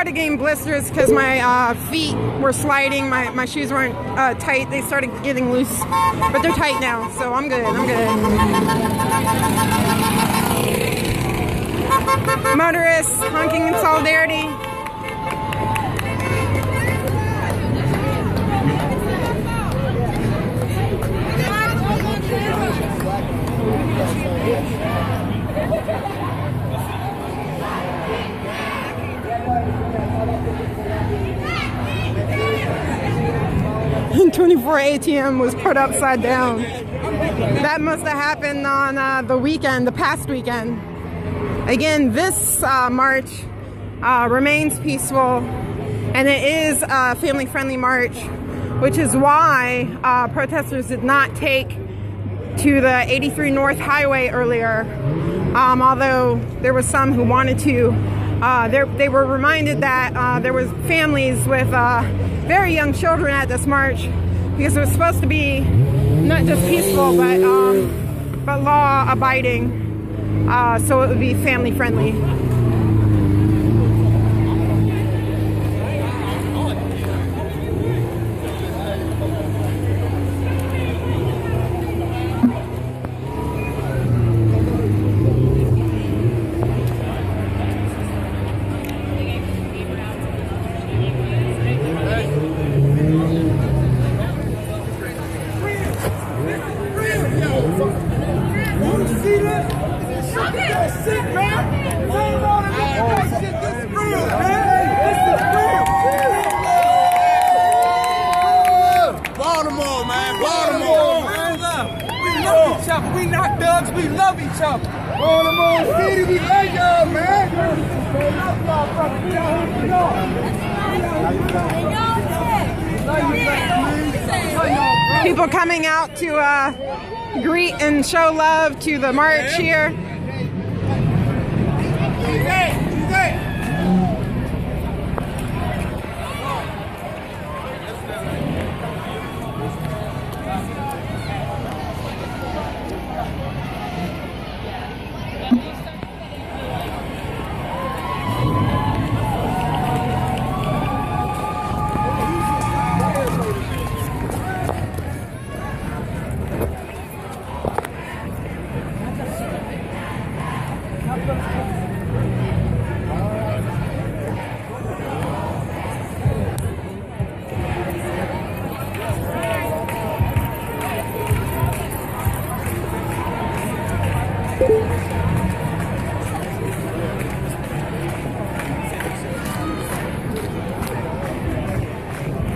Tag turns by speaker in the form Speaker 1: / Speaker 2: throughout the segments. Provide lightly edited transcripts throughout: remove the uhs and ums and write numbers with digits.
Speaker 1: started getting blisters because my feet were sliding. My shoes weren't tight. They started getting loose, but they're tight now, so I'm good. I'm good. Motorists honking in solidarity. And 24 ATM was put upside down. That must have happened on the weekend, the past weekend. Again, this march remains peaceful, and it is a family-friendly march, which is why protesters did not take to the 83 North Highway earlier, although there was some who wanted to. They were reminded that there was families with very young children at this march, because it was supposed to be not just peaceful, but law-abiding, so it would be family-friendly.
Speaker 2: Baltimore, man, Baltimore. We love each other. We not thugs. We love each other. Baltimore City, we love y'all, man.
Speaker 1: People coming out to greet and show love to the march here.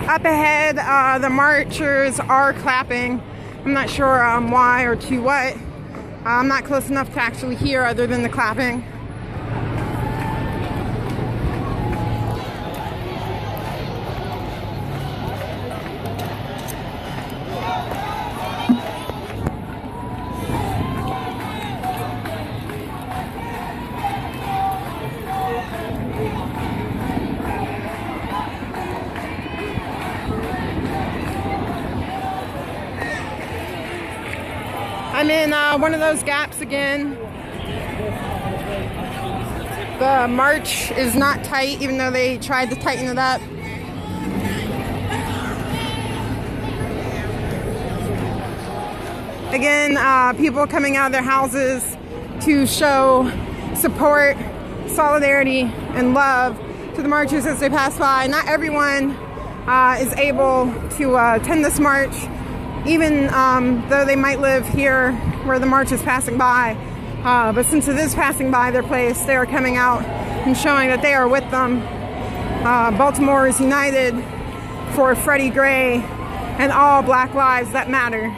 Speaker 1: Up ahead, the marchers are clapping. I'm not sure why or to what. I'm not close enough to actually hear other than the clapping. I'm in one of those gaps again. The march is not tight, even though they tried to tighten it up. Again, people coming out of their houses to show support, solidarity, and love to the marchers as they pass by. Not everyone is able to attend this march, even though they might live here where the march is passing by. But since it is passing by their place, they are coming out and showing that they are with them. Baltimore is united for Freddie Gray and all Black lives that matter.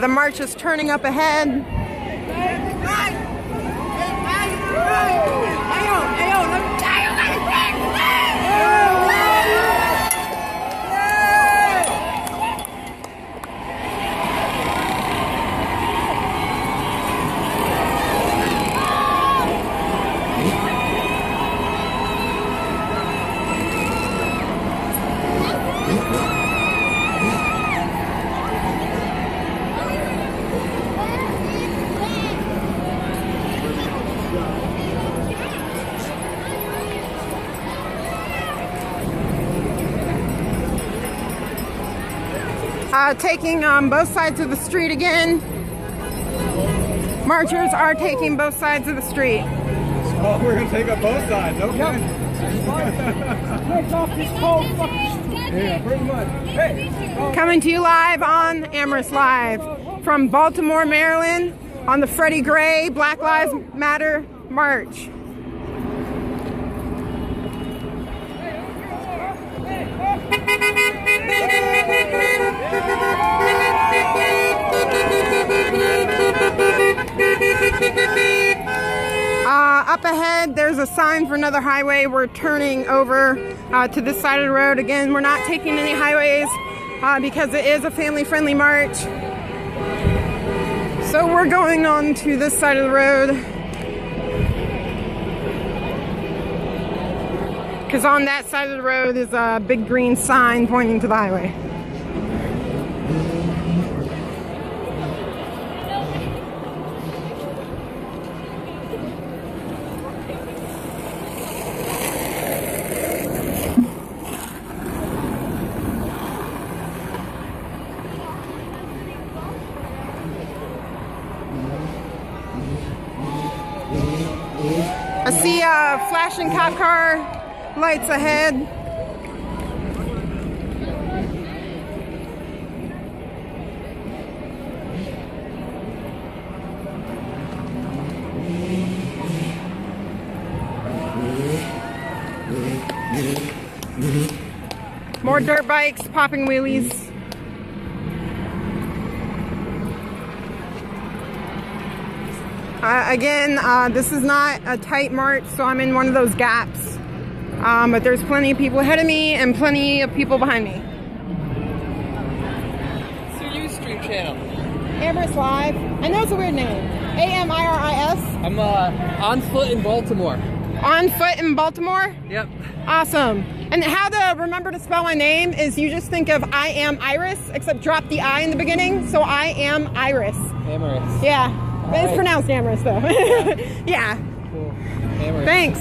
Speaker 1: The march is turning up ahead. taking both sides of the street again. Marchers are taking both sides of the street.
Speaker 2: Oh, we're gonna take up both sides, okay. Yep. Take off this whole fucking street. Yeah, pretty much. Hey.
Speaker 1: Coming to you live on Amherst Live from Baltimore, Maryland on the Freddie Gray Black Lives Matter March. Up ahead, there's a sign for another highway. We're turning over to this side of the road. Again, we're not taking any highways because it is a family-friendly march. So we're going on to this side of the road. Because on that side of the road is a big green sign pointing to the highway. I see flashing cop car lights ahead. More dirt bikes popping wheelies. Again, this is not a tight march, so I'm in one of those gaps. But there's plenty of people ahead of me and plenty of people behind me.
Speaker 3: What's your Ustream channel?
Speaker 1: Amherst Live. I know it's a weird name. A-M-I-R-I-S.
Speaker 3: I'm on foot in Baltimore.
Speaker 1: On foot in Baltimore?
Speaker 3: Yep.
Speaker 1: Awesome. And how to remember to spell my name is you just think of I am Iris, except drop the I in the beginning, so I am Iris.
Speaker 3: Amherst.
Speaker 1: Yeah.
Speaker 3: Right.
Speaker 1: It's pronounced Amherst though. Yeah.
Speaker 3: Cool. Amherst.
Speaker 1: Thanks.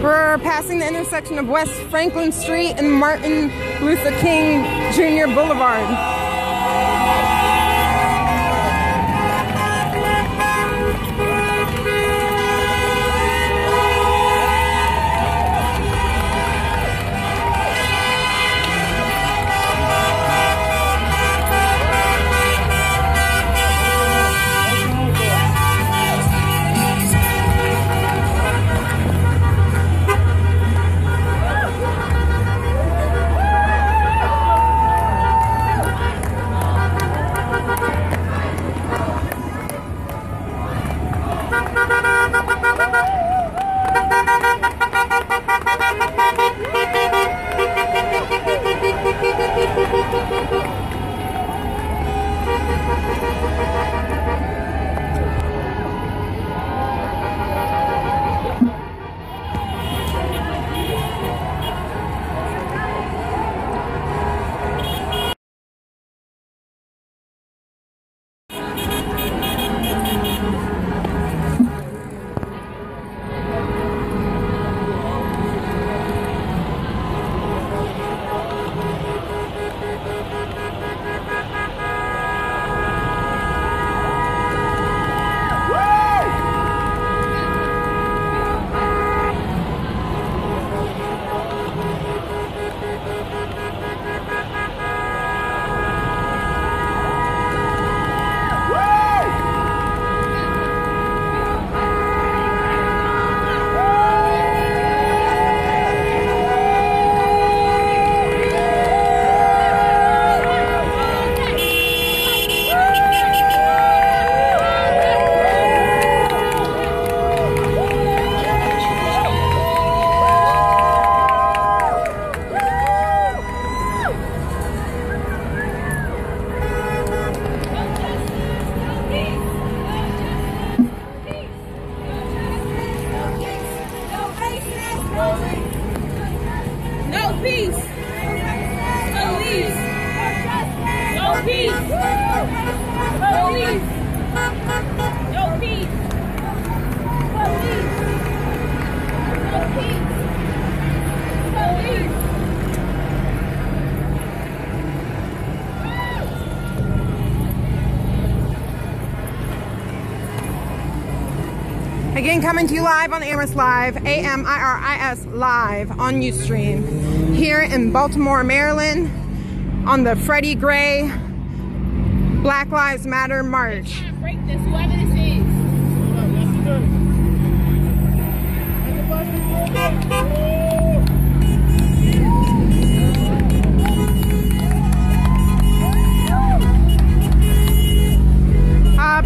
Speaker 1: We're passing the intersection of West Franklin Street and Martin Luther King Jr. Boulevard. Again, coming to you live on Amherst Live, AMIRIS Live on Ustream, here in Baltimore, Maryland, on the Freddie Gray Black Lives Matter March.
Speaker 4: Break this, whoever this is.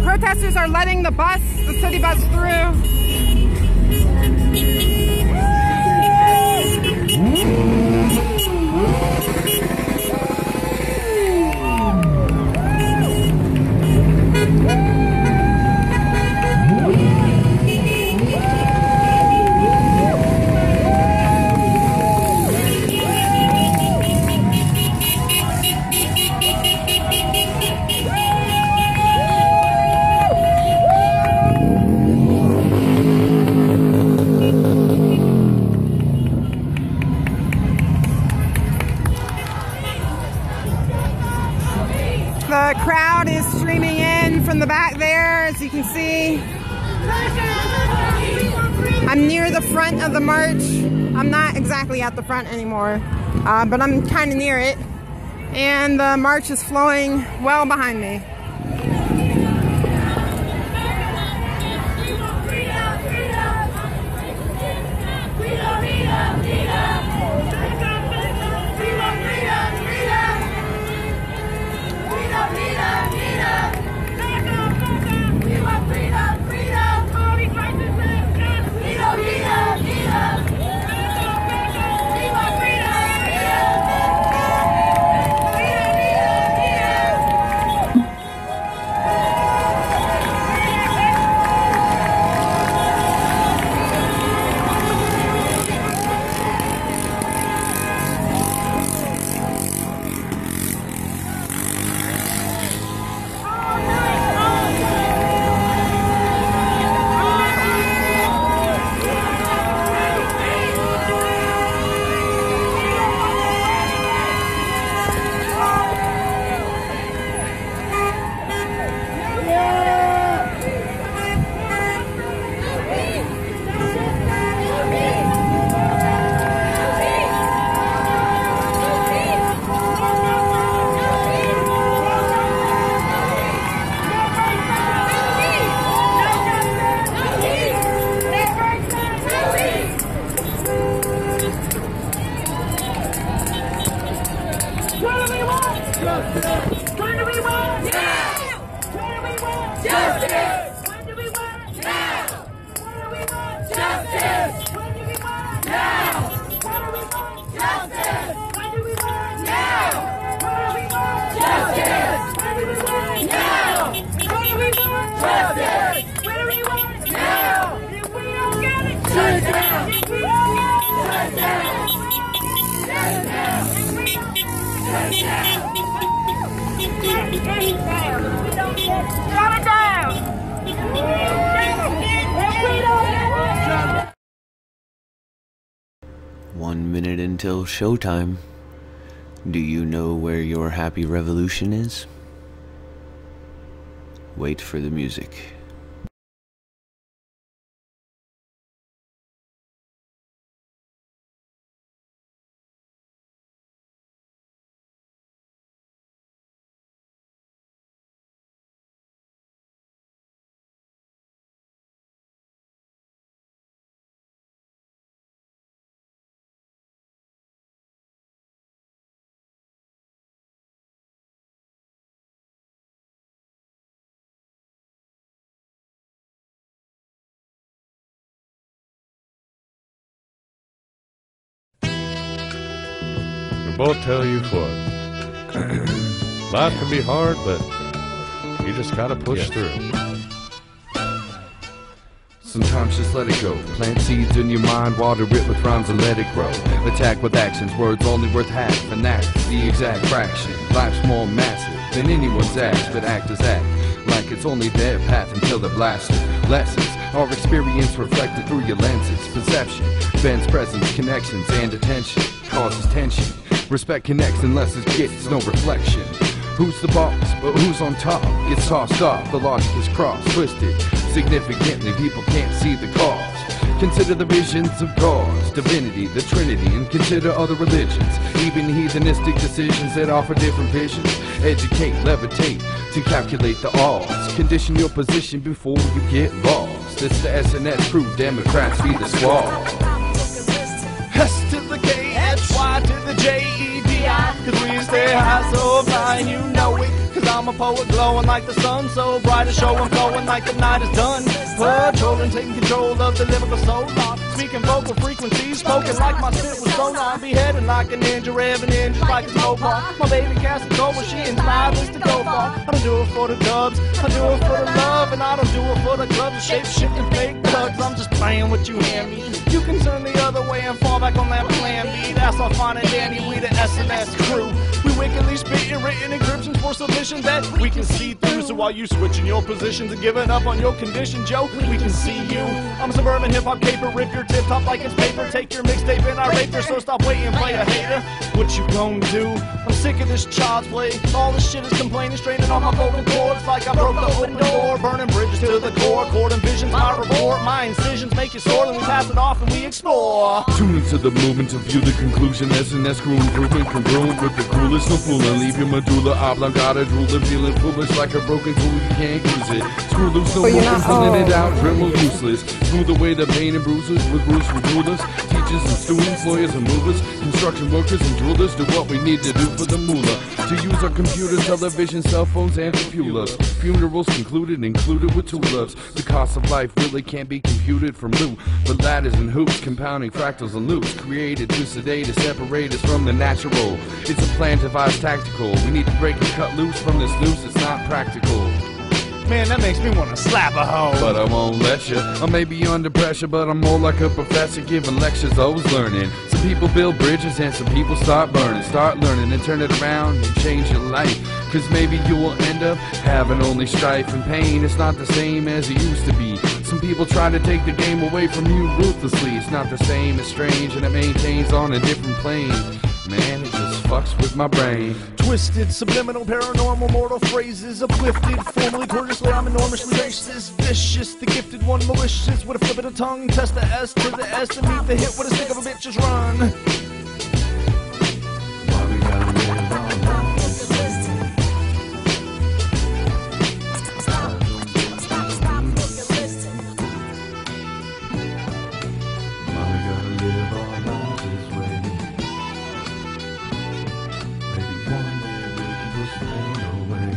Speaker 1: Protesters are letting the city bus through. The crowd is streaming in from the back there, as you can see. I'm near the front of the march. I'm not exactly at the front anymore, but I'm kind of near it. And the march is flowing well behind me.
Speaker 5: One minute until showtime. Do you know where your happy revolution is? Wait for the music.
Speaker 6: Both tell you what. Life can be hard, but you just gotta push through.
Speaker 7: Sometimes just let it go. Plant seeds in your mind, water it with rhymes and let it grow. Attack with actions, words only worth half, and that's the exact fraction. Life's more massive than anyone's act, but actors act like it's only their path until they're blasted. Lessons are experience reflected through your lenses. Perception bends presence, connections, and attention causes tension. Respect connects unless it gets no reflection. Who's the boss, but who's on top? Gets tossed off, the logic is crossed, twisted. Significantly, people can't see the cause. Consider the visions of gods, divinity, the Trinity, and consider other religions, even heathenistic decisions that offer different visions. Educate, levitate, to calculate the odds. Condition your position before you get lost. It's the SNS crew, Democrats be the squad.
Speaker 2: S to the K, H, Y to the J, E, D, I. Cause we stay high so fly, you know it. Cause I'm a poet glowing like the sun, so bright a show and flowing like the night is done. Patrolling, taking control of the lyrical soul. Speaking vocal frequencies, spoken like my spit was sonar. Beheading like a ninja, revving in just like a snowball. My baby cast a goal when she inspired us to go far. I don't do it for the dubs, I do it for the love. And I don't do it for the clubs, shape-shifting fake plugs. I'm just playing what you hand me. You can turn the other way and fall back on that plan B. That's all fine and dandy, we the SNS crew. We wickedly spitting written encryptions for submission that we can see through. So while you switching your positions and giving up on your condition, Joe, we can see you. I'm a suburban hip-hop caper, rip your tip top like it's paper. Take your mixtape and I rape her, so stop waiting, play a hater. What you gon' do? I'm sick of this child's play. All this shit is complaining, straining on my vocal cords like I broke the open door. Burning bridges to the core, cord and visions, my reward. My incisions make it sore, then we pass it off and we explore.
Speaker 7: Tune into the movement to view the conclusion. SNS crew improvement, congruent with the coolest, no fooling. Leave your medulla oblongata drooling, feeling foolish like a broken tool, you can't use it. Screw loose, no moving, pulling it out, dribble useless. Smooth away the pain and bruises with Bruce from rulers. Teachers and students, lawyers and movers, construction workers and jewelers do what we need to do for the moolah. To use our computers, television, cell phones, and fuel us. Funerals concluded, included with tulips. The cost of life really can't be computed from loot, but ladders and hoops, compounding fractals and loops, created to sedate, to separate us from the natural. It's a plan devised tactical. We need to break and cut loose from this noose, it's not practical.
Speaker 2: Man, that makes me want to slap a hoe.
Speaker 7: But I won't let you. I may be under pressure, but I'm more like a professor giving lectures, always learning. Some people build bridges and some people start burning. Start learning and turn it around and change your life. Cause maybe you will end up having only strife and pain. It's not the same as it used to be. Some people try to take the game away from you ruthlessly. It's not the same, it's strange, and it maintains on a different plane. Man, it just fucks with my brain.
Speaker 2: Twisted, subliminal, paranormal, mortal phrases. Uplifted, formally, gorgeously, I'm enormously racist. Vicious, the gifted one, malicious. With a flip of the tongue, test the S to the S to meet the hit with a stick of a bitch, just run.
Speaker 7: Why we gotta live all night this way? Why we gotta live all night this way? Maybe one day we can push pain away.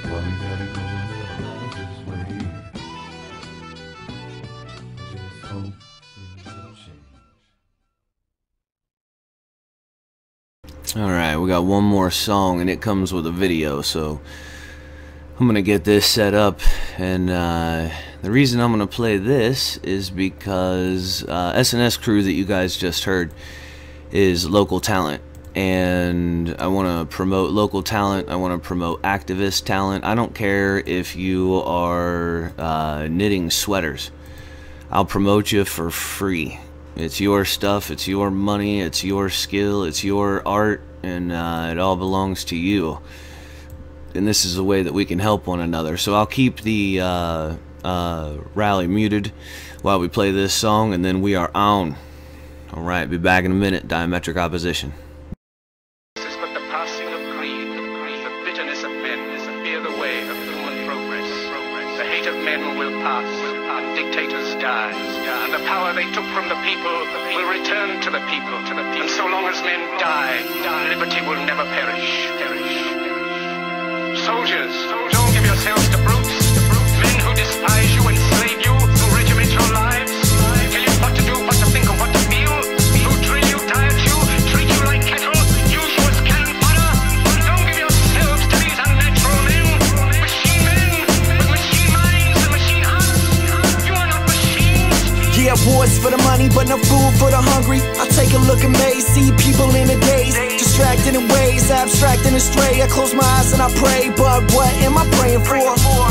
Speaker 7: Why we gotta go and live our lives this way? I just hope things will change.
Speaker 5: Alright, we got one more song and it comes with a video, so I'm gonna get this set up. And the reason I'm gonna play this is because SNS crew that you guys just heard is local talent, and I want to promote local talent. I want to promote activist talent. I don't care if you are knitting sweaters. I'll promote you for free. It's your stuff, it's your money, it's your skill, it's your art, and it all belongs to you. And this is a way that we can help one another. So I'll keep the rally muted while we play this song, and then we are on. Alright, be back in a minute. Diametric Opposition.
Speaker 4: This is but the passing of greed. The bitterness of men is the fear the way of human progress. The hate of men will pass, and dictators die. And the power they took from the people will return to the people. And so long as men die, liberty will never perish. Soldiers, don't give yourselves to brutes. Men who despise you, enslave you, who regiment your lives. Tell you what to do, what to think, or what to feel. Who drill you, diet you, treat you like cattle, use you as cannon fodder. Don't give yourselves to these unnatural men. Machine men, with machine minds and machine hearts. You are not machines.
Speaker 8: Yeah, wars for the money, but no food for the hungry. I take a look at May, see people in a daze, distracted in ways, abstract and astray. I close my eyes and I pray, but what am I praying for?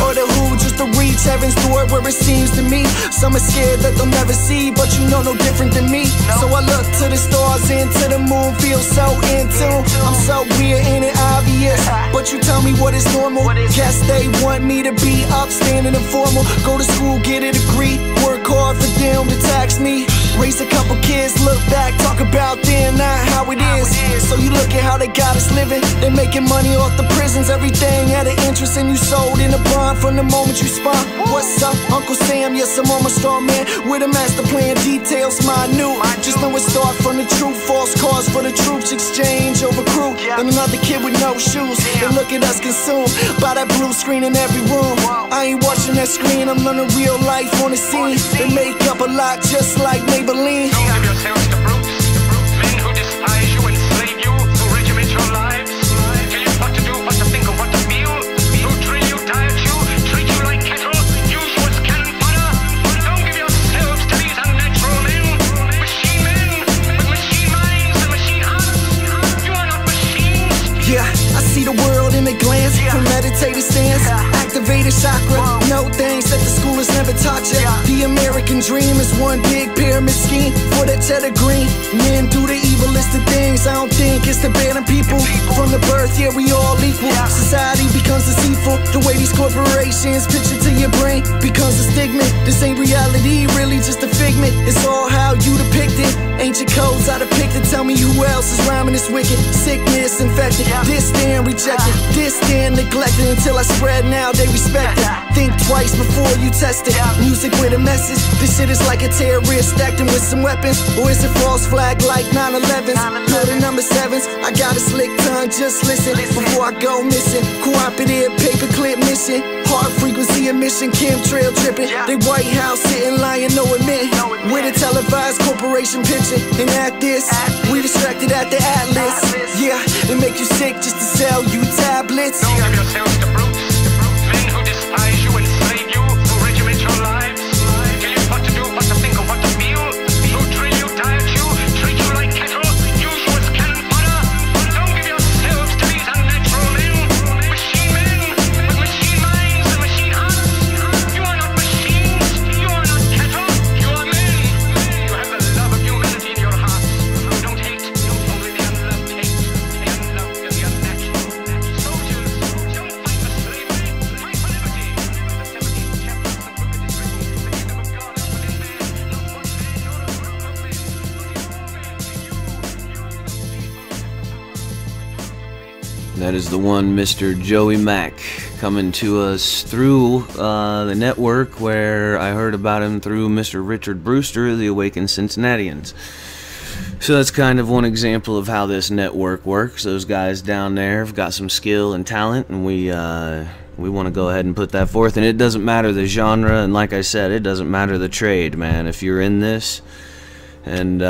Speaker 8: Or the who, just never reach heaven's door where it seems to me. Some are scared that they'll never see, but you know no different than me. So I look to the stars and to the moon, feel so in tune. I'm so weird, ain't it obvious? But you tell me what is normal. Guess they want me to be upstanding and formal. Go to school, get a degree, work hard for them to tax me. Raise a couple kids, look back, talk about then, not how it is. So you look at how they got us living. They making money off the prisons, everything had an interest, and you sold in a bond from the moment you spawned. What's up, Uncle Sam? Yes, I'm on my strong man with a master plan, details minute. Just know it start from the truth, false cause for the troops, exchange over crew. And another kid with no shoes, they look at us consumed by that blue screen in every room. I ain't watching that screen, I'm learning real life on the scene. They make up a lot just like Maybelline.
Speaker 4: Don't give yourselves to brutes, men who despise you, enslave you, who regiment your lives, tell you what to do, what to think, and what to feel, who drill you, diet you, treat you like cattle, use you as cannon fodder. Don't give yourselves to these unnatural men, with machine minds and machine hearts. You are not machines.
Speaker 8: Yeah, I see the world in a glance, from meditative stance, activated chakra. No things that the school has never taught you. The American dream is one big pyramid scheme for that cheddar green. Men do the evilest of things. I don't think it's the bad in people. From the birth, yeah, we all equal. Society becomes deceitful. The way these corporations picture to your brain becomes a stigma. This ain't reality, really just a figment. It's all how you depict it. Ancient codes I depicted. Tell me who else is rhyming this wicked. Sickness infected. This stand rejected. This stand neglected. Until I spread now, they respect it. Think twice before you test it. Music with a message. This shit is like a terrorist acting with some weapons. Or is it false flag like 9/11s? Building number 7s. I got a slick tongue, just listen before I go missing. Cooperative paperclip mission. Hard frequency emission, chemtrail dripping. They White House sitting lying, no admit. With a televised corporation picture. And at this, we distracted at the Atlas. Yeah, they make you sick just to sell you tablets.
Speaker 4: Don't give yourselves to brutes, men who despise you, enslave you, who regiment your lives, tell you what to do, what to think, and what to feel, who drill you, diet you, treat you like cattle, use you as cannon fodder. Don't give yourselves to these unnatural men, with machine minds and machine hearts. You are not machines, you are not cattle, you are men. You have the love of humanity in your hearts. Don't hate, only the unloved hate, the unloved and the unnatural. Soldiers, don't fight for slavery, fight for liberty. The 17th chapter of the book it is written, the kingdom of God is within man, not one man, nor a group of men,
Speaker 5: That is the one Mr. Joey Mack, coming to us through the network where I heard about him through Mr. Richard Brewster, the Awakened Cincinnatians. So that's kind of one example of how this network works. Those guys down there have got some skill and talent, and we want to go ahead and put that forth. And it doesn't matter the genre, and like I said, it doesn't matter the trade, man. If you're in this and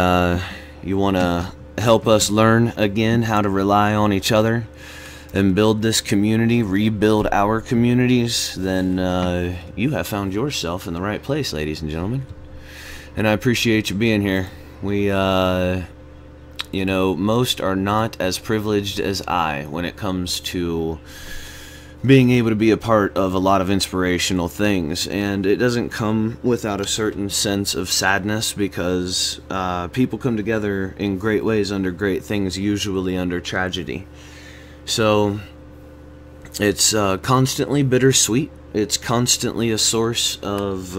Speaker 5: you want to help us learn again how to rely on each other and build this community, rebuild our communities, then you have found yourself in the right place, ladies and gentlemen. And I appreciate you being here. We, you know, most are not as privileged as I when it comes to being able to be a part of a lot of inspirational things, and it doesn't come without a certain sense of sadness, because people come together in great ways under great things, usually under tragedy. So it's constantly bittersweet. It's constantly a source of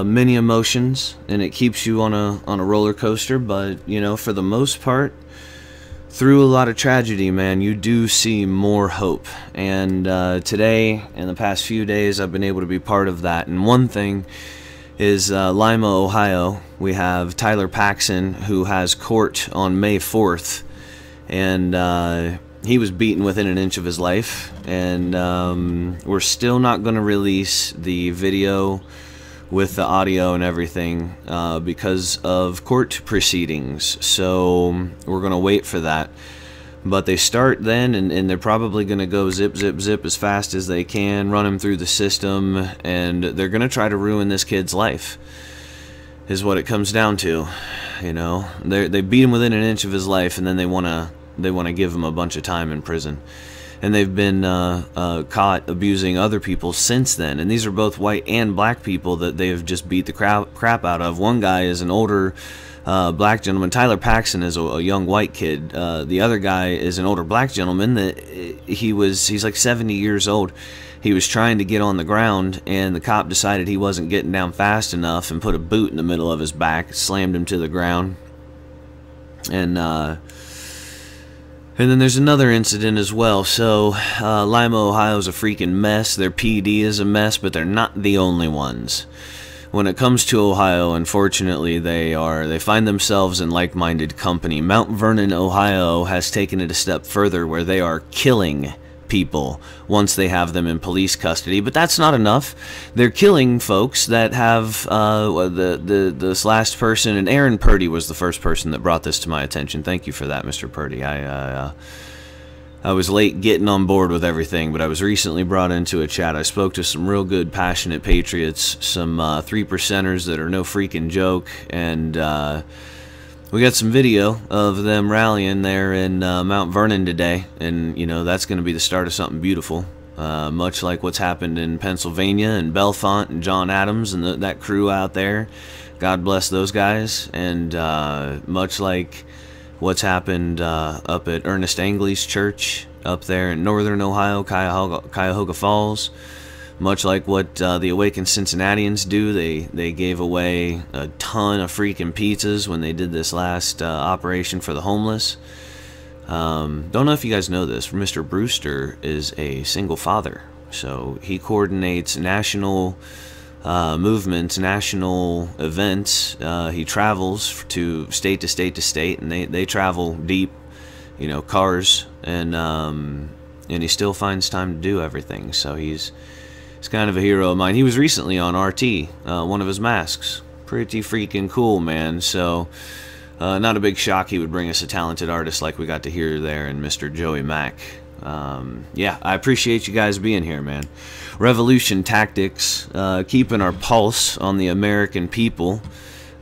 Speaker 5: many emotions, and it keeps you on a roller coaster. But you know, for the most part, through a lot of tragedy, man, you do see more hope. And today, in the past few days, I've been able to be part of that. And one thing is Lima, Ohio. We have Tyler Paxson, who has court on May 4th. And he was beaten within an inch of his life. And we're still not going to release the video with the audio and everything because of court proceedings. So we're going to wait for that. But they start then, and they're probably going to go zip, zip, zip as fast as they can, run him through the system, and they're going to try to ruin this kid's life, is what it comes down to. You know, they beat him within an inch of his life, and then they want to give him a bunch of time in prison. and they've been caught abusing other people since then. And these are both white and black people that they have just beat the crap out of. One guy is an older black gentleman. Tyler Paxson is a young white kid. The other guy is an older black gentleman that he's like 70 years old. He was trying to get on the ground, and the cop decided he wasn't getting down fast enough and put a boot in the middle of his back, slammed him to the ground. And then there's another incident as well. So Lima, Ohio is a freaking mess. Their PD is a mess, but they're not the only ones. When it comes to Ohio, unfortunately, they find themselves in like-minded company. Mount Vernon, Ohio has taken it a step further, where they are killing people once they have them in police custody. But that's not enough. They're killing folks that have this last person, and Aaron Purdy was the first person that brought this to my attention. Thank you for that, Mr. Purdy. I was late getting on board with everything, but I was recently brought into a chat. I spoke to some real good, passionate patriots, some 3%ers that are no freaking joke, and we got some video of them rallying there in Mount Vernon today, and you know that's going to be the start of something beautiful, much like what's happened in Pennsylvania and Bellefonte and John Adams and that crew out there. God bless those guys. And much like what's happened up at Ernest Angley's church up there in northern Ohio, Cuyahoga Falls. Much like what the Awakened Cincinnatians do, they gave away a ton of freaking pizzas when they did this last operation for the homeless. Don't know if you guys know this, Mr. Brewster is a single father, so he coordinates national movements, national events. He travels to state to state, and they travel deep, you know, cars, and he still finds time to do everything. So he's kind of a hero of mine. He was recently on RT, one of his masks. Pretty freaking cool, man. So, not a big shock he would bring us a talented artist like we got to hear there in Mr. Joey Mack. Yeah, I appreciate you guys being here, man. Revolution tactics, keeping our pulse on the American people,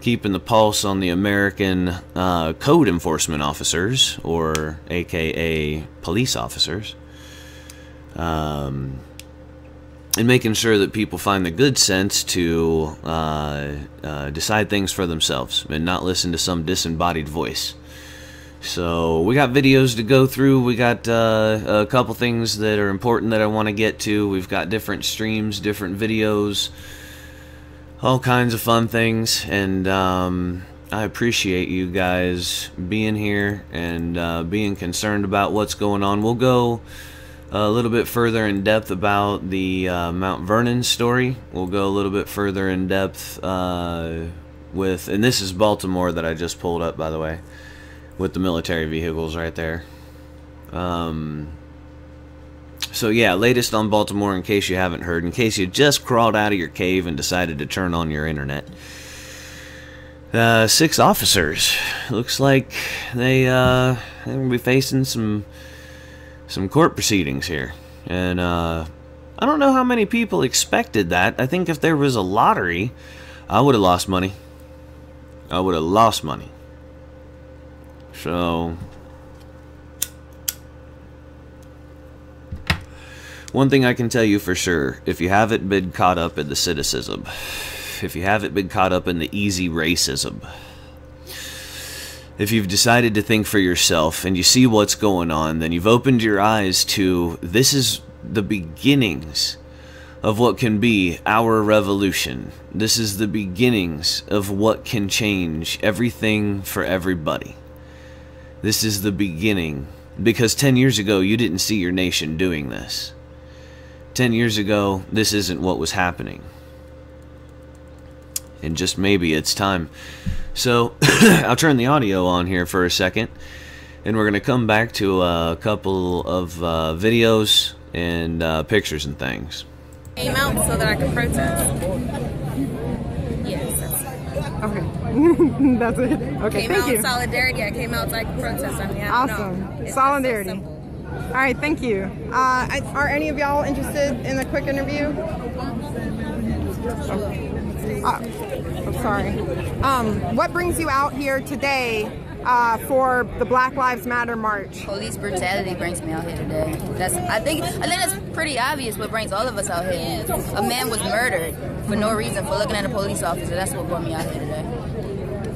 Speaker 5: keeping the pulse on the American code enforcement officers, or AKA police officers. And making sure that people find the good sense to decide things for themselves and not listen to some disembodied voice. So we got videos to go through. We got a couple things that are important that I want to get to. We've got different streams, different videos, all kinds of fun things. And I appreciate you guys being here and being concerned about what's going on. We'll go a little bit further in depth about the Mount Vernon story. We'll go a little bit further in depth with, and this is Baltimore that I just pulled up, by the way, with the military vehicles right there. So yeah, latest on Baltimore, in case you haven't heard, in case you just crawled out of your cave and decided to turn on your internet. 6 officers. Looks like they're gonna be facing some court proceedings here, and I don't know how many people expected that. I think if there was a lottery, I would have lost money. I would have lost money. So, one thing I can tell you for sure, if you haven't been caught up in the cynicism, if you haven't been caught up in the easy racism, if you've decided to think for yourself and you see what's going on, then you've opened your eyes to, this is the beginnings of what can be our revolution. This is the beginnings of what can change everything for everybody. This is the beginning, because 10 years ago you didn't see your nation doing this. 10 years ago, this isn't what was happening. And just maybe it's time. So, I'll turn the audio on here for a second, and we're going to come back to a couple of videos and pictures and things.
Speaker 9: Came out so that I could protest. Yes, that's it.
Speaker 1: Okay. That's it. Okay,
Speaker 9: came
Speaker 1: thank
Speaker 9: out
Speaker 1: you.
Speaker 9: In solidarity. I came out so I could protest. I mean,
Speaker 1: awesome. Solidarity. All right, thank you. Are any of y'all interested in a quick interview? Oh, sorry. What brings you out here today for the Black Lives Matter march?
Speaker 10: Police brutality brings me out here today. I think that's pretty obvious what brings all of us out here. A man was murdered for no reason, for looking at a police officer. That's what brought me out here today.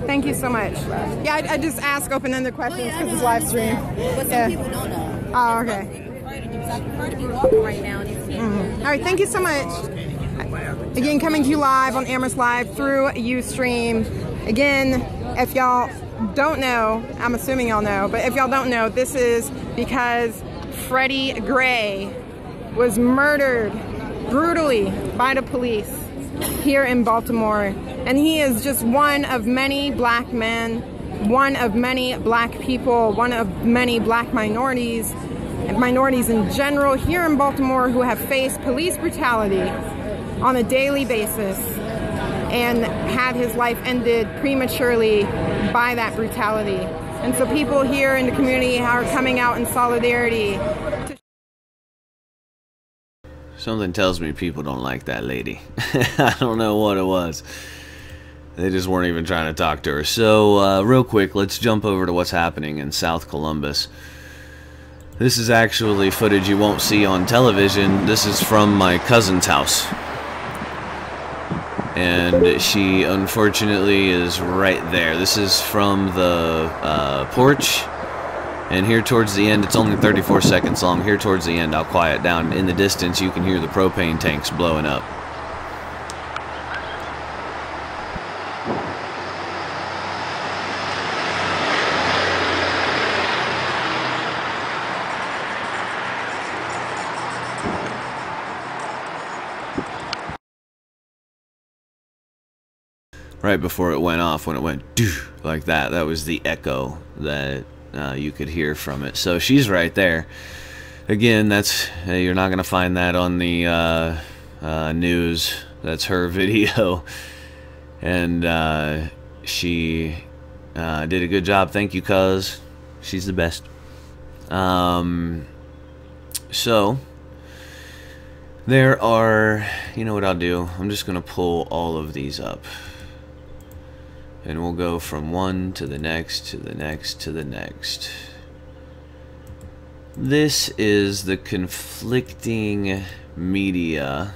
Speaker 1: Thank you so much. Yeah, I just ask open-ended questions because it's live stream.
Speaker 10: But some people don't know.
Speaker 1: Oh, okay.
Speaker 10: I prefer to be walking right now.
Speaker 1: All right, thank you so much. Again, coming to you live on Amherst Live through Ustream. Again, if y'all don't know, I'm assuming y'all know, but if y'all don't know, this is because Freddie Gray was murdered brutally by the police here in Baltimore. And he is just one of many black men, one of many black people, one of many black minorities, and minorities in general here in Baltimore who have faced police brutality on a daily basis and had his life ended prematurely by that brutality. And so people here in the community are coming out in solidarity.
Speaker 5: Something tells me people don't like that lady. I don't know what it was. They just weren't even trying to talk to her. So, real quick, let's jump over to what's happening in South Columbus. This is actually footage you won't see on television. This is from my cousin's house. And she, unfortunately, is right there. This is from the porch. And here towards the end, it's only 34 seconds long. Here towards the end, I'll quiet down. In the distance, you can hear the propane tanks blowing up. Right before it went off, when it went doo like that, that was the echo that you could hear from it. So she's right there. Again, that's you're not gonna find that on the news. That's her video, and she did a good job. Thank you, cuz she's the best. So there are, you know what I'll do? I'm just gonna pull all of these up. And we'll go from one to the next, to the next, to the next. This is the conflicting media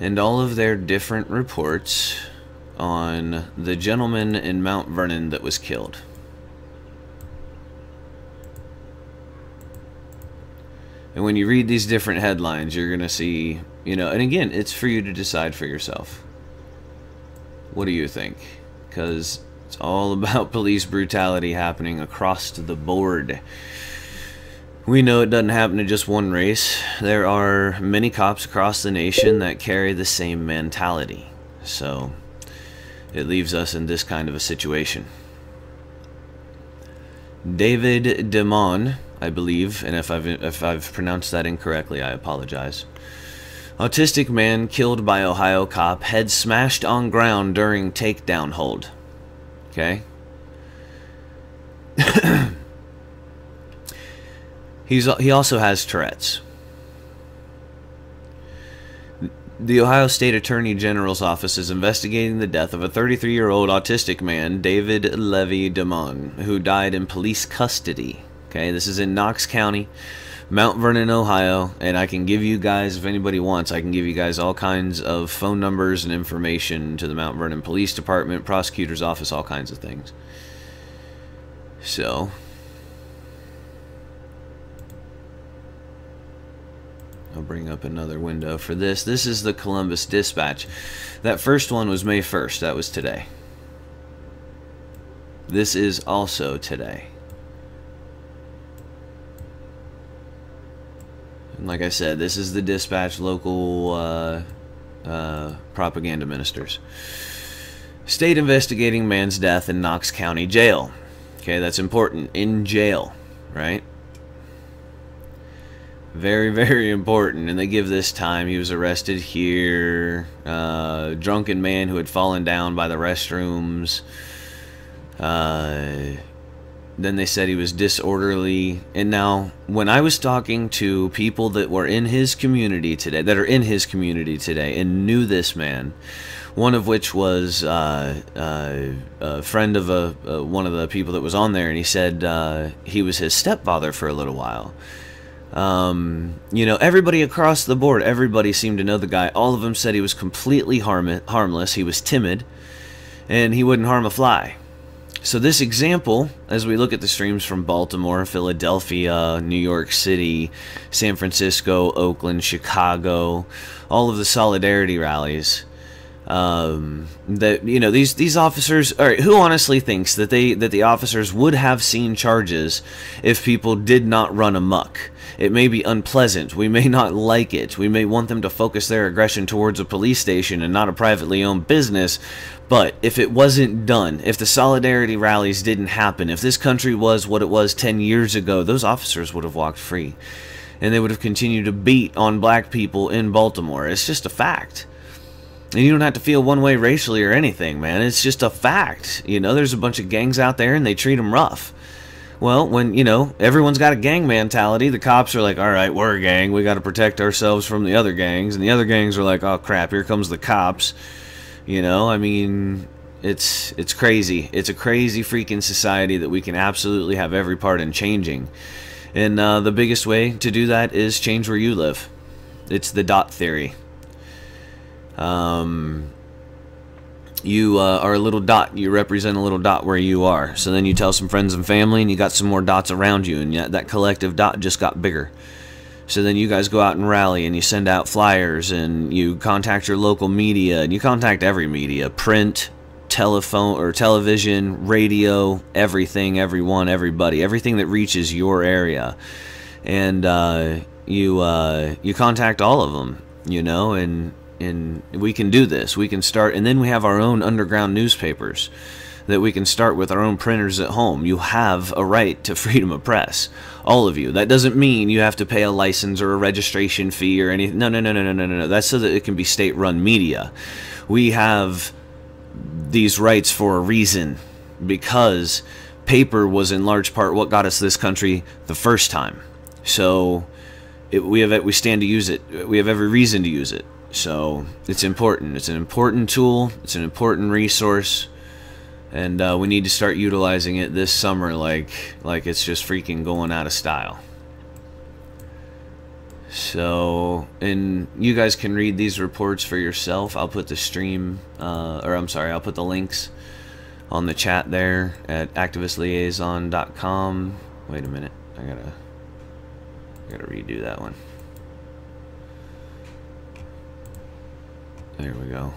Speaker 5: and all of their different reports on the gentleman in Mount Vernon that was killed. And when you read these different headlines, you're going to see, you know, and again, it's for you to decide for yourself. What do you think? Because it's all about police brutality happening across the board. We know it doesn't happen to just one race. There are many cops across the nation that carry the same mentality. So it leaves us in this kind of a situation. David DeMond, I believe, and if I've pronounced that incorrectly, I apologize. Autistic man killed by Ohio cop, head smashed on ground during takedown hold. Okay. He also has Tourette's. The Ohio State Attorney General's office is investigating the death of a 33-year-old autistic man, David Levy DeMond, who died in police custody. Okay, this is in Knox County, Mount Vernon, Ohio, and I can give you guys, if anybody wants, I can give you guys all kinds of phone numbers and information to the Mount Vernon Police Department, prosecutor's office, all kinds of things. So, I'll bring up another window for this. This is the Columbus Dispatch. That first one was May 1st. That was today. This is also today. And like I said, this is the Dispatch local propaganda ministers. State investigating man's death in Knox County Jail. Okay, that's important. In jail, right? Very, very important. And they give this time. He was arrested here. Drunken man who had fallen down by the restrooms. Then they said he was disorderly. And now, when I was talking to people that were in his community today, that are in his community today, and knew this man, one of which was a friend of one of the people that was on there, and he said he was his stepfather for a little while. You know, everybody across the board, everybody seemed to know the guy. All of them said he was completely harmless. He was timid, and he wouldn't harm a fly. So this example, as we look at the streams from Baltimore, Philadelphia, New York City, San Francisco, Oakland, Chicago, all of the solidarity rallies, that, you know, these officers, all right, who honestly thinks that the officers would have seen charges if people did not run amok? It may be unpleasant. We may not like it. We may want them to focus their aggression towards a police station and not a privately owned business. But if it wasn't done, if the solidarity rallies didn't happen, if this country was what it was 10 years ago, those officers would have walked free. And they would have continued to beat on black people in Baltimore. It's just a fact. And you don't have to feel one way racially or anything, man. It's just a fact. You know, there's a bunch of gangs out there and they treat them rough. Well, when, you know, everyone's got a gang mentality, the cops are like, all right, we're a gang, we got to protect ourselves from the other gangs, and the other gangs are like, oh crap, here comes the cops. You know, I mean, it's crazy. It's a crazy freaking society that we can absolutely have every part in changing. And the biggest way to do that is change where you live. It's the dot theory. You are a little dot. You represent a little dot where you are. So then you tell some friends and family, and you got some more dots around you, and yet that collective dot just got bigger. So then you guys go out and rally, and you send out flyers, and you contact your local media, and you contact every media, print, telephone or television, radio, everything, everyone, everybody, everything that reaches your area, and you contact all of them, you know, and we can do this. We can start, and then we have our own underground newspapers that we can start with our own printers at home. You have a right to freedom of press, all of you. That doesn't mean you have to pay a license or a registration fee or anything. No. That's so that it can be state-run media. We have these rights for a reason, because paper was in large part what got us this country the first time. So we stand to use it. We have every reason to use it. So it's important. It's an important tool. It's an important resource, and we need to start utilizing it this summer like it's just freaking going out of style. So, and you guys can read these reports for yourself. I'll put the stream, I'll put the links on the chat there at activistliaison.com. Wait a minute, I gotta redo that one. There we go.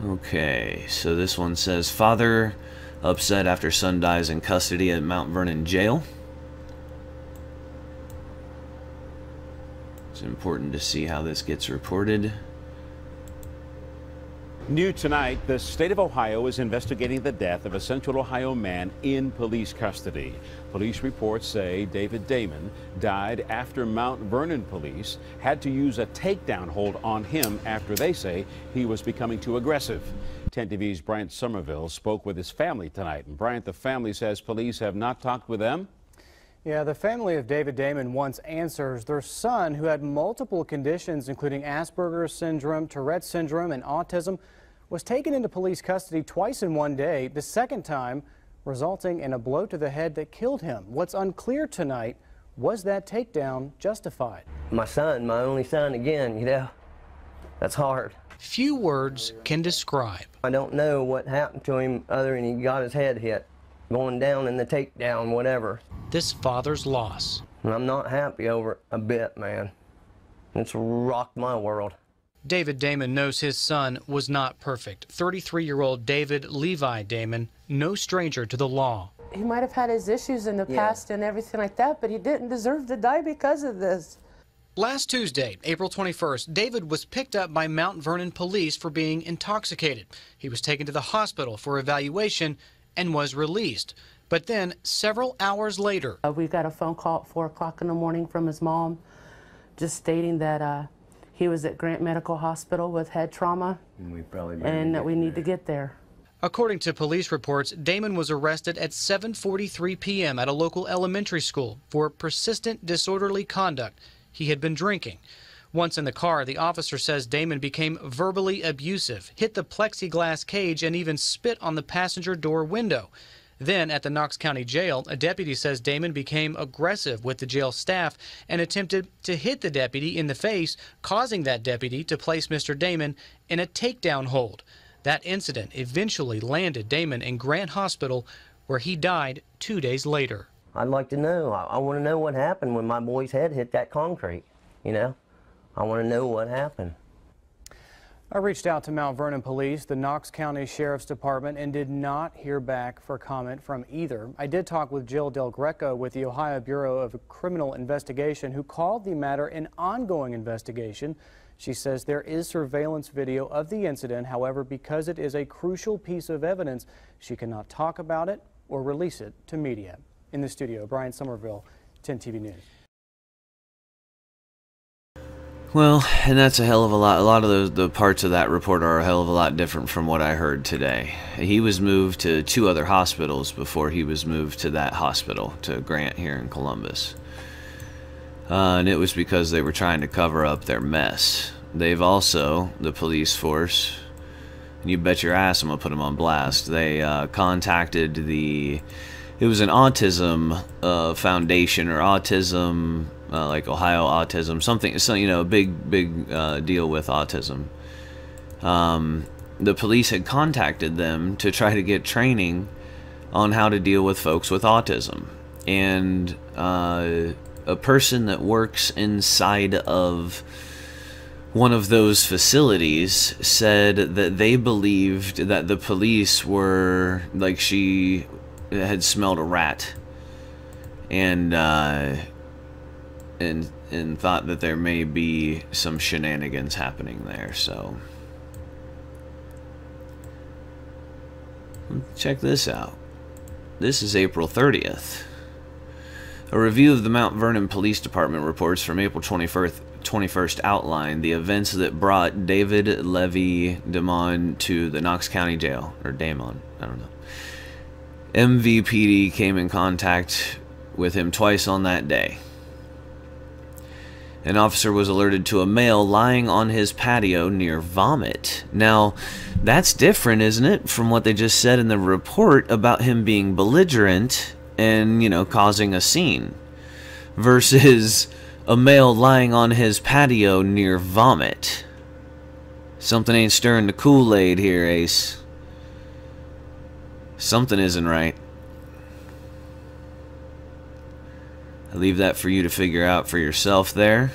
Speaker 5: Okay, so this one says, father upset after son dies in custody at Mount Vernon jail. It's important to see how this gets reported.
Speaker 11: New tonight, the state of Ohio is investigating the death of a Central Ohio man in police custody. Police reports say David Damon died after Mount Vernon police had to use a takedown hold on him after they say he was becoming too aggressive. 10 TV's Bryant Somerville spoke with his family tonight. And Bryant, the family says police have not talked with them.
Speaker 12: Yeah, the family of David Damon wants answers. Their son, who had multiple conditions including Asperger's syndrome, Tourette's syndrome, and autism, was taken into police custody twice in one day, the second time resulting in a blow to the head that killed him. What's unclear tonight, was that takedown justified?
Speaker 13: My son, my only son again, you know, that's hard.
Speaker 14: Few words can describe.
Speaker 13: I don't know what happened to him other than he got his head hit, going down in the takedown, whatever.
Speaker 14: This father's loss.
Speaker 13: And I'm not happy over it a bit, man. It's rocked my world.
Speaker 14: David Damon knows his son was not perfect. 33-year-old David Levi Damon, no stranger to the law.
Speaker 15: He might have had his issues in the past and everything like that, but he didn't deserve to die because of this.
Speaker 14: Last Tuesday, April 21st, David was picked up by Mount Vernon police for being intoxicated. He was taken to the hospital for evaluation and was released. But then, several hours later,
Speaker 15: we got a phone call at 4 o'clock in the morning from his mom, just stating that he was at Grant Medical Hospital with head trauma, and that we need to get there.
Speaker 14: According to police reports, Damon was arrested at 7:43 p.m. at a local elementary school for persistent disorderly conduct. He had been drinking. Once in the car, the officer says Damon became verbally abusive, hit the plexiglass cage, and even spit on the passenger door window. Then, at the Knox County Jail, a deputy says Damon became aggressive with the jail staff and attempted to hit the deputy in the face, causing that deputy to place Mr. Damon in a takedown hold. That incident eventually landed Damon in Grant Hospital, where he died 2 days later.
Speaker 13: I'd like to know. I want to know what happened when my boy's head hit that concrete, you know? I want to know what happened.
Speaker 12: I reached out to Mount Vernon Police, the Knox County Sheriff's Department, and did not hear back for comment from either. I did talk with Jill Del Greco with the Ohio Bureau of Criminal Investigation, who called the matter an ongoing investigation. She says there is surveillance video of the incident. However, because it is a crucial piece of evidence, she cannot talk about it or release it to media. In the studio, Brian Somerville, 10 TV News.
Speaker 5: Well, and that's a hell of a lot. A lot of the parts of that report are a hell of a lot different from what I heard today. He was moved to 2 other hospitals before he was moved to that hospital, to Grant here in Columbus. And it was because they were trying to cover up their mess. They've also, the police force, and you bet your ass I'm going to put them on blast, they contacted the, it was an autism foundation, or autism, like Ohio Autism, something, so, you know, a big deal with autism. The police had contacted them to try to get training on how to deal with folks with autism. And a person that works inside of one of those facilities said that they believed that the police were, like, she had smelled a rat, and thought that there may be some shenanigans happening there. So check this out. This is April 30th. A review of the Mount Vernon Police Department reports from April 21st outlined the events that brought David Levy Damon to the Knox County Jail, or Damon, I don't know. MVPD came in contact with him twice on that day. An officer was alerted to a male lying on his patio near vomit. Now, that's different, isn't it, from what they just said in the report about him being belligerent and, you know, causing a scene, versus a male lying on his patio near vomit. Something ain't stirring the Kool-Aid here, Ace. Something isn't right. I leave that for you to figure out for yourself there.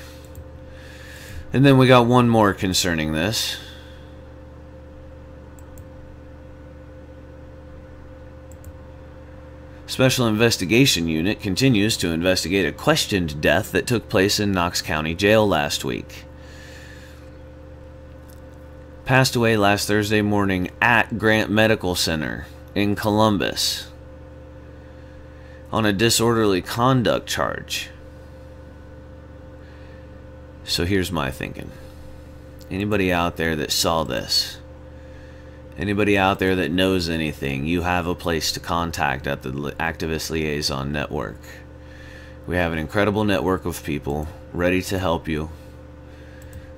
Speaker 5: And then we got one more concerning this. Special Investigation Unit continues to investigate a questioned death that took place in Knox County Jail last week. Passed away last Thursday morning at Grant Medical Center in Columbus on a disorderly conduct charge. So here's my thinking. Anybody out there that saw this, anybody out there that knows anything, you have a place to contact at the Activist Liaison Network. We have an incredible network of people ready to help you,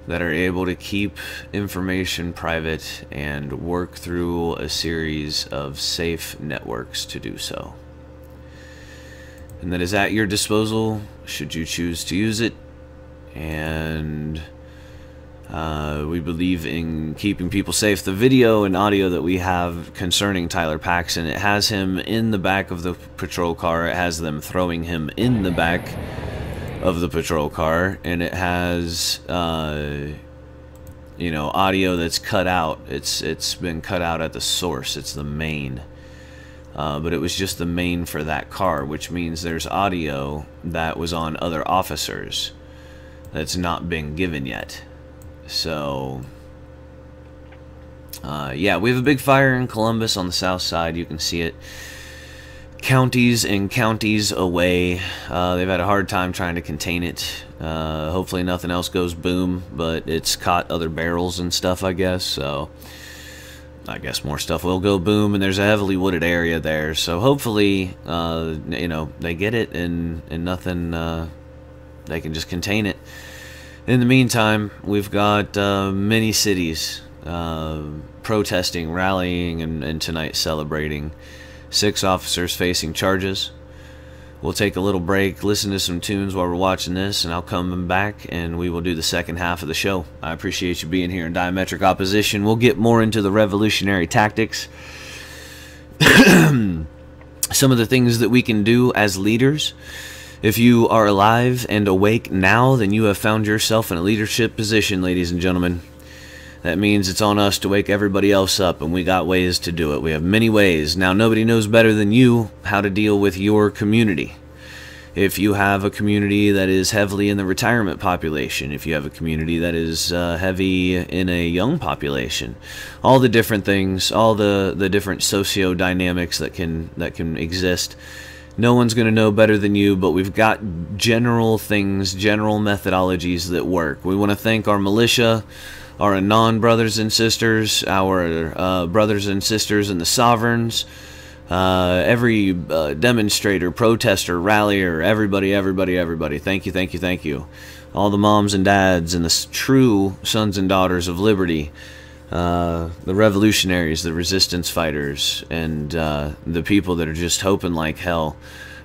Speaker 5: that are able to keep information private and work through a series of safe networks to do so. And that is at your disposal should you choose to use it. And we believe in keeping people safe. The video and audio that we have concerning Tyler Paxson, it has him in the back of the patrol car. It has them throwing him in the back of the patrol car, and it has you know, audio that's cut out. It's been cut out at the source. It's the main, but it was just the main for that car, which means there's audio that was on other officers that's not been given yet. So yeah, we have a big fire in Columbus on the south side. You can see it counties and counties away. They've had a hard time trying to contain it. Hopefully nothing else goes boom, but it's caught other barrels and stuff, I guess. So I guess more stuff will go boom, and there's a heavily wooded area there, so hopefully, you know, they get it and nothing, they can just contain it. In the meantime, we've got many cities protesting, rallying, and tonight celebrating. 6 officers facing charges. We'll take a little break, listen to some tunes while we're watching this, and I'll come back and we will do the second half of the show. I appreciate you being here in Diametric Opposition. We'll get more into the revolutionary tactics. Some of the things that we can do as leaders. If you are alive and awake now, then you have found yourself in a leadership position, ladies and gentlemen. That means it's on us to wake everybody else up, and we got ways to do it. We have many ways. Now, nobody knows better than you how to deal with your community. If you have a community that is heavily in the retirement population, if you have a community that is heavy in a young population, all the different things, all the different socio-dynamics that can exist, no one's going to know better than you, but we've got general things, general methodologies that work. We want to thank our militia, our Anon brothers and sisters, our brothers and sisters in the Sovereigns, every demonstrator, protester, rallier, everybody. Thank you. All the moms and dads and the true sons and daughters of liberty, the revolutionaries, the resistance fighters, and the people that are just hoping like hell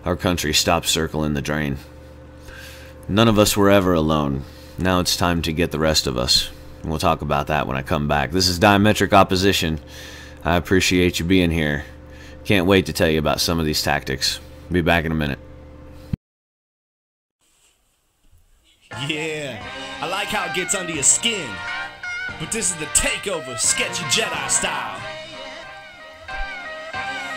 Speaker 5: our country stops circling the drain. None of us were ever alone. Now it's time to get the rest of us. We'll talk about that when I come back. This is Diametric Opposition. I appreciate you being here. Can't wait to tell you about some of these tactics. Be back in a minute.
Speaker 16: Yeah, I like how it gets under your skin. But this is the takeover, sketchy Jedi style.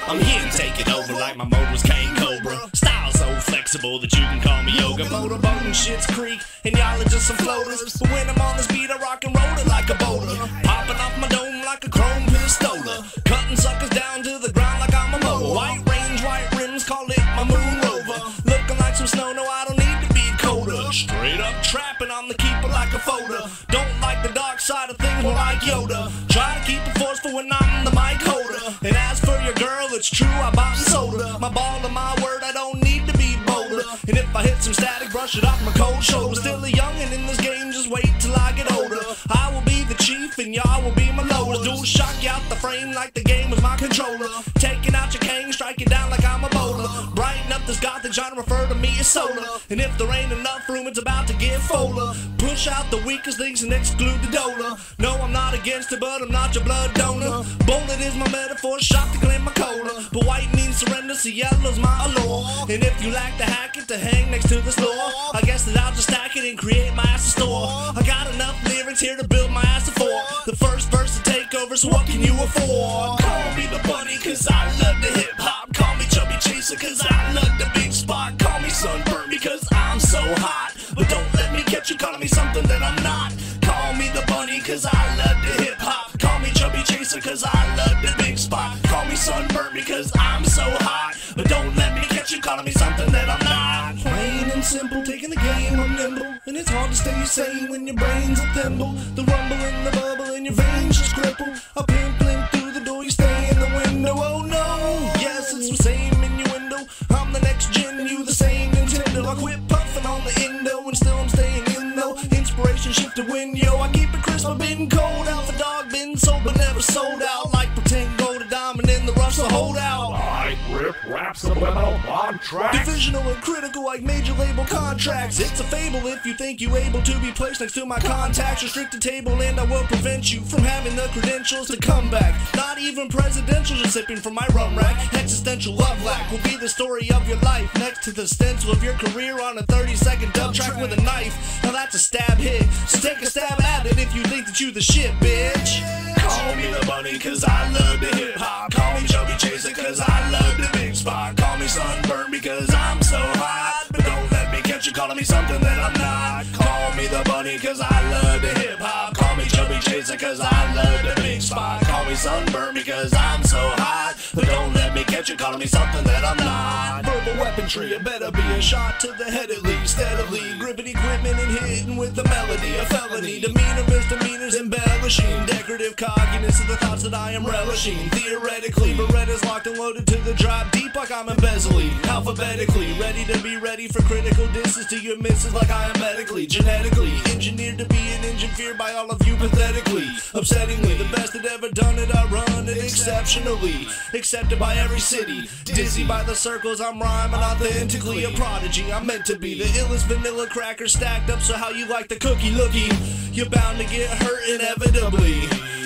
Speaker 16: I'm here to take it over like my mode was King Cobra. Style so flexible that you can call me yoga. Motorboating shit's creek, and y'all are just some floaters. But when I'm on this beat, I rock and roll it like a boulder. Popping off my dome like a chrome pistola. Cutting suckers down to the ground like I'm a mower. White range, white rims, call it my moon rover. Looking like some snow, no, I don't need to be colder. Straight up trapping, I'm the keeper like a folder. Don't like the dark side of things, more like Yoda. Try to keep it forceful when I'm the mic holder. And as for your girl, it's true, I bought soda. My ball and my word, I don't need to be bolder. And if I hit some static, brush it off my cold shoulder. Still a youngin' in this game, just wait till I get older. I will be the chief and y'all will be my lowers. Dual shock you out the frame like the game was my controller. Taking out your cane, strike it down like I'm a bowler. Brighten up this gothic genre, refer to me as solar. And if there ain't enough room, it's about to get fuller. Push out the weakest links and exclude the dollar. No, I'm not against it, but I'm not your blood donor. Bullet is my metaphor, shot to clean my cola. But white means surrender, so yellow's my allure. And if you like to hack it, to hang next to the store, I guess that I'll just stack it and create my ass a store. I got enough lyrics here to build my ass a four. The first verse to take over, so what can you afford? Call me the bunny, cause I love the hip hop. Call me chubby chaser, cause I love the big spot. Call me sunburn, because I'm so hot. But don't let me catch you calling me something that I'm not. Call me the bunny, cause I love the hip hop. Call me chubby chaser, cause I love the big spot. Call me sunburn, because I'm so hot. But don't let me catch you calling me something that I'm not. Plain and simple, taking the game, I'm nimble. And it's hard to stay sane when your brain's a thimble. The rumble and the bubble in your veins just cripple. A pimpling through the door, you stay in the window. Oh no, yes, it's the same innuendo. I'm the next gen, you the same Nintendo. I quit puffing on the Indo, and still I'm staying in though. Inspiration shift to win, yo. I keep it crisp, I've been cold. Alpha dog, been sold, but never sold out. Like pretend gold, a diamond in the rough, so hold out.
Speaker 6: I rip rap subliminal on track.
Speaker 16: Divisional and critical like major label contracts. It's a fable if you think you able to be placed next to my contacts. Restricted table and I will prevent you from having the credentials to come back. Not even presidential, just sipping from my rum rack. Existential love lack will be the story of your life. Next to the stencil of your career on a 30-second dub track with a knife. Now that's a stab hit, so take a stab at it if you think that you the shit, bitch. Call me the bunny cause I love the hip hop. Call me chubby chaser cause I love the big spot. Call me sunburn because I'm so hot. But don't let me catch you calling me something that I'm not. Call me the bunny cause I love the hip hop. Call me chubby chaser cause I love the big spot. Call me sunburn because I'm so hot. But don't let me catch you calling me something that I'm not. Verbal weaponry, it better be a shot to the head at least. Steadily gripping equipment and hitting with the melody. A felony, demeanor, misdemeanors, embellishing. Decorative cockiness of the thoughts that I am relishing. Theoretically, Beretta's locked and loaded to the drop deep like I'm embezzling. Alphabetically, ready to be ready for critical distance to your misses like I am medically. Genetically, engineered to be an engine feared by all of you pathetically. Upsettingly, the best that ever done it, I run it exceptionally. Accepted by every city, dizzy by the circles I'm rhyming authentically. A prodigy, I'm meant to be the illest vanilla cracker stacked up, so how you like the cookie looky? You're bound to get hurt inevitably.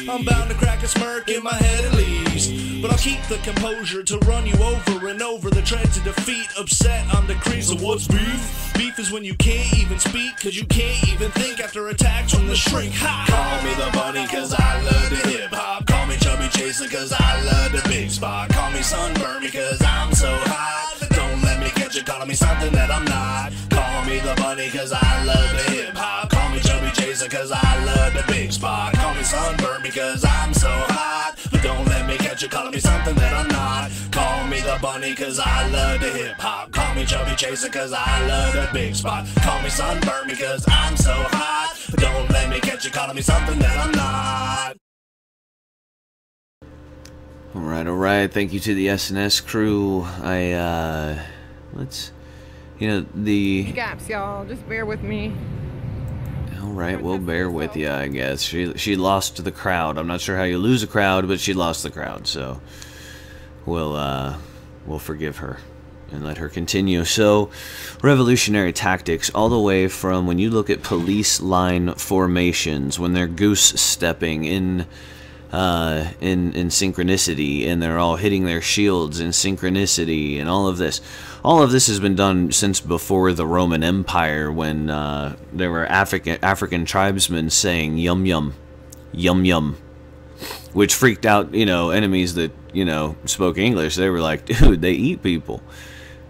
Speaker 16: I'm bound to crack a smirk in my head at least. But I'll keep the composure to run you over and over the treads of defeat. Upset, I'm decreased. So what's beef? Beef is when you can't even speak, cause you can't even think after attacks from the shrink. Ha! Call me the bunny cause I love the hip hop. Call me chubby chaser cause I love the big spot. Call me sunburn because I'm so hot. But don't let me catch you calling me something that I'm not. Call me the bunny cause I love the hip hop. Call me chubby chaser cause I love the big spot. Call me sunburn because I'm so hot. But don't let me catch you calling me something that I'm not. Call me the bunny cause I love the hip hop. Call me chubby chaser cause I love the big spot. Call me sunburn because I'm so hot. But don't let me catch you calling me something that I'm not.
Speaker 5: Alright, thank you to the SNS crew. The
Speaker 1: gaps, y'all. Just bear with me.
Speaker 5: Alright, we'll bear with you, I guess. She lost the crowd. I'm not sure how you lose a crowd, but she lost the crowd, so we'll forgive her and let her continue. So, revolutionary tactics, all the way from when you look at police line formations, when they're goose stepping in synchronicity, and they're all hitting their shields in synchronicity, and all of this. All of this has been done since before the Roman Empire, when there were African tribesmen saying yum yum, yum yum, which freaked out, enemies that, spoke English. They were like, dude, they eat people,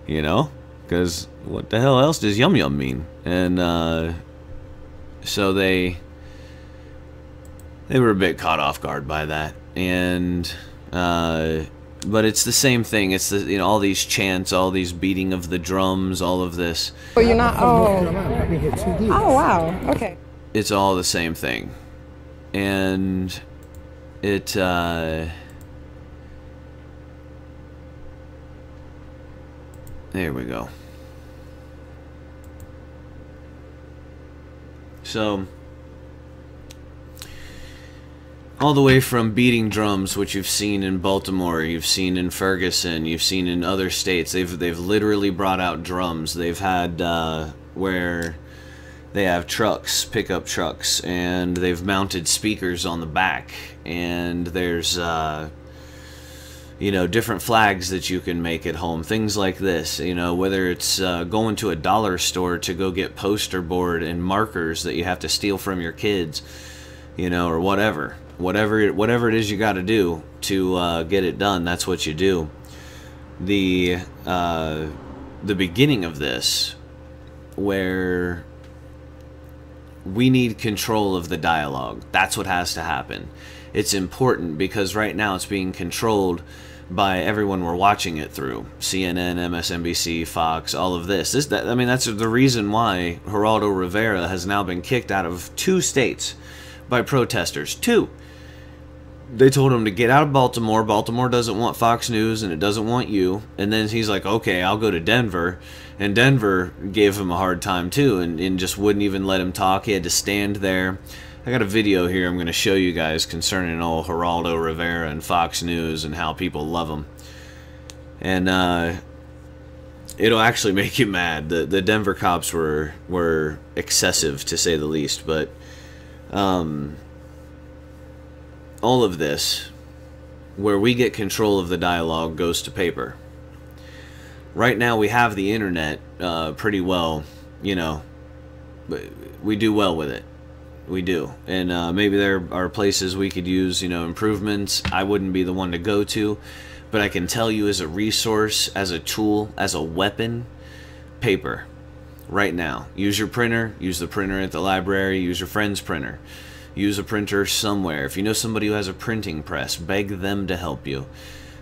Speaker 5: because what the hell else does yum yum mean? And so they were a bit caught off guard by that, and but it's the same thing. It's the all these chants, all these beating of the drums, all of this.
Speaker 1: Oh, you're not. Oh wow. Okay.
Speaker 5: It's all the same thing, and it. There we go. So, all the way from beating drums, which you've seen in Baltimore, you've seen in Ferguson, you've seen in other states. They've literally brought out drums. They've had where they have trucks, pickup trucks, and they've mounted speakers on the back. And there's different flags that you can make at home, things like this. Whether it's going to a dollar store to go get poster board and markers that you have to steal from your kids, or whatever it is you got to do to get it done. That's what you do. The beginning of this, where we need control of the dialogue. That's what has to happen. It's important because right now it's being controlled by everyone we're watching it through. CNN, MSNBC, Fox, all of this. That's the reason why Geraldo Rivera has now been kicked out of 2 states by protesters. 2. They told him to get out of Baltimore. Baltimore doesn't want Fox News, and it doesn't want you. And then he's like, okay, I'll go to Denver. And Denver gave him a hard time too, and just wouldn't even let him talk. He had to stand there. I got a video here I'm going to show you guys concerning old Geraldo Rivera and Fox News and how people love him. And it'll actually make you mad. The Denver cops were excessive, to say the least. But all of this, where we get control of the dialogue, goes to paper. Right now we have the internet pretty well, but we do well with it. We do. And maybe there are places we could use, improvements. I wouldn't be the one to go to, but I can tell you as a resource, as a tool, as a weapon, paper. Right now. Use your printer. Use the printer at the library. Use your friend's printer. Use a printer somewhere. If you know somebody who has a printing press, beg them to help you.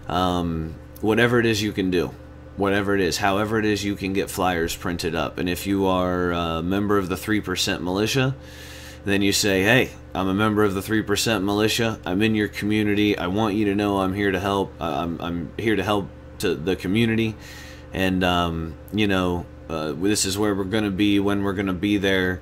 Speaker 5: whatever it is you can do. Whatever it is, however it is you can get flyers printed up. And if you are a member of the 3% militia, then you say, hey, I'm a member of the 3% militia. I'm in your community. I want you to know I'm here to help. I'm here to help to the community. And, you know, this is where we're going to be when we're going to be there.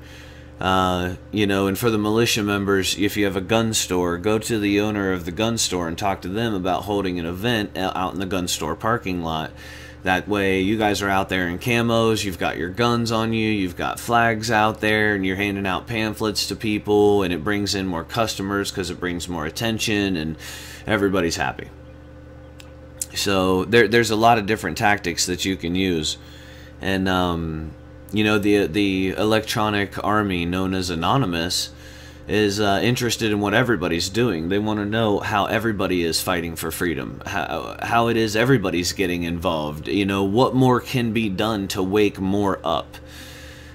Speaker 5: You know, and for the militia members, if you have a gun store, go to the owner of the gun store and talk to them about holding an event out in the gun store parking lot. That way you guys are out there in camos, you've got your guns on you, you've got flags out there, and you're handing out pamphlets to people, and it brings in more customers because it brings more attention, and everybody's happy. So there's a lot of different tactics that you can use. And you know, the electronic army known as Anonymous is interested in what everybody's doing. They want to know how everybody is fighting for freedom, how it is everybody's getting involved, you know, what more can be done to wake more up,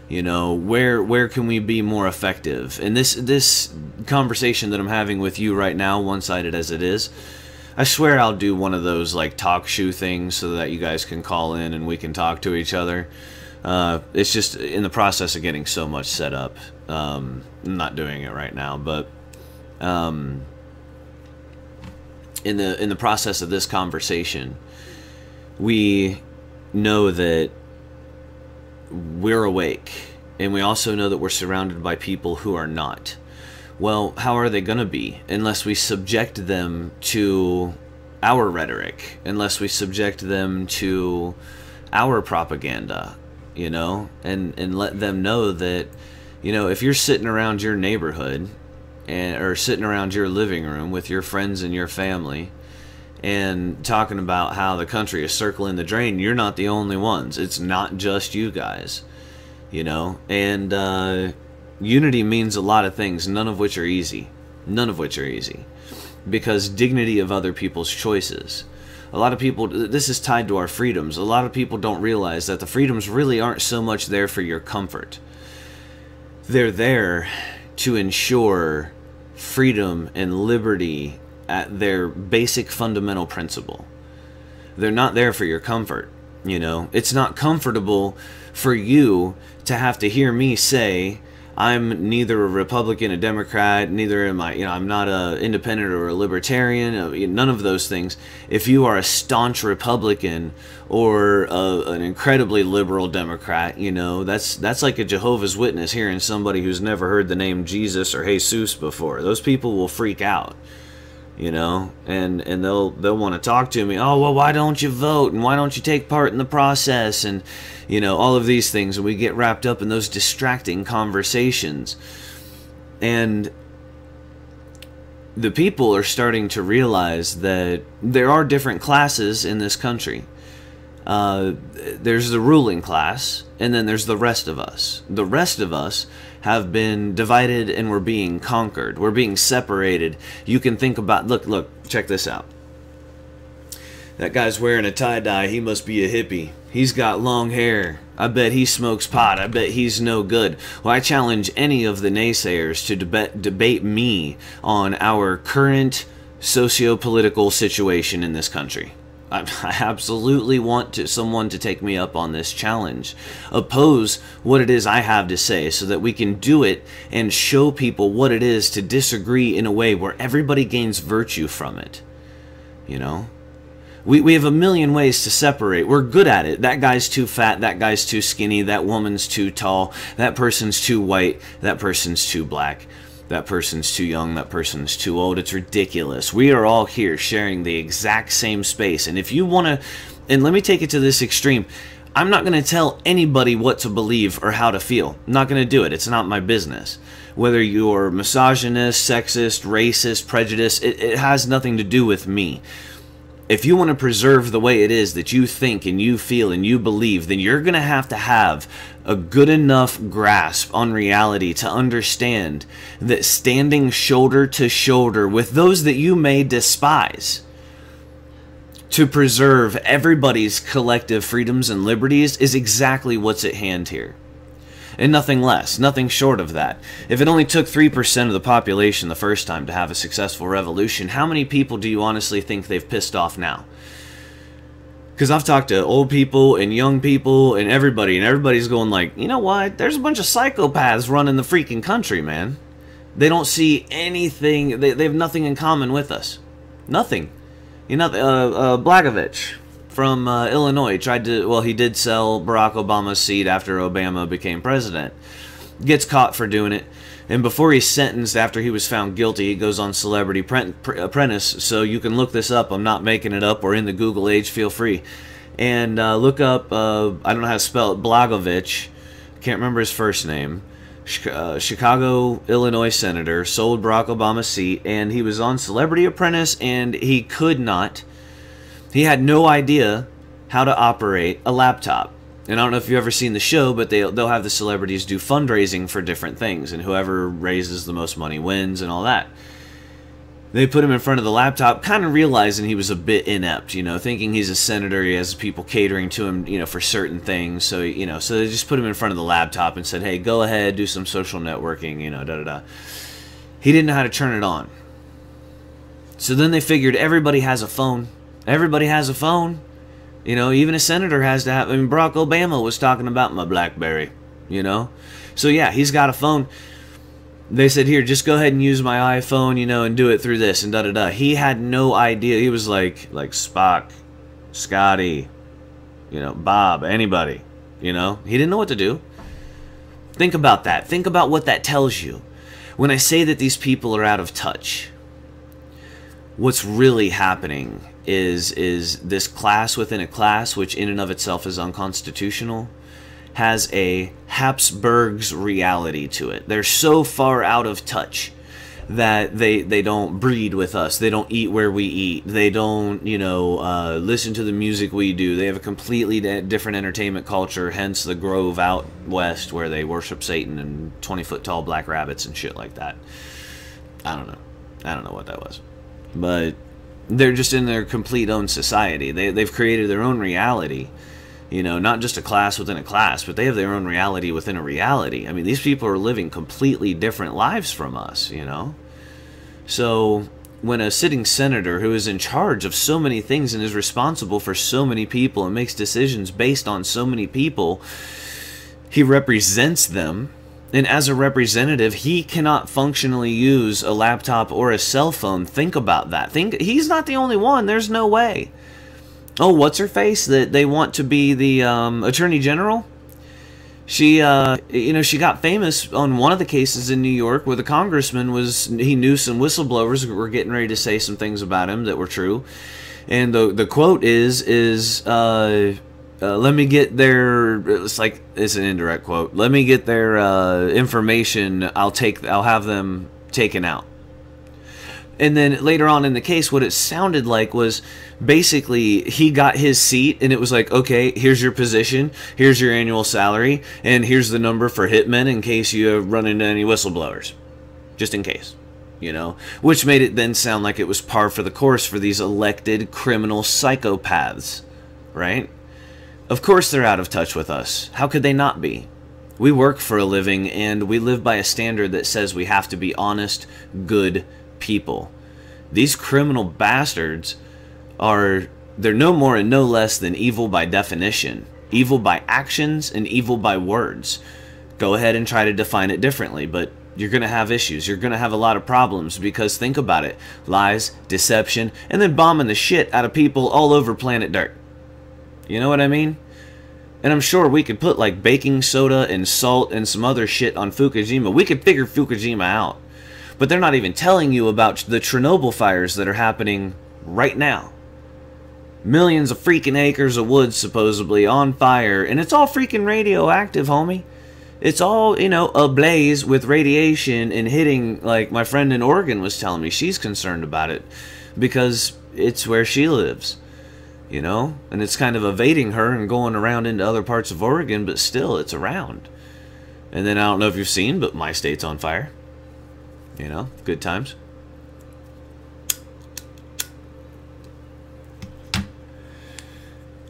Speaker 5: you know, where can we be more effective. And this conversation that I'm having with you right now, one-sided as it is, I swear I'll do one of those like talk shoe things so that you guys can call in and we can talk to each other. It's just in the process of getting so much set up. I'm not doing it right now, but in the process of this conversation, we know that we're awake, and we also know that we're surrounded by people who are not. Well, how are they going to be unless we subject them to our rhetoric, unless we subject them to our propaganda, you know, and let them know that, you know, if you're sitting around your neighborhood or sitting around your living room with your friends and your family and talking about how the country is circling the drain, you're not the only ones. It's not just you guys, you know. And unity means a lot of things, none of which are easy. None of which are easy. Because dignity of other people's choices. A lot of people, this is tied to our freedoms. A lot of people don't realize that the freedoms really aren't so much there for your comfort. They're there to ensure freedom and liberty at their basic fundamental principle. They're not there for your comfort, you know. It's not comfortable for you to have to hear me say, I'm neither a Republican, a Democrat, neither am I, you know, I'm not a independent or a libertarian, none of those things. If you are a staunch Republican or an incredibly liberal Democrat, you know, that's like a Jehovah's Witness hearing somebody who's never heard the name Jesus or Jesus before. Those people will freak out, you know, and they'll want to talk to me. Oh, well, why don't you vote? And why don't you take part in the process? And, you know, all of these things. And we get wrapped up in those distracting conversations. And the people are starting to realize that there are different classes in this country. There's the ruling class, and then there's the rest of us. The rest of us have been divided and we're being conquered. We're being separated. You can think about, look, check this out. That guy's wearing a tie-dye. He must be a hippie. He's got long hair. I bet he smokes pot. I bet he's no good. Well, I challenge any of the naysayers to debate me on our current socio-political situation in this country. I absolutely want someone to take me up on this challenge. Oppose what it is I have to say so that we can do it and show people what it is to disagree in a way where everybody gains virtue from it. You know? We have a million ways to separate. We're good at it. That guy's too fat. That guy's too skinny. That woman's too tall. That person's too white. That person's too black. That person's too young, that person's too old. It's ridiculous. We are all here sharing the exact same space. And if you want to, and let me take it to this extreme, I'm not going to tell anybody what to believe or how to feel. I'm not going to do it. It's not my business. Whether you're misogynist, sexist, racist, prejudiced, it has nothing to do with me. If you want to preserve the way it is that you think and you feel and you believe, then you're going to have a good enough grasp on reality to understand that standing shoulder to shoulder with those that you may despise to preserve everybody's collective freedoms and liberties is exactly what's at hand here. And nothing less, nothing short of that. If it only took 3% of the population the first time to have a successful revolution, how many people do you honestly think they've pissed off now? Because I've talked to old people and young people and everybody's going like, you know what? There's a bunch of psychopaths running the freaking country, man. They don't see anything. They have nothing in common with us. Nothing. You know, Blagojevich from Illinois tried to, well, he did sell Barack Obama's seat after Obama became president. Gets caught for doing it. And before he's sentenced, after he was found guilty, he goes on Celebrity Apprentice. So you can look this up. I'm not making it up. We're in the Google age. Feel free. And look up, I don't know how to spell it, Blagojevich. Can't remember his first name. Chicago, Illinois senator, sold Barack Obama's seat. And he was on Celebrity Apprentice, and he could not. He had no idea how to operate a laptop. And I don't know if you've ever seen the show, but they'll have the celebrities do fundraising for different things, and whoever raises the most money wins and all that. They put him in front of the laptop, kind of realizing he was a bit inept, you know, thinking he's a senator, he has people catering to him, you know, for certain things. So, you know, so they just put him in front of the laptop and said, hey, go ahead, do some social networking, you know, da-da-da. He didn't know how to turn it on. So then they figured everybody has a phone. Everybody has a phone. You know, even a senator has to have... I mean, Barack Obama was talking about my BlackBerry, you know? So, yeah, he's got a phone. They said, here, just go ahead and use my iPhone, you know, and do it through this, and da-da-da. He had no idea. He was like Spock, Scotty, you know, Bob, anybody, you know? He didn't know what to do. Think about that. Think about what that tells you. When I say that these people are out of touch, what's really happening is this class within a class, which in and of itself is unconstitutional, has a Habsburg's reality to it. They're so far out of touch that they don't breed with us. They don't eat where we eat. They don't, you know, listen to the music we do. They have a completely different entertainment culture, hence the Grove out west where they worship Satan and 20-foot tall black rabbits and shit like that. I don't know what that was. But they're just in their complete own society. They've created their own reality. You know, not just a class within a class, but they have their own reality within a reality. I mean, these people are living completely different lives from us, you know? So, when a sitting senator who is in charge of so many things and is responsible for so many people and makes decisions based on so many people, he represents them. And as a representative, he cannot functionally use a laptop or a cell phone. Think about that. He's not the only one. There's no way. Oh, what's her face? That they want to be the Attorney General? She, you know, she got famous on one of the cases in New York where the congressman he knew some whistleblowers who were getting ready to say some things about him that were true. And the quote is let me get their, it's an indirect quote, let me get their information, I'll have them taken out. And then later on in the case, what it sounded like was basically he got his seat and it was like, okay, here's your position, here's your annual salary, and here's the number for hitmen in case you run into any whistleblowers. Just in case, you know? Which made it then sound like it was par for the course for these elected criminal psychopaths, right? Of course they're out of touch with us. How could they not be? We work for a living and we live by a standard that says we have to be honest, good people. These criminal bastards they're no more and no less than evil by definition. Evil by actions and evil by words. Go ahead and try to define it differently, but you're going to have issues. You're going to have a lot of problems because think about it. Lies, deception, and then bombing the shit out of people all over planet Dirt. You know what I mean? And I'm sure we could put like baking soda and salt and some other shit on Fukushima. We could figure Fukushima out. But they're not even telling you about the Chernobyl fires that are happening right now. Millions of freaking acres of woods supposedly on fire. And it's all freaking radioactive, homie. It's all, you know, ablaze with radiation and hitting, like my friend in Oregon was telling me. She's concerned about it because it's where she lives. You know? And it's kind of evading her and going around into other parts of Oregon, but still, it's around. And then I don't know if you've seen, but my state's on fire. You know, good times.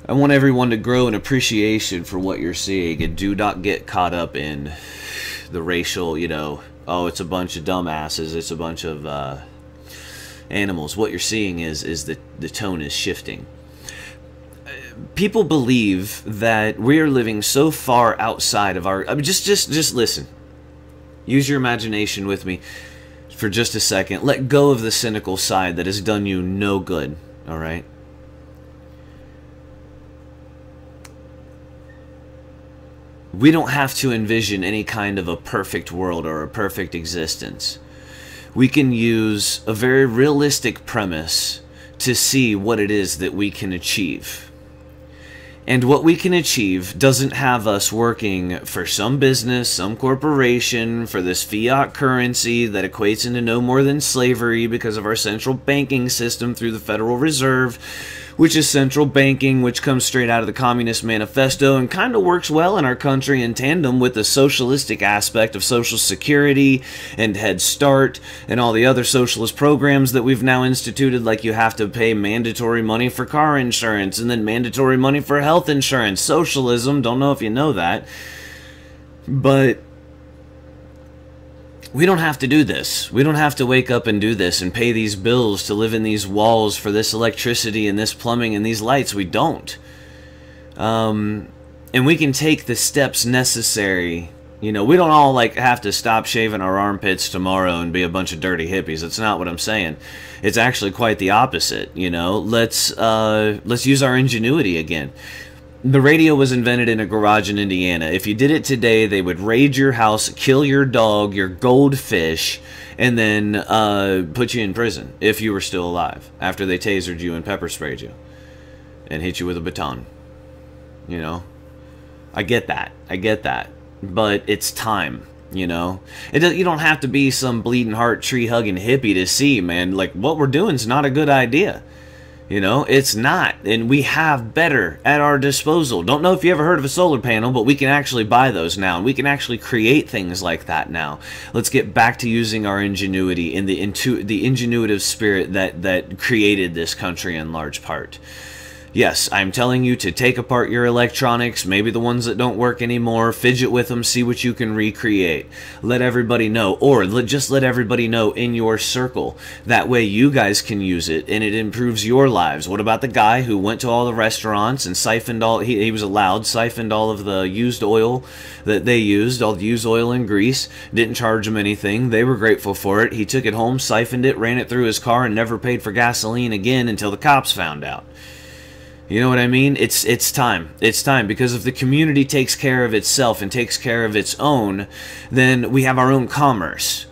Speaker 5: I want everyone to grow an appreciation for what you're seeing and do not get caught up in the racial, you know, oh, it's a bunch of dumbasses, it's a bunch of animals. What you're seeing is that the tone is shifting. people believe that we are living so far outside of our... I mean, just listen. Use your imagination with me for just a second. Let go of the cynical side that has done you no good, all right? We don't have to envision any kind of a perfect world or a perfect existence. We can use a very realistic premise to see what it is that we can achieve. And what we can achieve doesn't have us working for some business, some corporation, for this fiat currency that equates into no more than slavery because of our central banking system through the Federal Reserve, which is central banking, which comes straight out of the Communist Manifesto and kind of works well in our country in tandem with the socialistic aspect of Social Security and Head Start and all the other socialist programs that we've now instituted, like you have to pay mandatory money for car insurance and then mandatory money for health insurance. Socialism, don't know if you know that, but we don't have to do this. We don't have to wake up and do this and pay these bills to live in these walls for this electricity and this plumbing and these lights. We don't. And we can take the steps necessary. You know, we don't all like have to stop shaving our armpits tomorrow and be a bunch of dirty hippies. That's not what I'm saying. It's actually quite the opposite. You know, let's use our ingenuity again. The radio was invented in a garage in Indiana. If you did it today, they would raid your house, kill your dog, your goldfish, and then put you in prison if you were still alive after they tasered you and pepper sprayed you and hit you with a baton. You know? I get that. I get that. But it's time, you know? You don't have to be some bleeding heart, tree-hugging hippie to see, man. Like, what we're doing is not a good idea. You know, it's not, and we have better at our disposal. Don't know if you ever heard of a solar panel, but we can actually buy those now, and we can actually create things like that now. Let's get back to using our ingenuity and the ingenuitive spirit that created this country in large part. Yes, I'm telling you to take apart your electronics, maybe the ones that don't work anymore, fidget with them, see what you can recreate. Let everybody know, or just let everybody know in your circle. That way you guys can use it, and it improves your lives. What about the guy who went to all the restaurants and siphoned all, he was allowed, siphoned all of the used oil that they used, all the used oil and grease, didn't charge them anything, they were grateful for it, he took it home, siphoned it, ran it through his car, and never paid for gasoline again until the cops found out. You know what I mean? It's time. It's time, because if the community takes care of itself and takes care of its own, then we have our own commerce.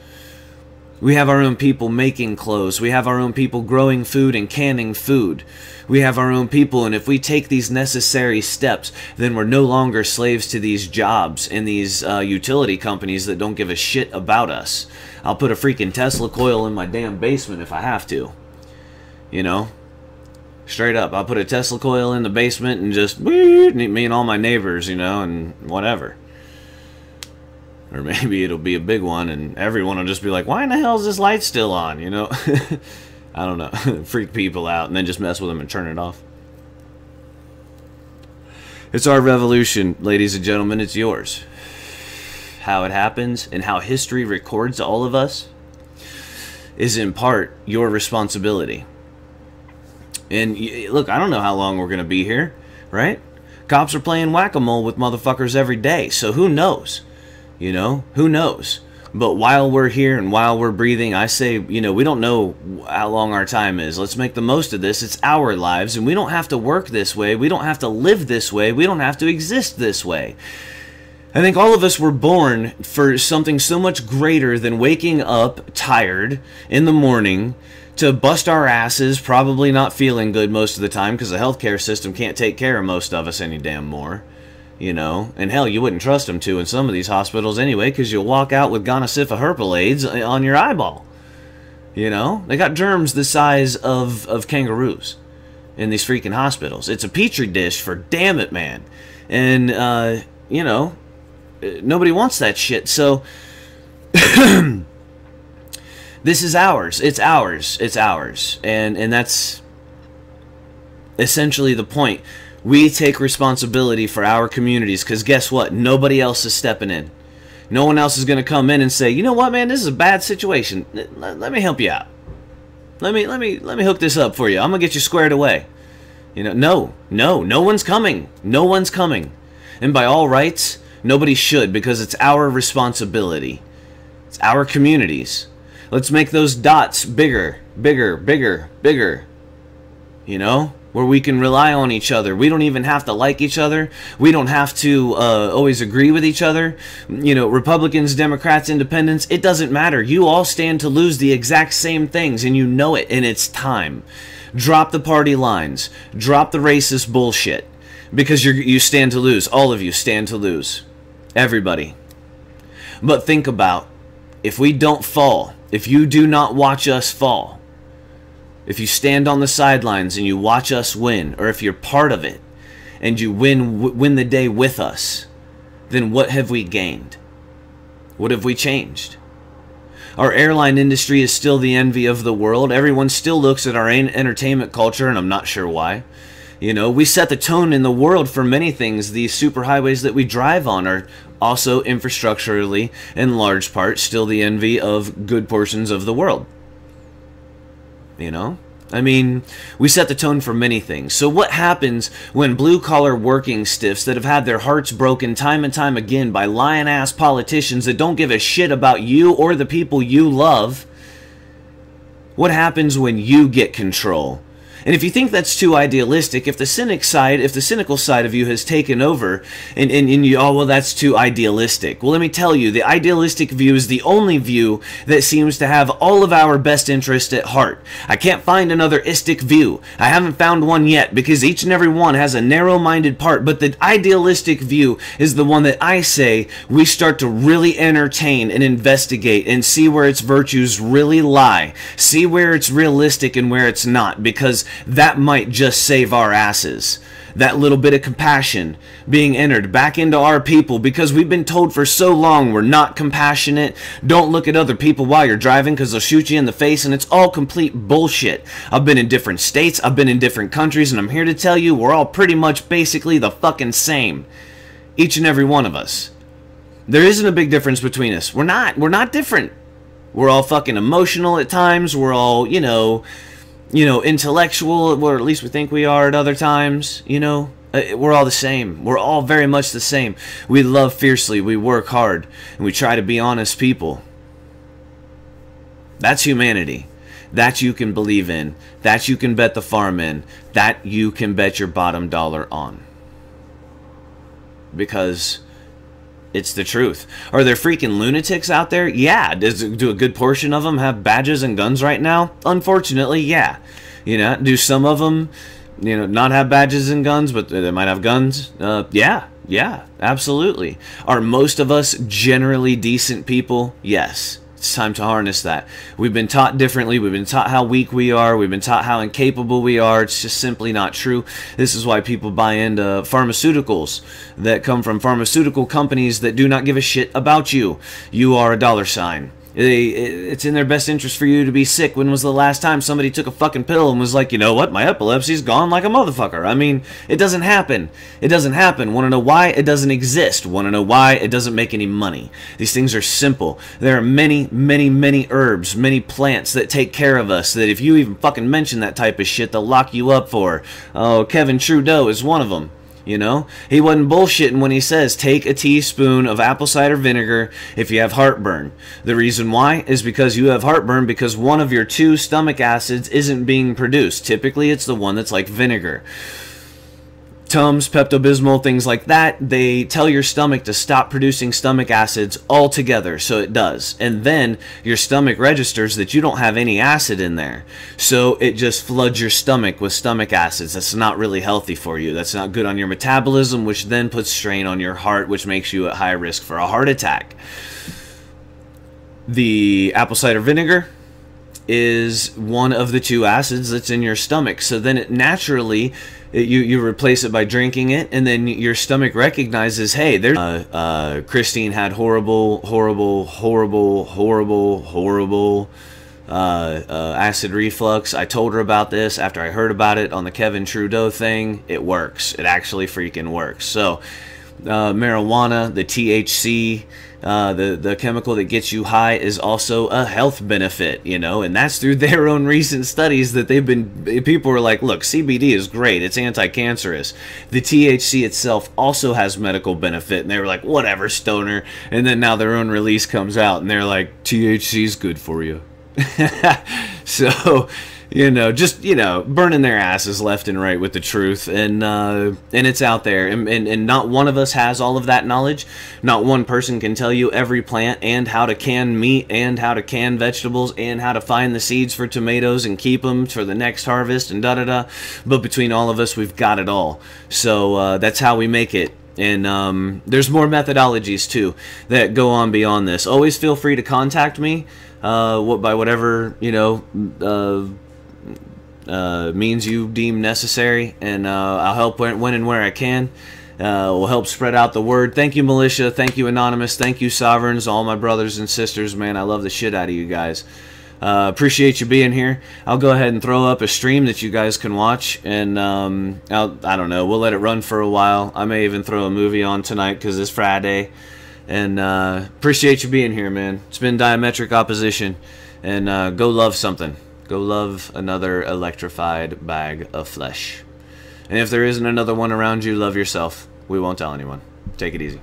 Speaker 5: We have our own people making clothes. We have our own people growing food and canning food. We have our own people, and if we take these necessary steps, then we're no longer slaves to these jobs and these utility companies that don't give a shit about us. I'll put a freaking Tesla coil in my damn basement if I have to. You know? Straight up, I'll put a Tesla coil in the basement and just me and all my neighbors, you know, and whatever. Or maybe it'll be a big one and everyone will just be like, why in the hell is this light still on, you know? I don't know. Freak people out and then just mess with them and turn it off. It's our revolution, ladies and gentlemen. It's yours. How it happens and how history records all of us is in part your responsibility. And look, I don't know how long we're going to be here, right? Cops are playing whack-a-mole with motherfuckers every day, so who knows? You know, who knows? But while we're here and while we're breathing, I say, you know, we don't know how long our time is. Let's make the most of this. It's our lives, and we don't have to work this way. We don't have to live this way. We don't have to exist this way. I think all of us were born for something so much greater than waking up tired in the morning to bust our asses, probably not feeling good most of the time because the healthcare system can't take care of most of us any damn more, you know. And hell, you wouldn't trust them to in some of these hospitals anyway because you'll walk out with gonorrhea herpes on your eyeball, you know. They got germs the size of kangaroos in these freaking hospitals. It's a petri dish for damn it, man. And, you know, nobody wants that shit, so... This is ours. It's ours. It's ours. And that's essentially the point. We take responsibility for our communities because guess what? Nobody else is stepping in. No one else is going to come in and say, you know what, man, this is a bad situation. Let me help you out. Let me hook this up for you. I'm going to get you squared away. You know, no one's coming. No one's coming. And by all rights, nobody should, because it's our responsibility. It's our communities. Let's make those dots bigger, bigger, bigger, bigger. You know, where we can rely on each other. We don't even have to like each other. We don't have to always agree with each other. You know, Republicans, Democrats, Independents, it doesn't matter. You all stand to lose the exact same things, and you know it, and it's time. Drop the party lines. Drop the racist bullshit. Because you stand to lose. All of you stand to lose. Everybody. But think about, if we don't fall, if you do not watch us fall, if you stand on the sidelines and you watch us win, or if you're part of it and you win the day with us, then what have we gained? What have we changed? Our airline industry is still the envy of the world. Everyone still looks at our entertainment culture, and I'm not sure why. You know, we set the tone in the world for many things. These superhighways that we drive on are also infrastructurally, in large part, still the envy of good portions of the world. You know? I mean, we set the tone for many things. So what happens when blue-collar working stiffs that have had their hearts broken time and time again by lying-ass politicians that don't give a shit about you or the people you love? What happens when you get control? And if you think that's too idealistic, if the cynical side of you has taken over, and you, oh, well, that's too idealistic. Well, let me tell you, the idealistic view is the only view that seems to have all of our best interest at heart. I can't find another istic view. I haven't found one yet, because each and every one has a narrow-minded part, but the idealistic view is the one that I say we start to really entertain and investigate and see where its virtues really lie. See where it's realistic and where it's not, because that might just save our asses. That little bit of compassion being entered back into our people, because we've been told for so long we're not compassionate. Don't look at other people while you're driving because they'll shoot you in the face, and it's all complete bullshit. I've been in different states, I've been in different countries, and I'm here to tell you we're all pretty much basically the fucking same. Each and every one of us. There isn't a big difference between us. We're not different. We're all fucking emotional at times. We're all, you know, intellectual, or at least we think we are at other times, you know. We're all the same. We're all very much the same. We love fiercely, we work hard, and we try to be honest people. That's humanity. That you can believe in. That you can bet the farm in. That you can bet your bottom dollar on. Because it's the truth. Are there freaking lunatics out there? Yeah. Do a good portion of them have badges and guns right now? Unfortunately, yeah. You know, do some of them, you know, not have badges and guns, but they might have guns? Yeah, absolutely. Are most of us generally decent people? Yes. It's time to harness that. We've been taught differently. We've been taught how weak we are. We've been taught how incapable we are. It's just simply not true. This is why people buy into pharmaceuticals that come from pharmaceutical companies that do not give a shit about you. You are a dollar sign. It's in their best interest for you to be sick. When was the last time somebody took a fucking pill and was like, you know what, my epilepsy's gone like a motherfucker? I mean, it doesn't happen. It doesn't happen. Want to know why? It doesn't exist. Want to know why? It doesn't make any money. These things are simple. There are many, many, many herbs, many plants that take care of us, that if you even fucking mention that type of shit, they'll lock you up for. Oh, Kevin Trudeau is one of them. You know, he wasn't bullshitting when he says take a teaspoon of apple cider vinegar if you have heartburn. The reason why is because you have heartburn because one of your two stomach acids isn't being produced. Typically, it's the one that's like vinegar. Tums, Pepto-Bismol, things like that, they tell your stomach to stop producing stomach acids altogether, so it does. And then your stomach registers that you don't have any acid in there. So it just floods your stomach with stomach acids. That's not really healthy for you. That's not good on your metabolism, which then puts strain on your heart, which makes you at high risk for a heart attack. The apple cider vinegar is one of the two acids that's in your stomach. So then it naturally, you replace it by drinking it, and then your stomach recognizes, hey, there's Christine had horrible acid reflux. I told her about this after I heard about it on the Kevin Trudeau thing. It works. It actually freaking works. So marijuana, the THC, The chemical that gets you high is also a health benefit, you know, and that's through their own recent studies that people were like, look, CBD is great, it's anti-cancerous. The THC itself also has medical benefit, and they were like, whatever, stoner. And then now their own release comes out, and they're like, THC is good for you. So, you know, just, you know, burning their asses left and right with the truth, and it's out there, and not one of us has all of that knowledge. Not one person can tell you every plant, and how to can meat, and how to can vegetables, and how to find the seeds for tomatoes and keep them for the next harvest, and da-da-da. But between all of us, we've got it all. So that's how we make it. And there's more methodologies too that go on beyond this. Always feel free to contact me by whatever, you know, means you deem necessary, and I'll help when and where I can. We'll help spread out the word. Thank you, Militia. Thank you, Anonymous. Thank you, Sovereigns. All my brothers and sisters, man. I love the shit out of you guys. Appreciate you being here. I'll go ahead and throw up a stream that you guys can watch, and I don't know, we'll let it run for a while. I may even throw a movie on tonight because it's Friday. And appreciate you being here, man. It's been Diametric Opposition, and go love something. Go love another electrified bag of flesh. And if there isn't another one around you, love yourself. We won't tell anyone. Take it easy.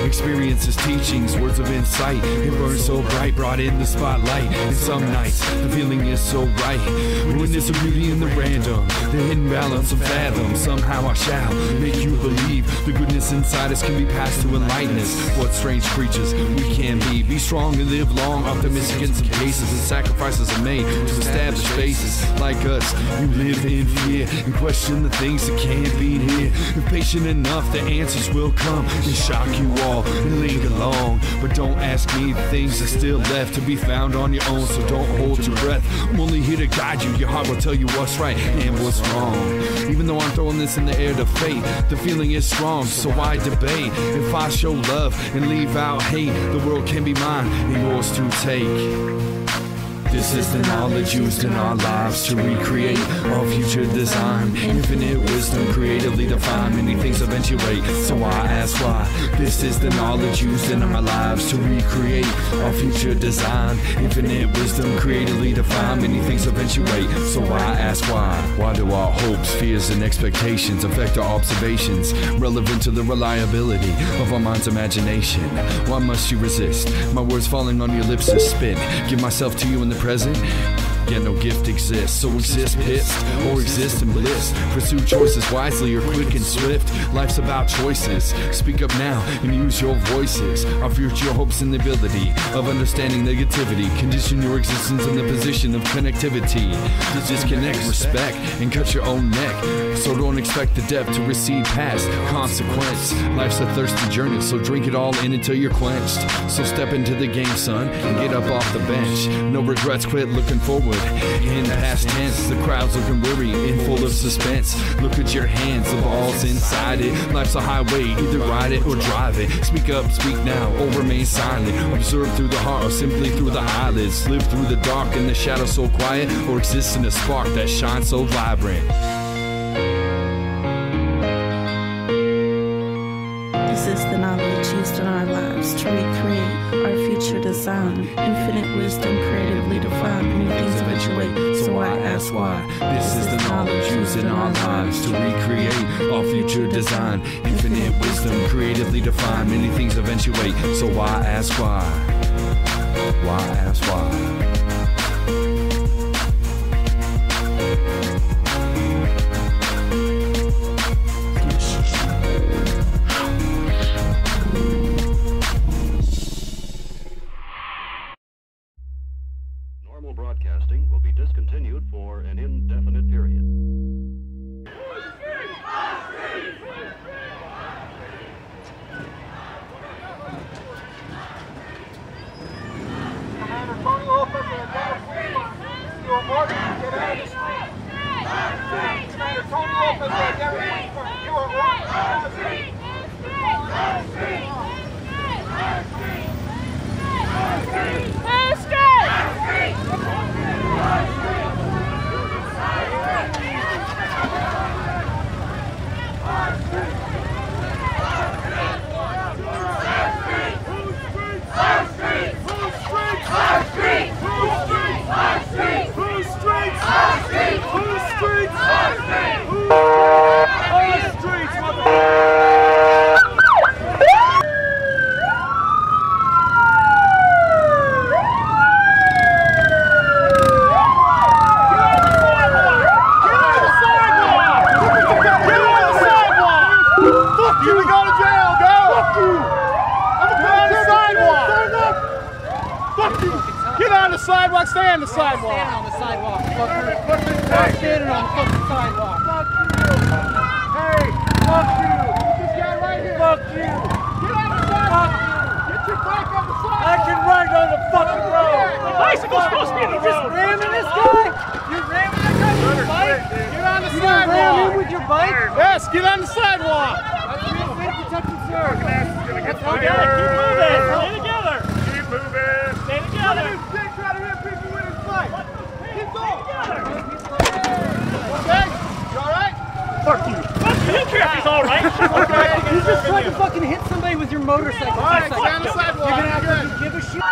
Speaker 7: Experiences, teachings, words of insight. It burns so bright, brought in the spotlight. And some nights, the feeling is so right. When there's a beauty in the random, the hidden balance of fathom. Somehow I shall make you believe the goodness inside us can be passed to enlighten us. What strange creatures we can be. Be strong and live long, optimistic in some cases. And sacrifices are made to establish bases. Like us, you live in fear and question the things that can't be here. If patient enough, the answers will come and shock you all and linger long. But don't ask me, the things are still left to be found on your own, so don't hold your breath. I'm only here to guide you. Your heart will tell you what's right and what's wrong. Even though I'm throwing this in the air to fate, the feeling is strong, so why debate? If I show love and leave out hate, the world can be mine and yours to take. This is the knowledge used in our lives to recreate our future design. Infinite wisdom creatively defined, many things eventuate, so I ask why. This is the knowledge used in our lives to recreate our future design. Infinite wisdom creatively defined, many things eventuate, so I ask why. Why do our hopes, fears, and expectations affect our observations, relevant to the reliability of our mind's imagination? Why must you resist my words falling on your lips to spin? Give myself to you in the present, yet no gift exists. So exist pissed or exist in bliss. Pursue choices wisely or quick and swift. Life's about choices. Speak up now and use your voices. Our future hopes and the ability of understanding negativity. Condition your existence in the position of connectivity. To disconnect, respect, and cut your own neck. So don't expect the depth to recede past consequence. Life's a thirsty journey, so drink it all in until you're quenched. So step into the game, son, and get up off the bench. No regrets, quit looking forward. In past tense, the crowd's looking weary and full of suspense. Look at your hands, the ball's inside it. Life's a highway, either ride it or drive it. Speak up, speak now, or remain silent. Observe through the heart or simply through the eyelids. Live through the dark and the shadow so quiet, or exist in a spark that shines so vibrant.
Speaker 17: This is the knowledge used in our lives to recreate our future design. Infinite wisdom creatively defined, many things eventuate, so I ask why.
Speaker 7: This is the knowledge used in our lives to recreate our future design. Infinite wisdom creatively defined, many things eventuate, so why ask why? Why ask why?
Speaker 18: Broadcasting will be discontinued for an indefinite period.
Speaker 2: Get on the sidewalk, stay on the sidewalk.
Speaker 3: Standing on the sidewalk, fucker.
Speaker 2: Stop standing on the fucking sidewalk. Fuck you. Hey, fuck you. This guy right here. Fuck you. Get on the sidewalk. Get your bike on the sidewalk. I can ride on the fucking road. The bicycle's supposed to be in the road. You just ramming this guy? You ramming that guy with your bike? Get on the sidewalk. You ram him with your bike? Yes, get on the sidewalk. That's the real way to protect and serve. Keep moving. Stay together. Keep moving. Stay together. Try to hit people with his bike. Keep going. Okay? You alright? Fuck you. Fuck you. You don't care if he's alright. Okay.
Speaker 3: You just tried to fucking hit somebody with your motorcycle.
Speaker 2: Alright, stay on the sidewalk.
Speaker 3: You're gonna have to give a shit.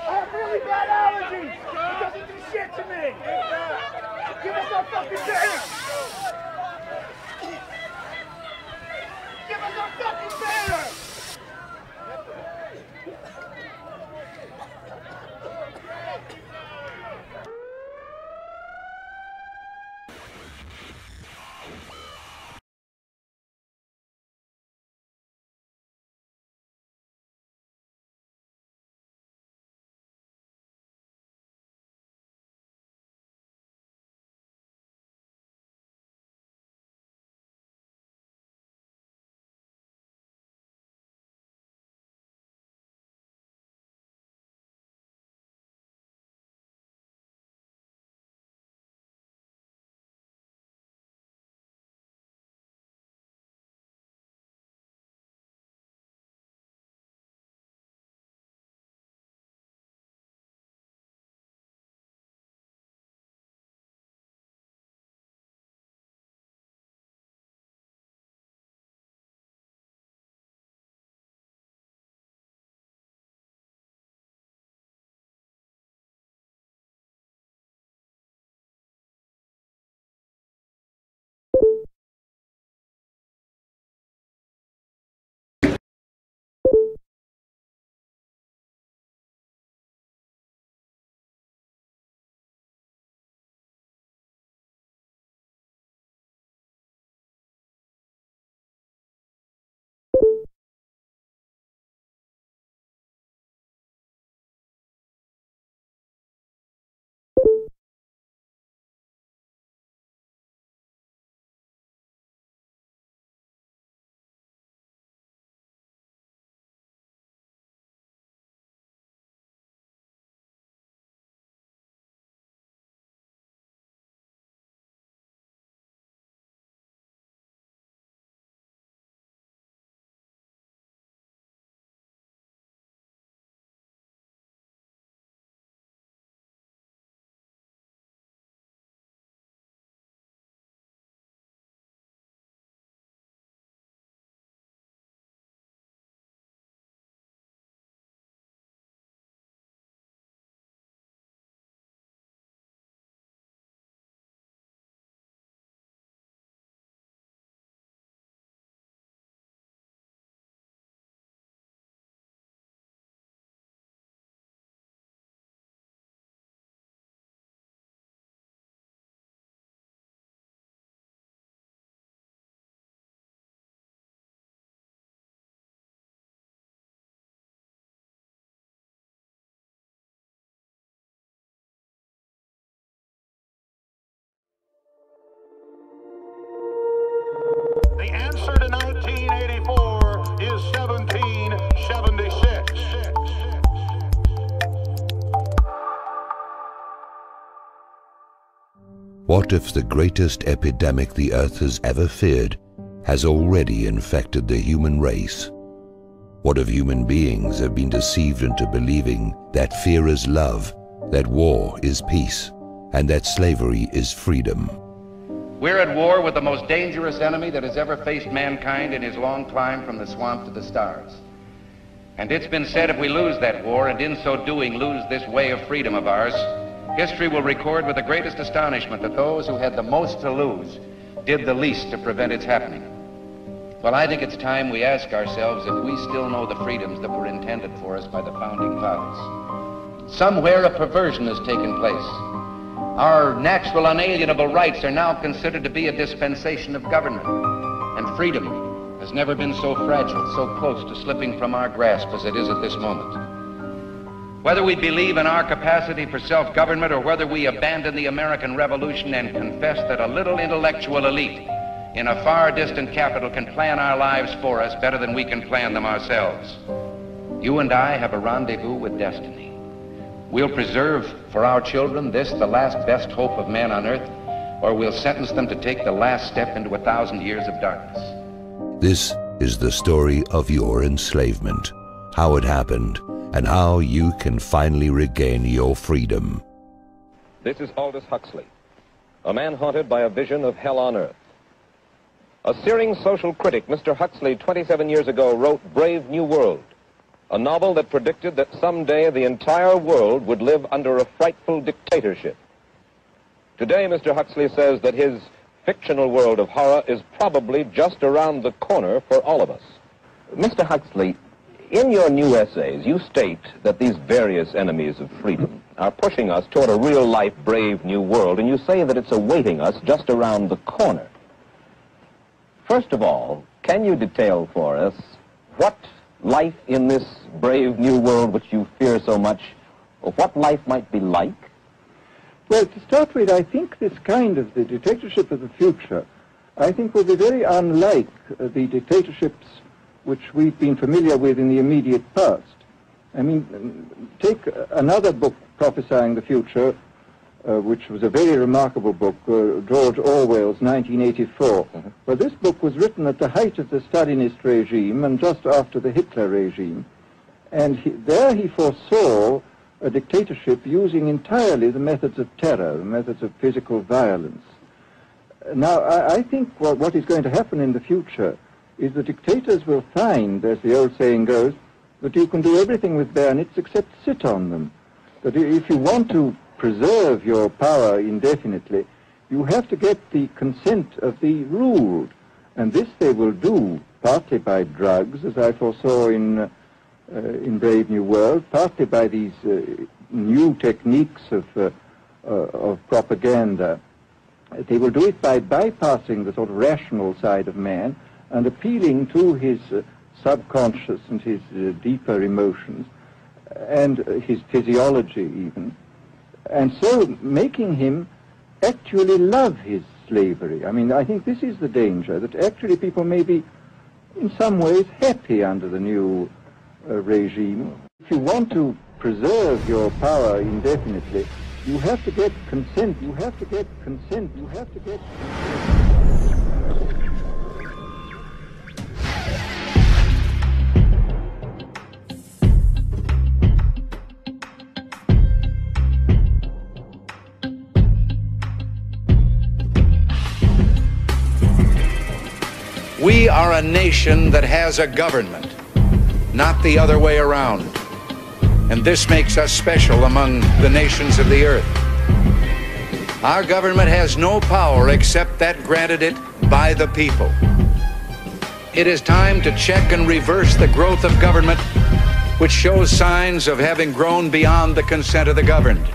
Speaker 2: I have really bad allergies. It doesn't do shit to me. Give us our fucking banner. Give us our fucking banner.
Speaker 18: What if the greatest epidemic the Earth has ever feared has already infected the human race? What if human beings have been deceived into believing that fear is love, that war is peace, and that slavery is freedom?
Speaker 19: We're at war with the most dangerous enemy that has ever faced mankind in his long climb from the swamp to the stars. And it's been said if we lose that war, and in so doing lose this way of freedom of ours, history will record with the greatest astonishment that those who had the most to lose did the least to prevent its happening. Well, I think it's time we ask ourselves if we still know the freedoms that were intended for us by the founding fathers. Somewhere a perversion has taken place. Our natural unalienable rights are now considered to be a dispensation of government, and freedom has never been so fragile, so close to slipping from our grasp as it is at this moment. Whether we believe in our capacity for self-government or whether we abandon the American Revolution and confess that a little intellectual elite in a far distant capital can plan our lives for us better than we can plan them ourselves, you and I have a rendezvous with destiny. We'll preserve for our children this, the last best hope of man on earth, or we'll sentence them to take the last step into 1,000 years of darkness.
Speaker 18: This is the story of your enslavement, how it happened, and how you can finally regain your freedom.
Speaker 20: This is Aldous Huxley, a man haunted by a vision of hell on earth. A searing social critic, Mr. Huxley, 27 years ago, wrote Brave New World, a novel that predicted that someday the entire world would live under a frightful dictatorship. Today, Mr. Huxley says that his fictional world of horror is probably just around the corner for all of us. Mr. Huxley, in your new essays, you state that these various enemies of freedom are pushing us toward a real-life brave new world, and you say that it's awaiting us just around the corner. First of all, can you detail for us what life in this brave new world which you fear so much, or what life might be like?
Speaker 21: Well, to start with, I think this kind of the dictatorship of the future, I think will be very unlike the dictatorships which we've been familiar with in the immediate past. I mean, take another book prophesying the future, which was a very remarkable book, George Orwell's 1984. Well, this book was written at the height of the Stalinist regime and just after the Hitler regime. And there he foresaw a dictatorship using entirely the methods of terror, the methods of physical violence. Now, I think what is going to happen in the future is the dictators will find, as the old saying goes, that you can do everything with bayonets except sit on them. That if you want to preserve your power indefinitely, you have to get the consent of the ruled. And this they will do partly by drugs, as I foresaw in Brave New World, partly by these new techniques of propaganda. They will do it by bypassing the sort of rational side of man and appealing to his subconscious and his deeper emotions and his physiology even, and so making him actually love his slavery. I mean, I think this is the danger, that actually people may be in some ways happy under the new regime. If you want to preserve your power indefinitely, you have to get consent, you have to get consent, you have to get consent.
Speaker 19: We are a nation that has a government, not the other way around. And this makes us special among the nations of the earth. Our government has no power except that granted it by the people. It is time to check and reverse the growth of government, which shows signs of having grown beyond the consent of the governed.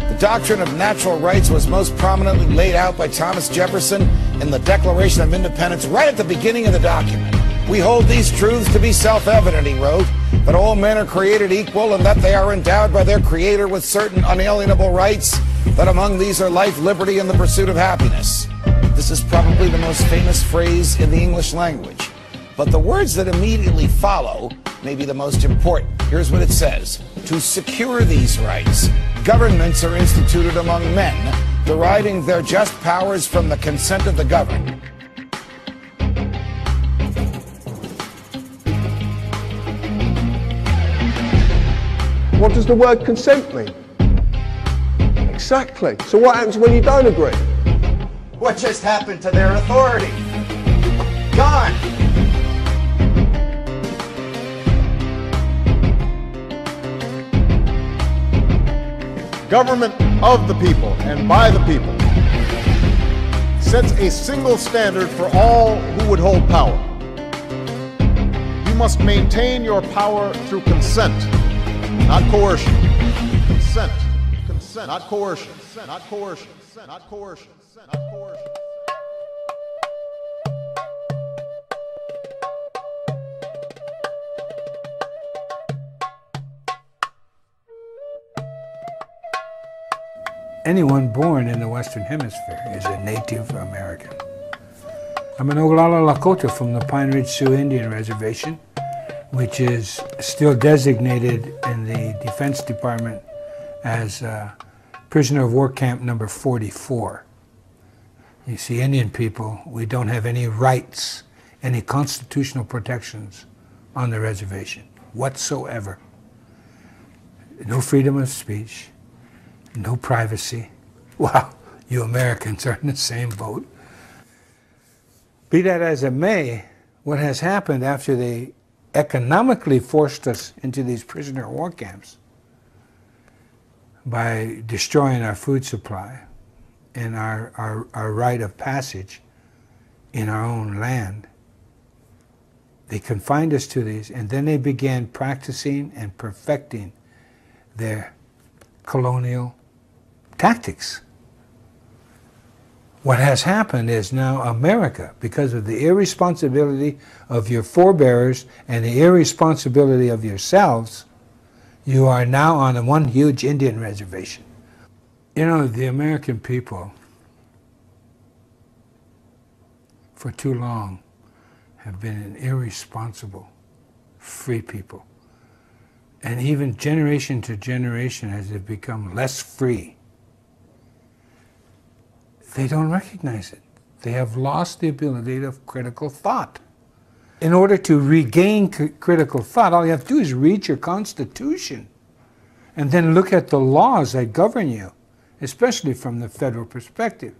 Speaker 22: The doctrine of natural rights was most prominently laid out by Thomas Jefferson in the Declaration of Independence right at the beginning of the document. We hold these truths to be self-evident, he wrote, that all men are created equal and that they are endowed by their Creator with certain unalienable rights, that among these are life, liberty, and the pursuit of happiness. This is probably the most famous phrase in the English language. But the words that immediately follow may be the most important. Here's what it says. To secure these rights, governments are instituted among men, deriving their just powers from the consent of the governed.
Speaker 4: What does the word consent mean? Exactly. So what happens when you don't agree?
Speaker 8: What just happened to their authority? Gone.
Speaker 23: Government of the people and by the people sets a single standard for all who would hold power. You must maintain your power through consent, not coercion. Consent, consent, not coercion, not coercion, not coercion, not coercion.
Speaker 24: Anyone born in the Western Hemisphere is a Native American. I'm an Oglala Lakota from the Pine Ridge Sioux Indian Reservation, which is still designated in the Defense Department as prisoner of war camp number 44. You see, Indian people, we don't have any rights, any constitutional protections on the reservation whatsoever. No freedom of speech. No privacy. Wow, you Americans are in the same boat. Be that as it may, what has happened after they economically forced us into these prisoner of war camps by destroying our food supply and our right of passage in our own land, they confined us to these, and then they began practicing and perfecting their colonial tactics. What has happened is now America, because of the irresponsibility of your forebears and the irresponsibility of yourselves, you are now on one huge Indian reservation. You know, the American people, for too long, have been an irresponsible, free people. And even generation to generation, as they've become less free, they don't recognize it. They have lost the ability of critical thought. In order to regain critical thought, all you have to do is read your Constitution and then look at the laws that govern you, especially from the federal perspective.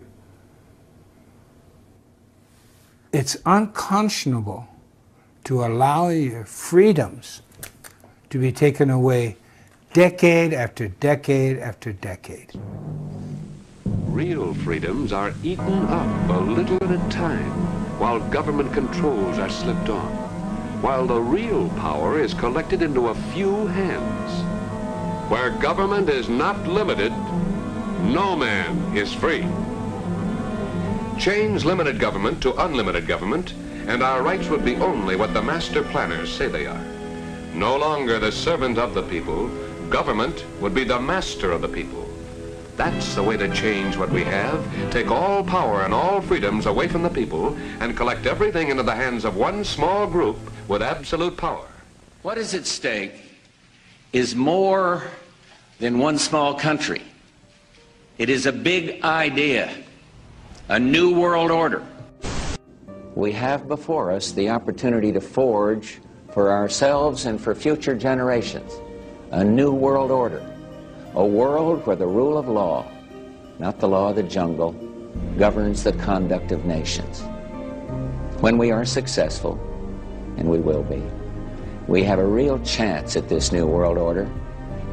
Speaker 24: It's unconscionable to allow your freedoms to be taken away decade after decade after decade.
Speaker 20: Real freedoms are eaten up a little at a time, while government controls are slipped on, while the real power is collected into a few hands. Where government is not limited, no man is free. Change limited government to unlimited government, and our rights would be only what the master planners say they are. No longer the servant of the people, government would be the master of the people. That's the way to change what we have. Take all power and all freedoms away from the people and collect everything into the hands of one small group with absolute power.
Speaker 25: What is at stake is more than one small country. It is a big idea, a new world order.
Speaker 26: We have before us the opportunity to forge for ourselves and for future generations a new world order. A world where the rule of law, not the law of the jungle, governs the conduct of nations. When we are successful, and we will be, we have a real chance at this new world order,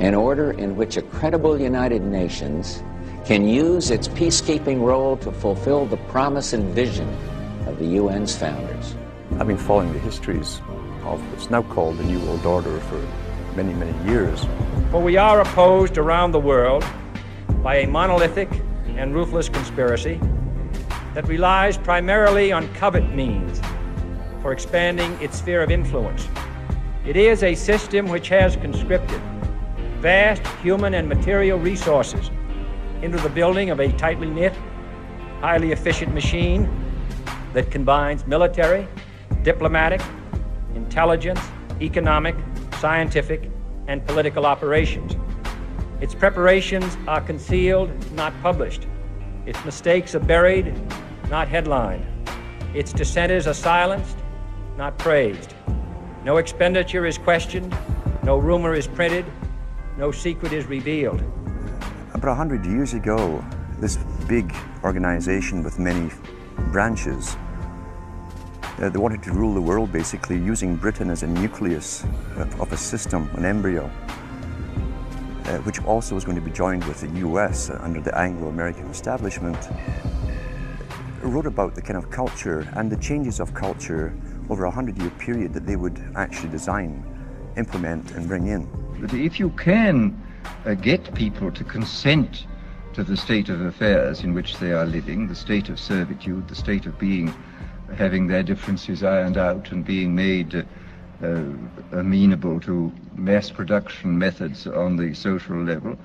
Speaker 26: an order in which a credible United Nations can use its peacekeeping role to fulfill the promise and vision of the UN's founders.
Speaker 27: I've been following the histories of what's now called the New World Order for many, many years.
Speaker 28: For we are opposed around the world by a monolithic and ruthless conspiracy that relies primarily on covert means for expanding its sphere of influence. It is a system which has conscripted vast human and material resources into the building of a tightly knit, highly efficient machine that combines military, diplomatic, intelligence, economic, scientific, and political operations. Its preparations are concealed, not published. Its mistakes are buried, not headlined. Its dissenters are silenced, not praised. No expenditure is questioned, no rumor is printed, no secret is revealed.
Speaker 27: About 100 years ago, this big organization with many branches, they wanted to rule the world basically using Britain as a nucleus of a system, an embryo, which also was going to be joined with the US under the Anglo-American establishment. Wrote about the kind of culture and the changes of culture over a 100-year period that they would actually design, implement and bring in.
Speaker 6: But if you can get people to consent to the state of affairs in which they are living, the state of servitude, the state of being, having their differences ironed out and being made amenable to mass production methods on the social level,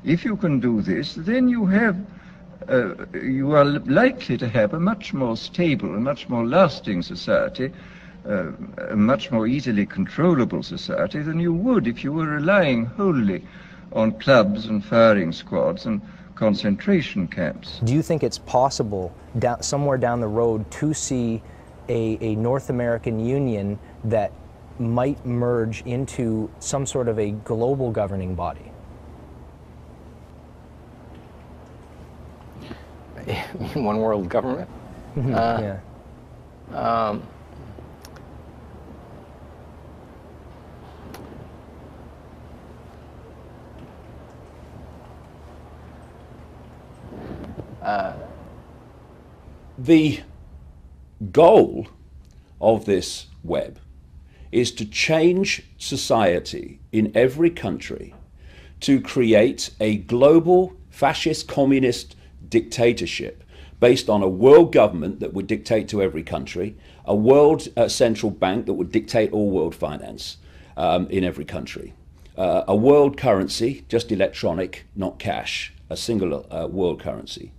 Speaker 6: if you can do this, then you are likely to have a much more stable and much more lasting society, a much more easily controllable society than you would if you were relying wholly on clubs and firing squads and concentration camps.
Speaker 9: Do you think it's possible somewhere down the road to see a North American Union that might merge into some sort of a global governing body?
Speaker 10: One world government?
Speaker 9: Yeah.
Speaker 11: The goal of this web is to change society in every country to create a global fascist communist dictatorship based on a world government that would dictate to every country, a world central bank that would dictate all world finance in every country, a world currency, just electronic, not cash, a single world currency,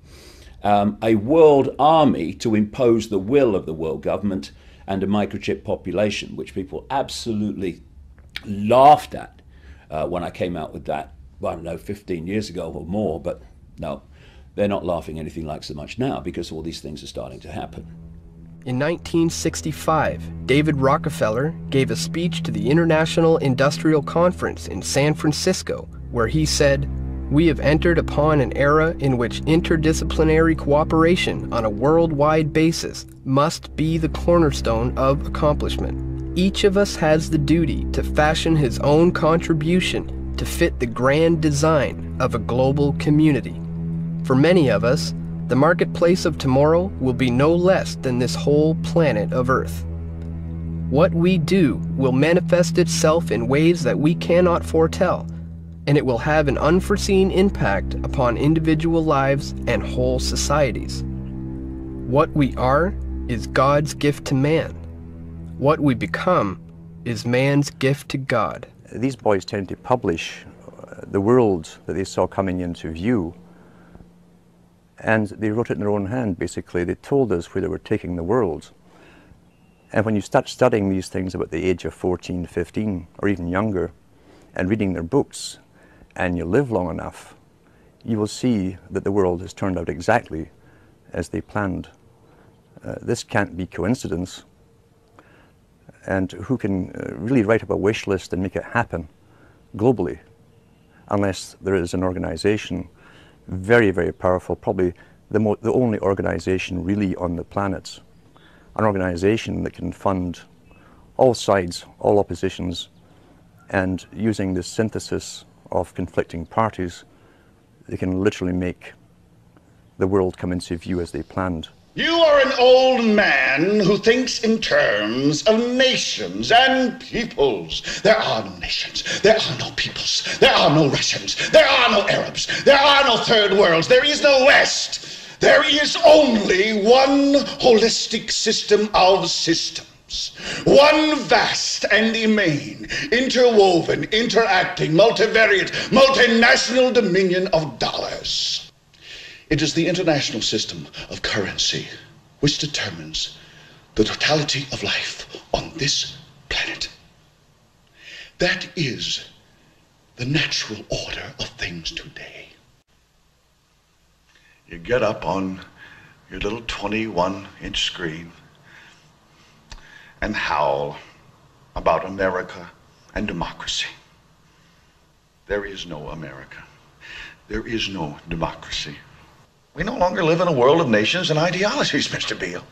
Speaker 11: a world army to impose the will of the world government, and a microchip population, which people absolutely laughed at when I came out with that, well, I don't know, 15 years ago or more, but no, they're not laughing anything like so much now because all these things are starting to happen.
Speaker 12: In 1965, David Rockefeller gave a speech to the International Industrial Conference in San Francisco, where he said, "We have entered upon an era in which interdisciplinary cooperation on a worldwide basis must be the cornerstone of accomplishment. Each of us has the duty to fashion his own contribution to fit the grand design of a global community. For many of us, the marketplace of tomorrow will be no less than this whole planet of Earth. What we do will manifest itself in ways that we cannot foretell, and it will have an unforeseen impact upon individual lives and whole societies. What we are is God's gift to man. What we become is man's gift to God."
Speaker 27: These boys tend to publish the world that they saw coming into view, and they wrote it in their own hand, basically. They told us where they were taking the world. And when you start studying these things about the age of 14, 15, or even younger, and reading their books, and you live long enough, you will see that the world has turned out exactly as they planned. This can't be coincidence. And who can really write up a wish list and make it happen globally, unless there is an organization very, very powerful, probably the only organization really on the planet, an organization that can fund all sides, all oppositions, and using this synthesis of conflicting parties, they can literally make the world come into view as they planned.
Speaker 13: You are an old man who thinks in terms of nations and peoples. There are no nations. There are no peoples. There are no Russians. There are no Arabs. There are no third worlds. There is no West. There is only one holistic system of systems. One vast and immane, interwoven, interacting, multivariate, multinational dominion of dollars. It is the international system of currency which determines the totality of life on this planet. That is the natural order of things today. You get up on your little 21-inch screen and howl about America and democracy. There is no America. There is no democracy. We no longer live in a world of nations and ideologies, Mr. Beale.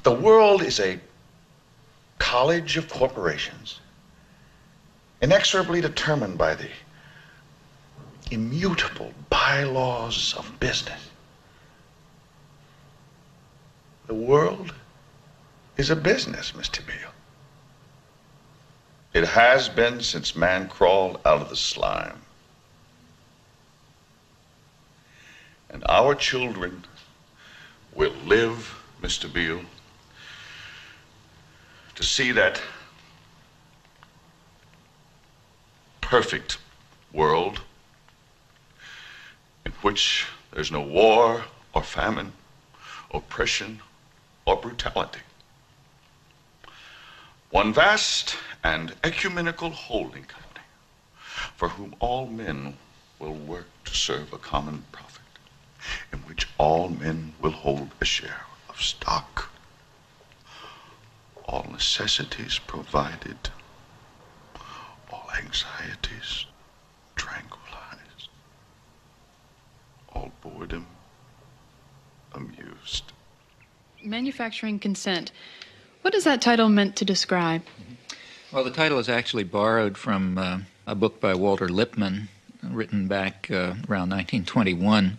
Speaker 13: The world is a college of corporations, inexorably determined by the immutable bylaws of business. The world is a business, Mr. Beale. It has been since man crawled out of the slime. And our children will live, Mr. Beale, to see that perfect world in which there's no war or famine, oppression or brutality. One vast and ecumenical holding company for whom all men will work to serve a common profit, in which all men will hold a share of stock, all necessities provided, all anxieties tranquilized, all boredom amused.
Speaker 1: Manufacturing consent. What is that title meant to describe?
Speaker 3: Well, the title is actually borrowed from a book by Walter Lippmann, written back around 1921,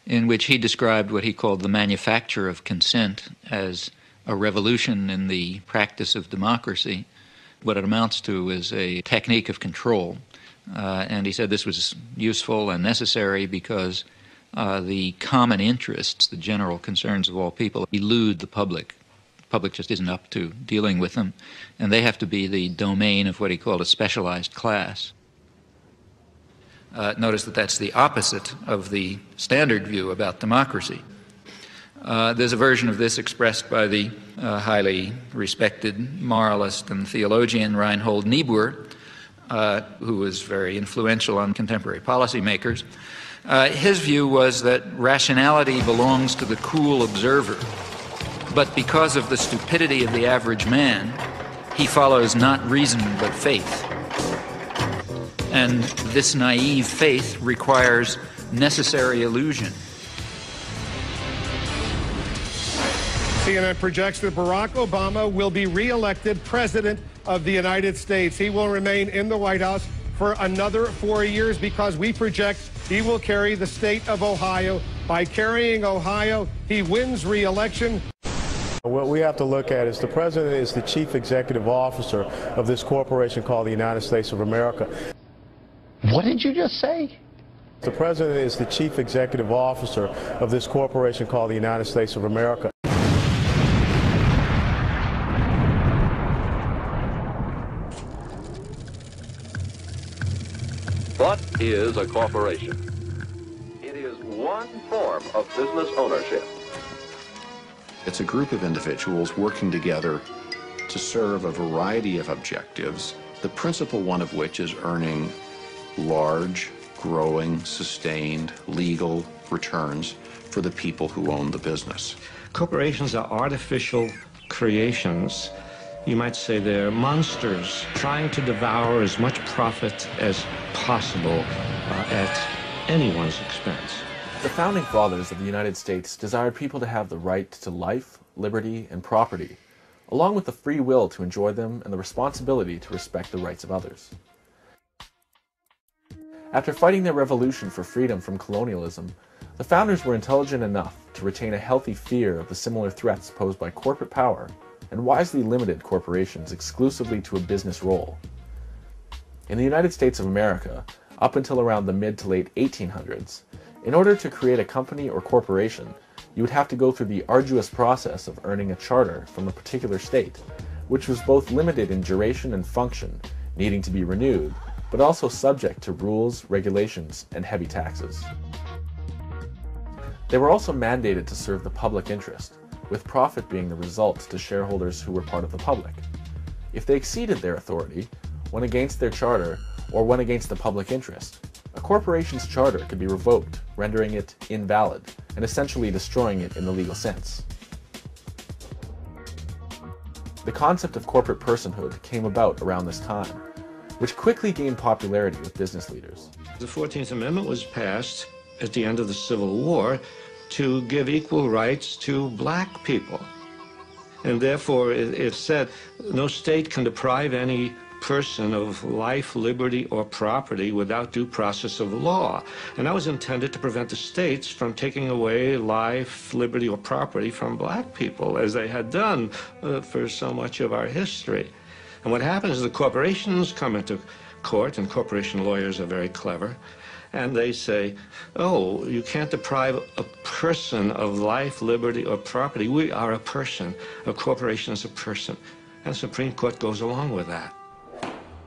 Speaker 3: in which he described what he called the manufacture of consent as a revolution in the practice of democracy. What it amounts to is a technique of control. And he said this was useful and necessary because the common interests, the general concerns of all people, elude the public. The public just isn't up to dealing with them, and they have to be the domain of what he called a specialized class. Notice that that's the opposite of the standard view about democracy. There's a version of this expressed by the highly respected moralist and theologian Reinhold Niebuhr, who was very influential on contemporary policymakers. His view was that rationality belongs to the cool observer, but because of the stupidity of the average man, he follows not reason but faith. And this naive faith requires necessary illusion.
Speaker 5: CNN projects that Barack Obama will be re-elected President of the United States. He will remain in the White House for another 4 years because we project he will carry the state of Ohio. By carrying Ohio, he wins re-election.
Speaker 7: What we have to look at is the president is the chief executive officer of this corporation called the United States of America.
Speaker 14: What did you just say?
Speaker 7: The president is the chief executive officer of this corporation called the United States of America.
Speaker 20: What is a corporation? It is one form of business ownership.
Speaker 15: It's a group of individuals working together to serve a variety of objectives, the principal one of which is earning large, growing, sustained, legal returns for the people who own the business.
Speaker 16: Corporations are artificial creations. You might say they're monsters trying to devour as much profit as possible at anyone's expense.
Speaker 17: The Founding Fathers of the United States desired people to have the right to life, liberty, and property, along with the free will to enjoy them and the responsibility to respect the rights of others. After fighting their revolution for freedom from colonialism, the founders were intelligent enough to retain a healthy fear of the similar threats posed by corporate power and wisely limited corporations exclusively to a business role. In the United States of America, up until around the mid to late 1800s, in order to create a company or corporation, you would have to go through the arduous process of earning a charter from a particular state, which was both limited in duration and function, needing to be renewed, but also subject to rules, regulations, and heavy taxes. They were also mandated to serve the public interest, with profit being the result to shareholders who were part of the public. If they exceeded their authority, went against their charter, or went against the public interest, a corporation's charter could be revoked, rendering it invalid, and essentially destroying it in the legal sense. The concept of corporate personhood came about around this time, which quickly gained popularity with business leaders.
Speaker 16: The 14th Amendment was passed at the end of the Civil War to give equal rights to black people. And therefore, it said no state can deprive any person of life, liberty, or property without due process of law. And that was intended to prevent the states from taking away life, liberty, or property from black people, as they had done for so much of our history. And what happens is the corporations come into court, and corporation lawyers are very clever, and they say, oh, you can't deprive a person of life, liberty, or property. We are a person. A corporation is a person. And the Supreme Court goes along with that.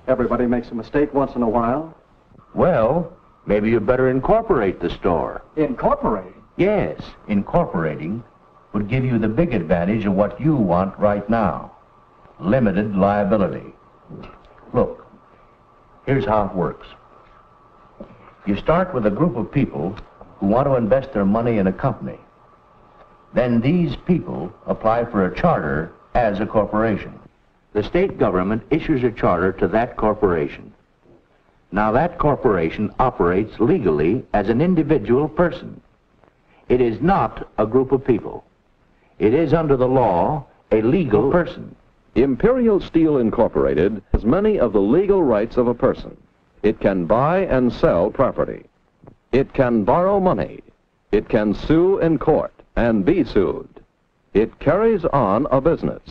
Speaker 14: Everybody makes a mistake once in a while. Well, maybe you better incorporate the store. Incorporate? Yes, incorporating would give you the big advantage of what you want right now. Limited liability. Look, here's how it works. You start with a group of people who want to invest their money in a company. Then these people apply for a charter as a corporation. The state government issues a charter to that corporation. Now that corporation operates legally as an individual person. It is not a group of people. It is under the law a legal person.
Speaker 20: Imperial Steel Incorporated has many of the legal rights of a person. It can buy and sell property. It can borrow money. It can sue in court and be sued. It carries on a business.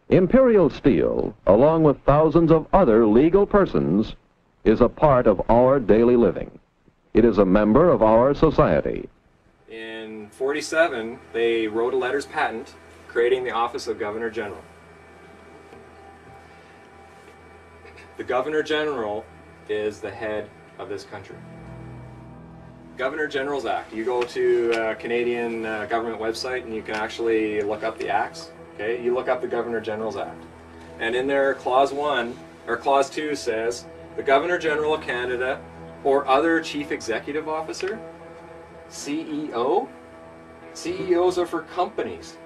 Speaker 20: Imperial Steel, along with thousands of other legal persons, is a part of our daily living. It is a member of our society.
Speaker 2: In '47, they wrote a letters patent creating the office of Governor General. The Governor General is the head of this country. Governor General's Act. You go to a Canadian government website and you can actually look up the acts. Okay, you look up the Governor General's Act. And in there, Clause 1, or Clause 2 says, the Governor General of Canada or other Chief Executive Officer, CEO, CEOs are for companies,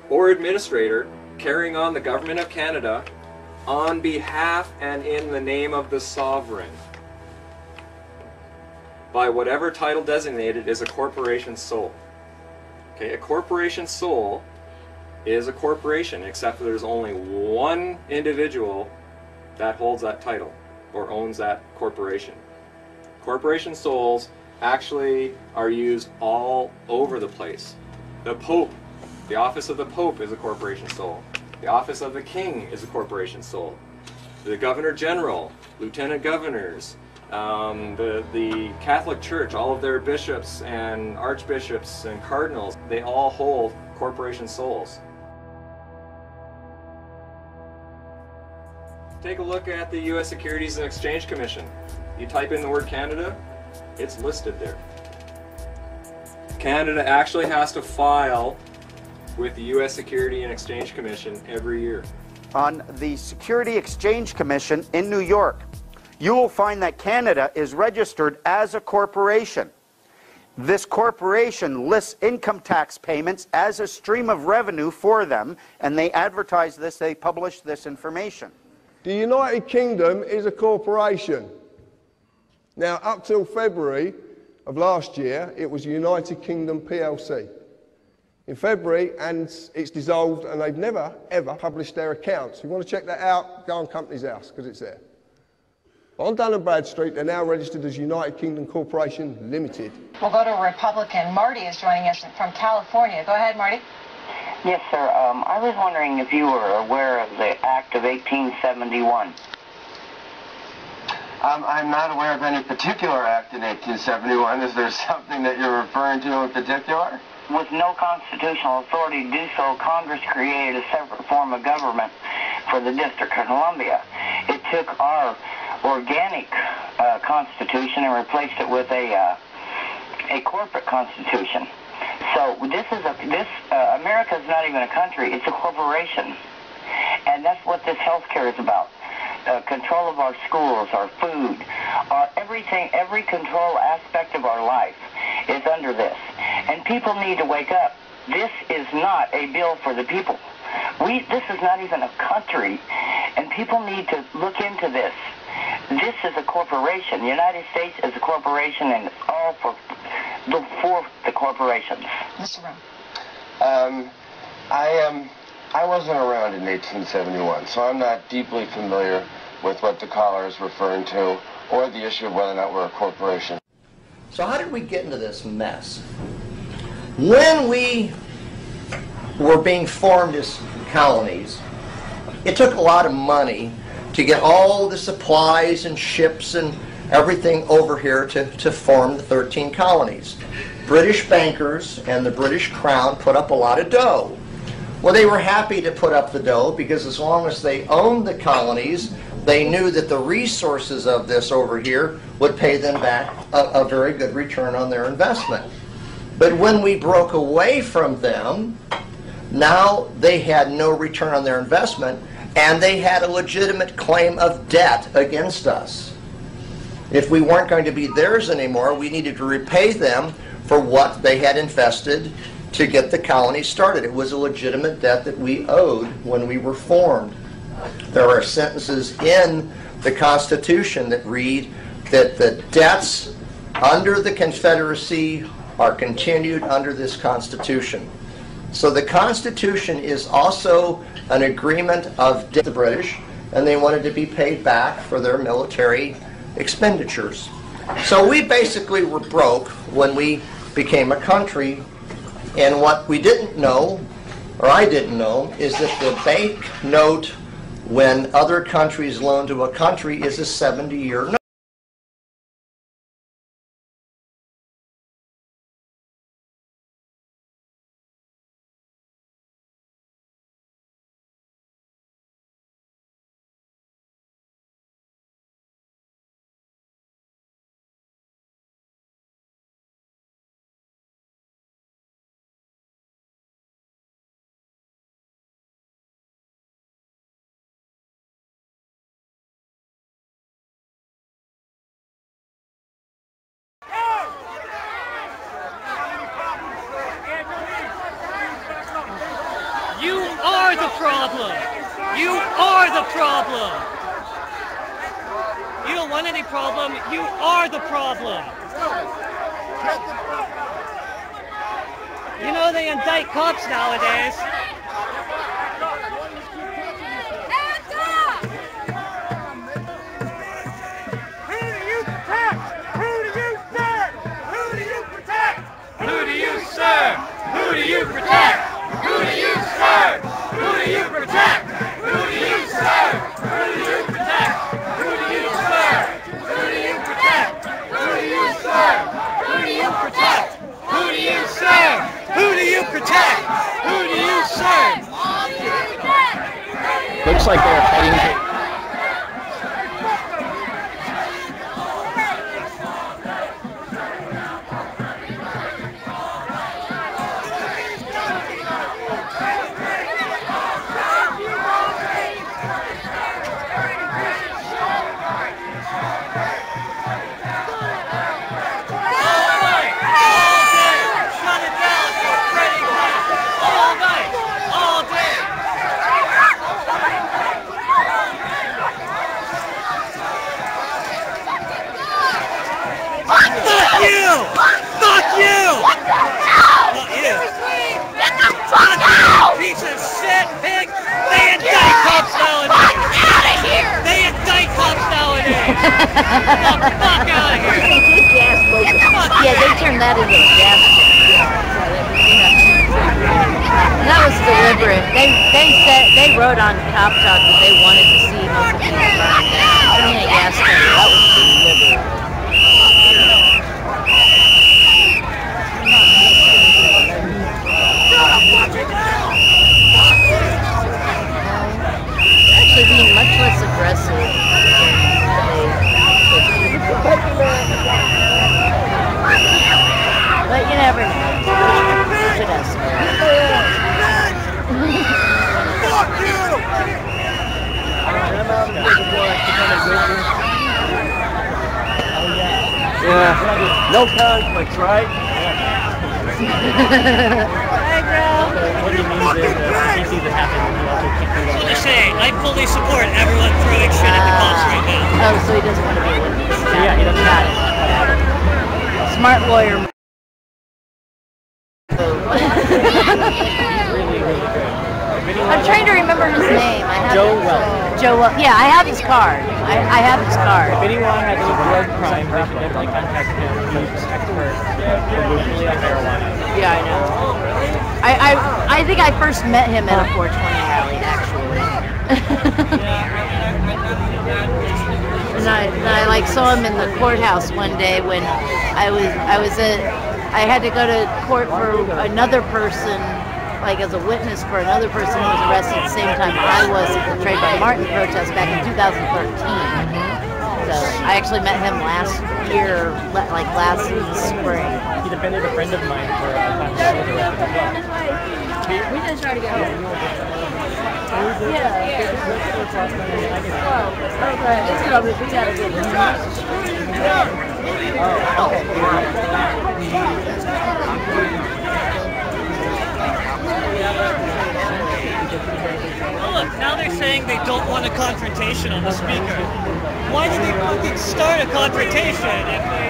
Speaker 2: or administrator carrying on the Government of Canada on behalf and in the name of the sovereign, by whatever title designated is a corporation sole. Okay, a corporation sole is a corporation, except that there's only one individual that holds that title or owns that corporation. Corporation soles actually are used all over the place. The Pope, the office of the Pope is a corporation sole. The office of the King is a corporation sole. The Governor General, Lieutenant Governors, the Catholic Church, all of their bishops and archbishops and cardinals, they all hold corporation soles. Take a look at the U.S. Securities and Exchange Commission. You type in the word Canada, it's listed there. Canada actually has to file with the U.S. Securities and Exchange Commission every year.
Speaker 4: On the Security Exchange Commission in New York, you will find that Canada is registered as a corporation. This corporation lists income tax payments as a stream of revenue for them, and they advertise this, they publish this information.
Speaker 8: The United Kingdom is a corporation. Now, up till February of last year, it was United Kingdom PLC. In February, and it's dissolved, and they've never, ever published their accounts. If you want to check that out, go on Companies House, because it's there. On Dun & Bradstreet, they're now registered as United Kingdom Corporation Limited.
Speaker 18: We'll go to Republican. Marty is joining us from California. Go ahead, Marty.
Speaker 19: Yes, sir. I was wondering if you were aware of the Act of 1871.
Speaker 21: I'm not aware of any particular act in 1871. Is there something that you're referring to in particular?
Speaker 19: With no constitutional authority to do so, Congress created a separate form of government for the District of Columbia. It took our organic Constitution and replaced it with a corporate Constitution. So America is not even a country, it's a corporation. And that's what this healthcare is about. Control of our schools, our food, everything, every control aspect of our life is under this. And people need to wake up. This is not a bill for the people. This is not even a country, and people need to look into this. This is a corporation. The United States is a corporation, and it's all for the corporations.
Speaker 18: Mr. Brown.
Speaker 21: I wasn't around in 1871, so I'm not deeply familiar with what the caller is referring to, or the issue of whether or not we're a corporation.
Speaker 6: So how did we get into this mess? When we were being formed as colonies, it took a lot of money to get all the supplies and ships and everything over here to form the 13 colonies. British bankers and the British Crown put up a lot of dough. Well, they were happy to put up the dough because as long as they owned the colonies, they knew that the resources of this over here would pay them back a very good return on their investment. But when we broke away from them, now they had no return on their investment, and they had a legitimate claim of debt against us. If we weren't going to be theirs anymore, we needed to repay them for what they had invested to get the colony started. It was a legitimate debt that we owed when we were formed. There are sentences in the Constitution that read that the debts under the Confederacy are continued under this Constitution. So the Constitution is also an agreement of the British, and they wanted to be paid back for their military expenditures. So we basically were broke when we became a country. And what we didn't know, or I didn't know, is that the bank note when other countries loan to a country is a 70-year note.
Speaker 10: You are the problem! You are the problem! You don't want any problem, you are the problem! You know they indict cops nowadays.
Speaker 22: Who do you protect? Who do you serve? Who do you protect?
Speaker 10: Who do you serve? Who do you protect? Who do you serve? Who do you protect? Who do you serve? Who do you protect? Who do you serve? Who do you protect? Who do you serve? Who do you protect? Who do you serve? Who do you protect? Who do you serve?
Speaker 6: Looks like they're heading to...
Speaker 10: Piece of shit, pig! They indict cops nowadays! Out of here! They indict cops nowadays! Get the fuck out of here!
Speaker 23: They did gas boats. Yeah, they turned that into a gas boat. That was deliberate. They wrote on Cop Talk that they wanted to see most of these burned down. Turning a gas boat, that was deliberate. Actually being much less aggressive but you never know.
Speaker 9: Yeah. No conflicts, right?
Speaker 23: Hi, bro.
Speaker 9: What he means is he sees it happen and he also keeps it
Speaker 11: So to say, I fully support everyone throwing shit at the cops right now.
Speaker 23: Oh, so he doesn't want to be a witness.
Speaker 9: Yeah, he doesn't.
Speaker 23: Got it. Smart lawyer.
Speaker 9: Really, really good.
Speaker 23: I'm trying to remember his name. I have
Speaker 9: Joe
Speaker 23: it.
Speaker 9: Wells.
Speaker 23: Joe Wells. Yeah, I have his card. I have his card.
Speaker 9: If anyone has any drug crimes, they should definitely contact him. He's an expert, usually on marijuana.
Speaker 23: Yeah, I know. I think I first met him at a 420 rally, actually. and I like saw him in the courthouse one day when I had to go to court for another person, like as a witness for another person who was arrested at the same time I was at the Trade by Martin protest back in 2013. So I actually met him last year, like last spring.
Speaker 9: He defended a friend of mine for time he was arrested as well.
Speaker 23: We just try to get home.
Speaker 9: Yeah.
Speaker 23: Okay, let's get over. We gotta get this.
Speaker 11: Oh, look, now they're saying they don't want a confrontation on the speaker. Why did they fucking start a confrontation if they...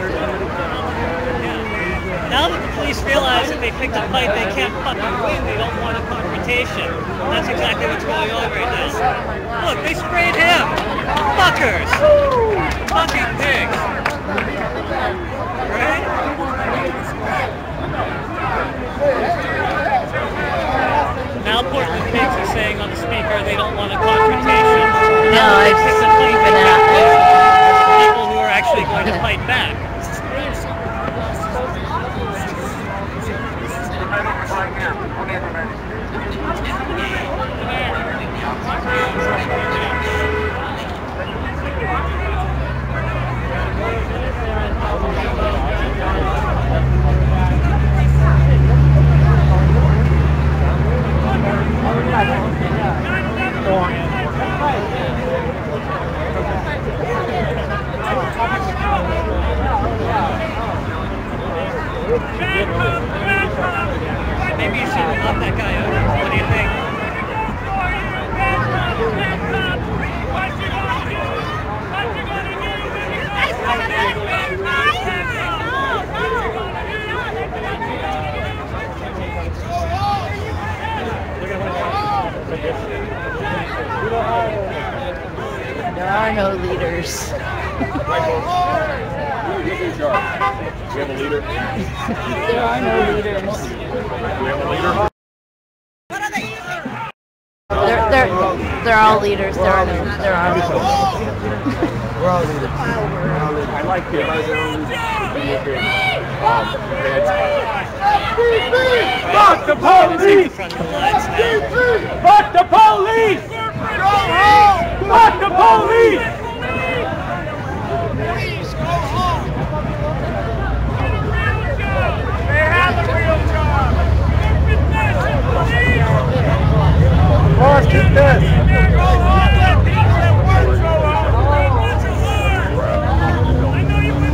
Speaker 11: Yeah. Now that the police realize that they picked a fight they can't fucking win, they don't want a confrontation. That's exactly what's going on right now. Look, they sprayed him! Fuckers! Fucking pigs! Right? Now Portland pigs are saying on the speaker they don't want a confrontation.
Speaker 23: No, I've been out there.
Speaker 11: People who are actually going to fight back. Maybe you should knock that guy over. What do you think?
Speaker 23: There are no leaders.
Speaker 12: Who's in charge? We have a leader?
Speaker 23: There are no leaders.
Speaker 12: We have a leader?
Speaker 23: They're all leaders. There are no. There are no.
Speaker 12: We're all leaders. I like it.
Speaker 10: Fuck the police! Fuck the police! Go home! Fuck the police! Please go home! They have a real job! Boss, keep this! Go home! Let people that work go home! I know you put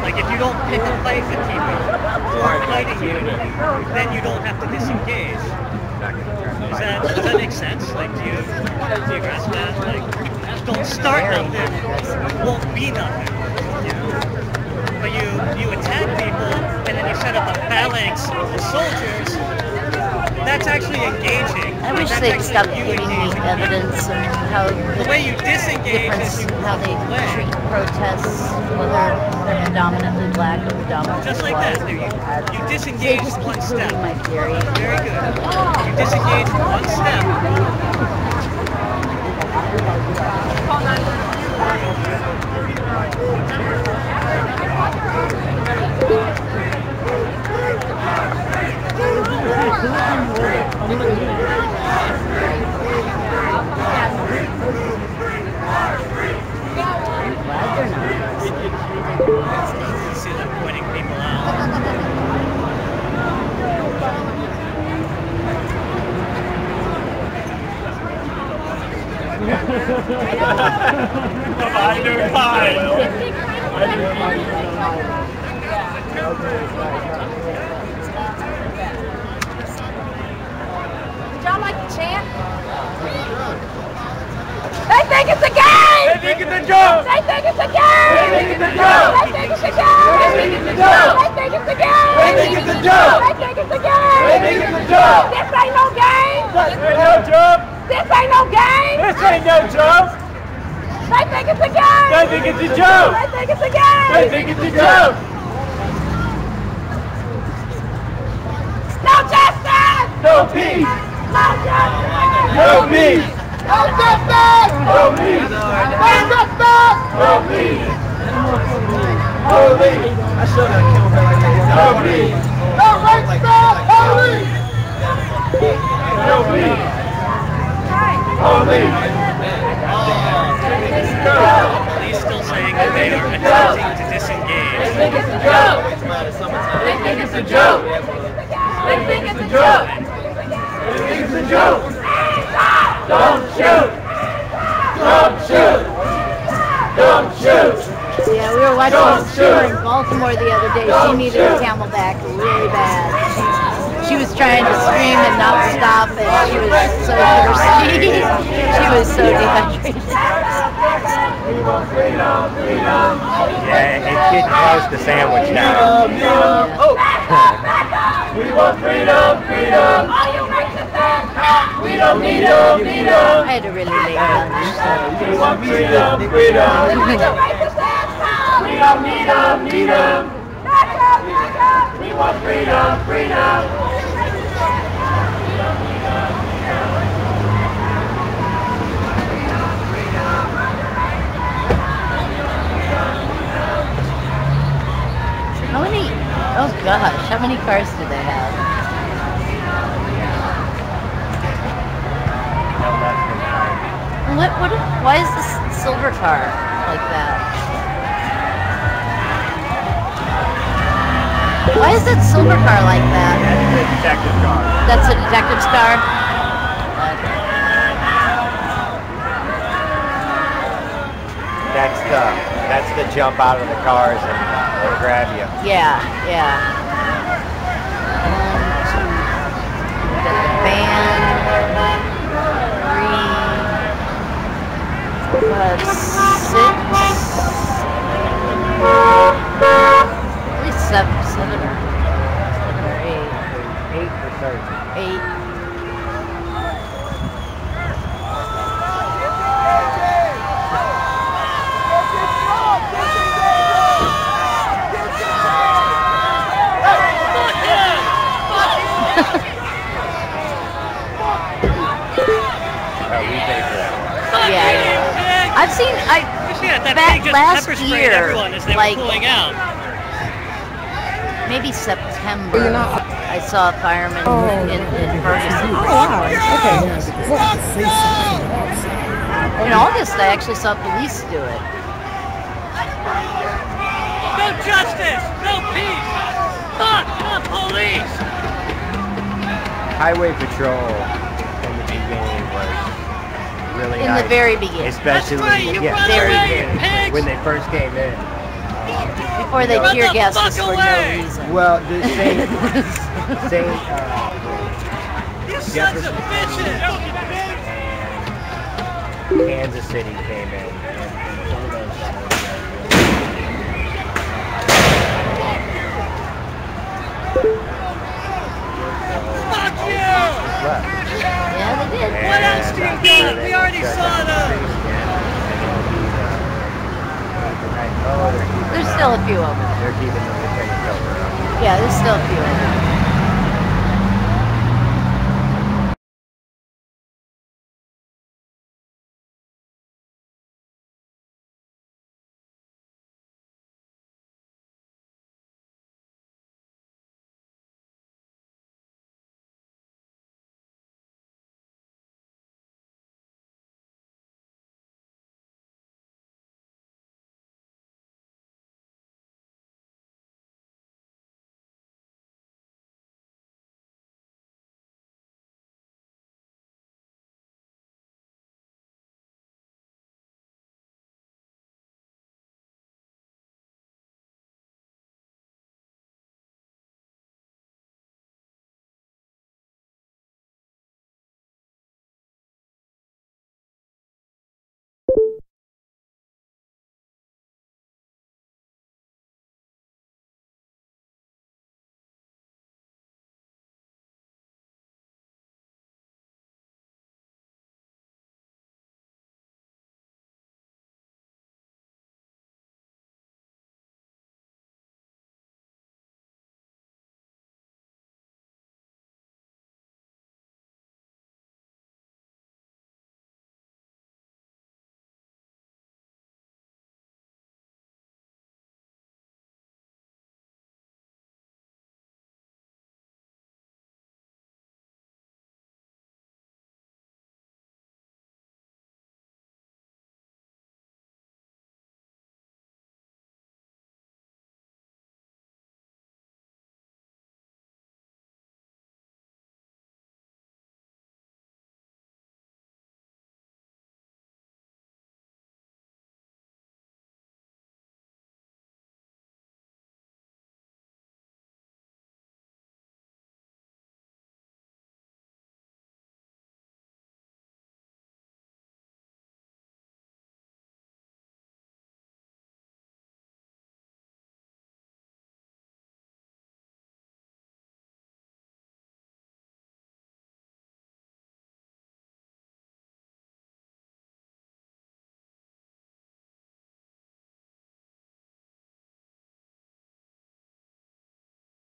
Speaker 10: Like, if you don't pick a fight with people who are fighting you, then you don't have to disengage. Does that make sense? Like, do you grasp that? Like,
Speaker 11: don't start nothing won't be nothing. You know? But you attack people and then you set up a phalanx of soldiers. That's actually engaging.
Speaker 23: I wish they'd stop giving me evidence of how
Speaker 11: the way you disengage is
Speaker 23: how they treat protests, whether they're predominantly black or predominantly
Speaker 11: just like
Speaker 23: white.
Speaker 11: that. You disengage
Speaker 23: just
Speaker 11: one
Speaker 23: keep
Speaker 11: step.
Speaker 23: proving my theory.
Speaker 11: Very good. You disengage one step. See them pointing people out.
Speaker 22: Would y'all like to chant? They think it's a game! They think it's a joke! They think it's a game! They think it's a joke! They think it's a game! They think it's a joke! They think it's a game! They think it's a joke! They think it's a game! They think it's a joke! This ain't no game! This ain't no joke! This ain't no game! This ain't no joke! They think it's a game! They think it's a joke! They think it's a game! They think it's a joke! No justice! No peace! No justice! No peace! No justice! No peace! No justice! No peace! Police! I should have killed her like that. No peace! No right stop! Police! No peace! Police!
Speaker 11: He's still saying that they are attempting to disengage.
Speaker 22: They think it's a joke! They think it's a joke! They think it's a joke! They think it's a joke! Don't shoot! Don't shoot! Don't shoot!
Speaker 23: Yeah, we were watching a tour in Baltimore the other day. She needed a Camelback really bad. She was trying to scream and not stop, and she was so thirsty. She was so dehydrated.
Speaker 1: Yeah, it's getting close to sandwich time.
Speaker 22: We want freedom, freedom! All you racists, we don't need them, need them!
Speaker 23: I had to really late lunch.
Speaker 22: We want freedom, freedom! We don't need them, need them! We want freedom, freedom!
Speaker 23: How many? Oh gosh, how many cars do they have? Why is this silver car like that? Why is that silver car like that?
Speaker 1: That's a detective car.
Speaker 23: That's a detective's car?
Speaker 1: That's the jump out of the cars and grab you.
Speaker 23: Yeah, yeah. Got the van. 3, 5, 6. At least 7 or 8.
Speaker 1: 8 for certain.
Speaker 23: 8. Yeah, I've seen that last year, like maybe September. I saw a fireman in Ferguson.
Speaker 22: Oh wow! Okay.
Speaker 23: In August, I actually saw police do it.
Speaker 11: No justice, no peace. Fuck the police.
Speaker 1: Highway patrol in the beginning was really
Speaker 23: in
Speaker 1: nice.
Speaker 23: the very beginning.
Speaker 1: Especially when they first came in.
Speaker 23: Before they tear gassed us for no reason.
Speaker 1: Well, the same
Speaker 11: You sons of bitches!
Speaker 1: Kansas City came in. And some of those
Speaker 11: Fuck you!
Speaker 23: Yeah, they did.
Speaker 11: What else do you got? We already saw them.
Speaker 23: There's still a few of them.
Speaker 1: They're keeping them in.
Speaker 23: Yeah, there's still a few of them.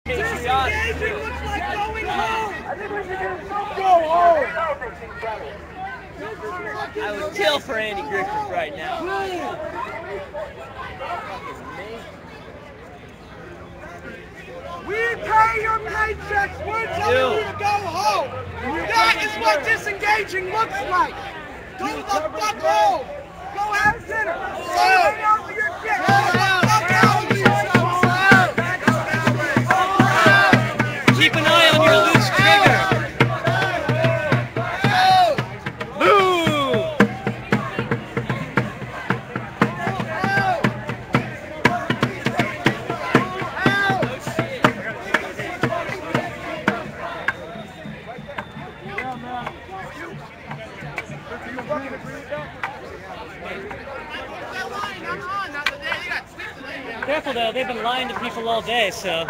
Speaker 10: Disengaging looks like going home! I think we should go home!
Speaker 11: I would kill for Andy Griffith right now.
Speaker 10: We pay your paychecks! We're telling you to go home! That is what disengaging looks like! Go the fuck home! Go have dinner! Go hang out with your kids! Go the fuck out with yourself!
Speaker 11: Keep an eye on your loose trigger. Boo! Careful though, they've been lying to people all day, so.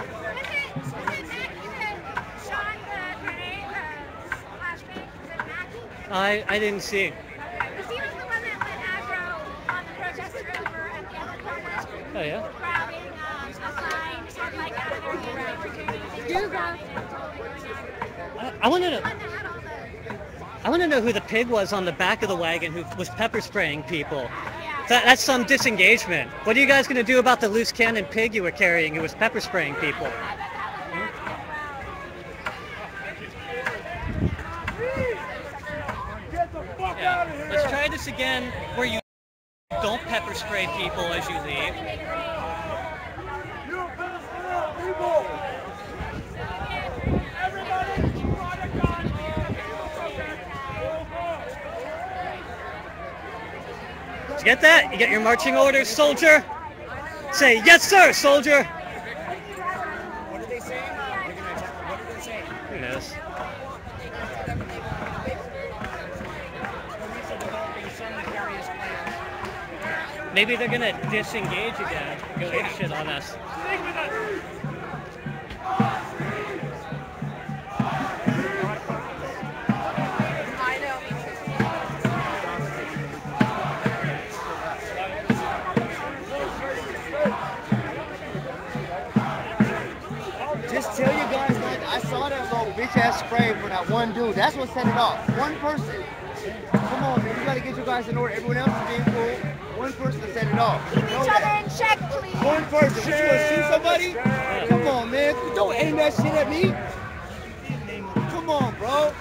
Speaker 11: I didn't see. Oh yeah? I want to know who the pig was on the back of the wagon who was pepper spraying people. That's some disengagement. What are you guys going to do about the loose cannon pig you were carrying who was pepper spraying people? Yeah. Let's try this again where you don't pepper spray people as you leave. Did you get that? You get your marching orders, soldier? Say, yes sir, soldier!
Speaker 10: What did they say? What did they say?
Speaker 11: Who knows?
Speaker 10: We said developing some
Speaker 11: Maybe they're gonna disengage again, go ape shit on us.
Speaker 12: Just tell you guys, like, I saw that little bitch-ass spray for that one dude. That's what set it off. One person. Come on, man. You gotta get your guys in order. Everyone else is being cool. One person set it off.
Speaker 22: Keep each other in check, please.
Speaker 12: One person. What, you gonna shoot somebody? Come on, man. Don't aim that shit at me. Come on, bro.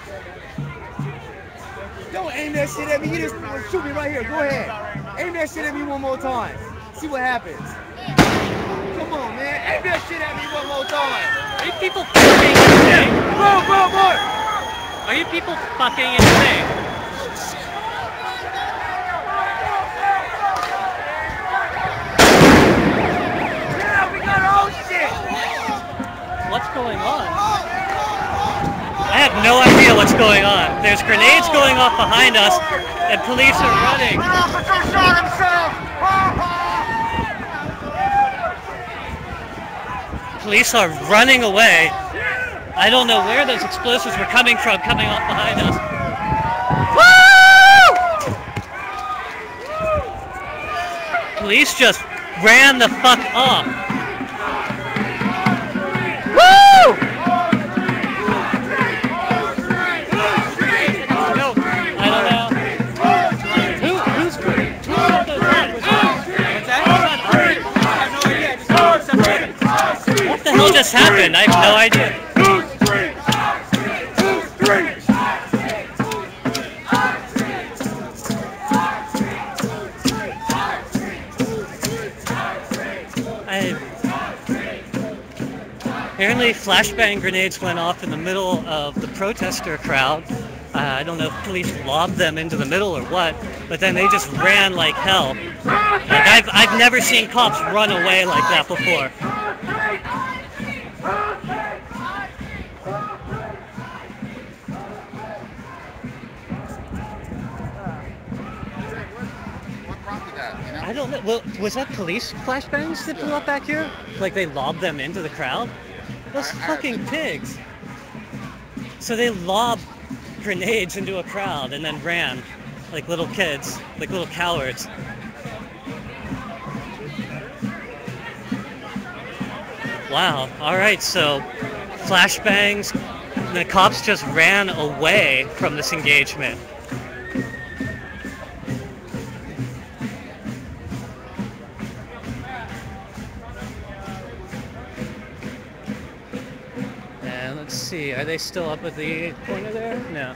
Speaker 12: Don't aim that shit at me. You just shoot me right here. Go ahead. Aim that shit at me one more time. See what happens. Come on, man. Aim that shit at me one more time.
Speaker 11: Are you people fucking insane?
Speaker 12: Bro.
Speaker 11: Are you people fucking insane?
Speaker 12: Yeah, we got our own shit.
Speaker 11: What's going on? I have no idea what's going on. There's grenades going off behind us, and police are running.
Speaker 12: An officer shot himself.
Speaker 11: Police are running away. I don't know where those explosives were coming from, coming off behind us. Woo! Police just ran the fuck off. Woo! No, I don't know. Who's What the hell just happened? I have no idea. Apparently flashbang grenades went off in the middle of the protester crowd. I don't know if police lobbed them into the middle or what, but then they just ran like hell. Like I've never seen cops run away like that before. I don't know. Well, was that police flashbangs that blew up back here? Like they lobbed them into the crowd? Those fucking pigs. So they lobbed grenades into a crowd and then ran like little kids, like little cowards. Wow. All right. So flashbangs. The cops just ran away from this engagement. Let's see, are they still up at the corner there? No.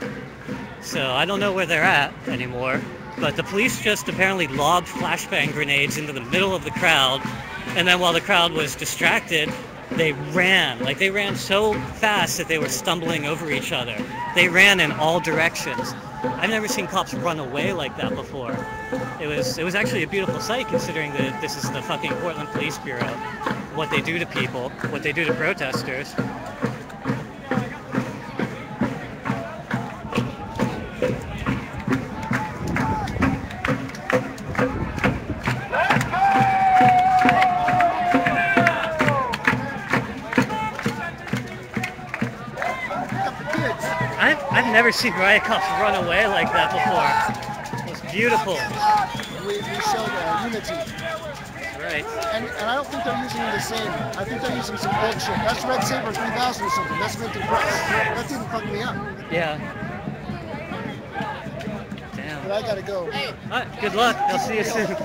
Speaker 11: So I don't know where they're at anymore, but the police just apparently lobbed flashbang grenades into the middle of the crowd, and then while the crowd was distracted, they ran. Like they ran so fast that they were stumbling over each other. They ran in all directions. I've never seen cops run away like that before. It was actually a beautiful sight considering that this is the fucking Portland Police Bureau. What they do to people, what they do to protesters. I've never seen riot cops run away like that before. It was beautiful.
Speaker 12: We showed unity.
Speaker 11: Right.
Speaker 12: And I don't think they're using the same. I think they're using some old shit. That's Red Saber 3000 or something. That's Minton Press. That didn't fuck me up.
Speaker 11: Yeah. Damn.
Speaker 12: But I gotta go.
Speaker 11: All right, good luck. I'll see you soon.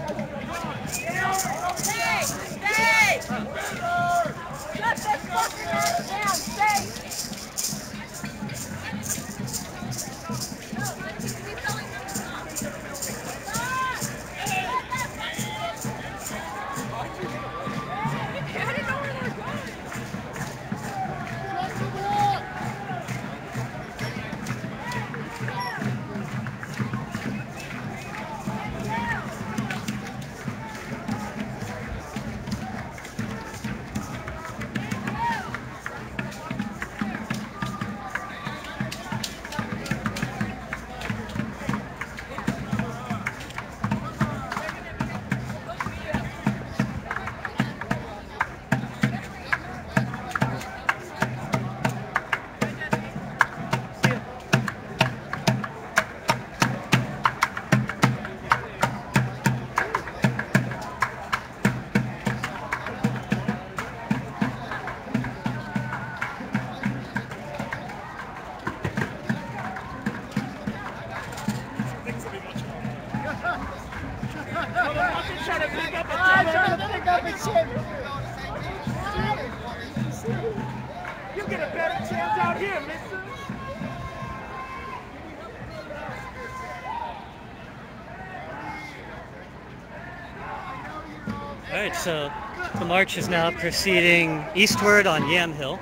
Speaker 11: Alright, so the march is now proceeding eastward on Yamhill.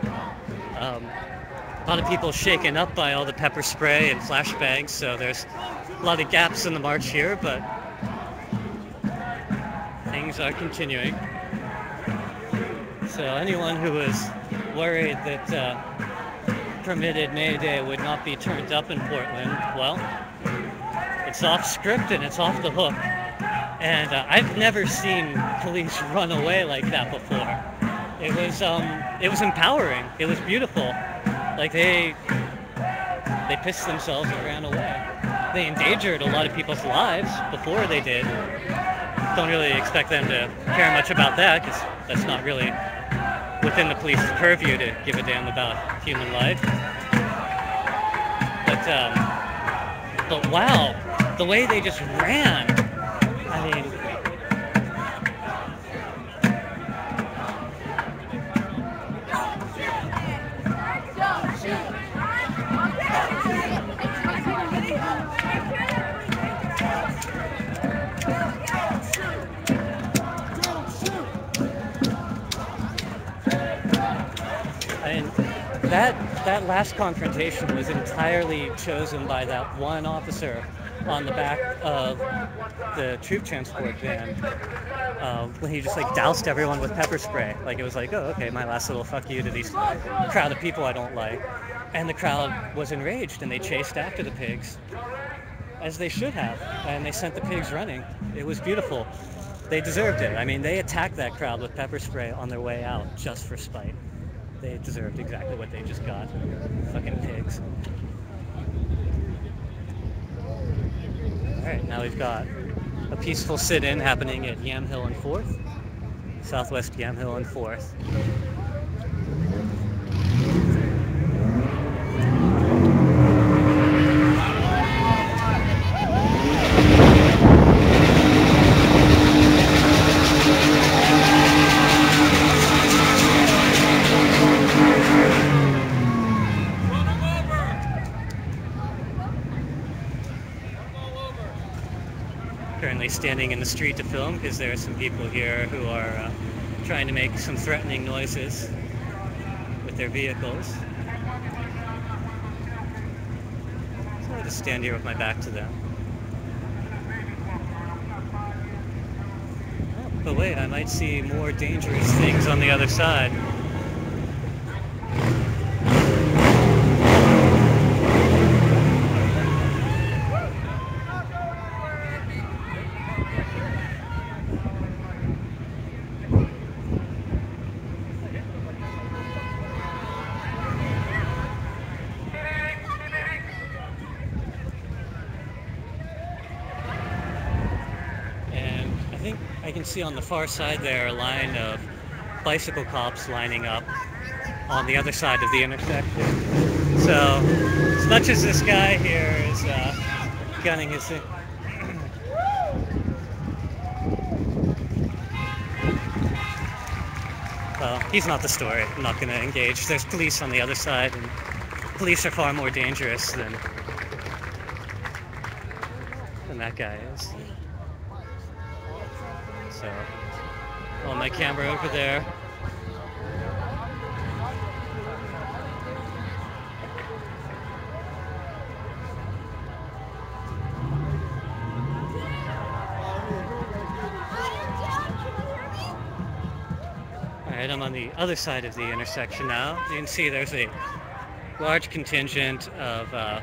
Speaker 11: A lot of people shaken up by all the pepper spray and flashbangs, so there's a lot of gaps in the march here, but things are continuing. So anyone who was worried that permitted May Day would not be turned up in Portland, well, it's off script and it's off the hook. And I've never seen police run away like that before. It was empowering. It was beautiful. Like they pissed themselves and ran away. They endangered a lot of people's lives before they did. Don't really expect them to care much about that, because that's not really within the police's purview to give a damn about human life. But wow, the way they just ran. I mean, that last confrontation was entirely chosen by that one officer on the back of the troop transport van when he just like doused everyone with pepper spray. Like it was like, oh, okay, my last little fuck you to these crowd of people I don't like. And the crowd was enraged and they chased after the pigs, as they should have, and they sent the pigs running. It was beautiful. They deserved it. I mean, they attacked that crowd with pepper spray on their way out just for spite. They deserved exactly what they just got. Fucking pigs. Alright, now we've got a peaceful sit-in happening at Yamhill and 4th. Southwest Yamhill and 4th. Standing in the street to film because there are some people here who are trying to make some threatening noises with their vehicles. So I'll just stand here with my back to them. Oh, but wait, I might see more dangerous things on the other side. See on the far side there a line of bicycle cops lining up on the other side of the intersection. So as much as this guy here is gunning his thing, well, he's not the story. I'm not going to engage. There's police on the other side, and police are far more dangerous than that guy is. So, on my camera over there. Alright, I'm on the other side of the intersection now. You can see there's a large contingent of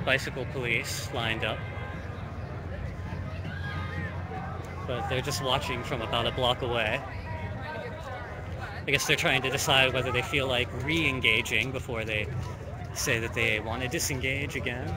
Speaker 11: bicycle police lined up. But they're just watching from about a block away. I guess they're trying to decide whether they feel like re-engaging before they say that they want to disengage again.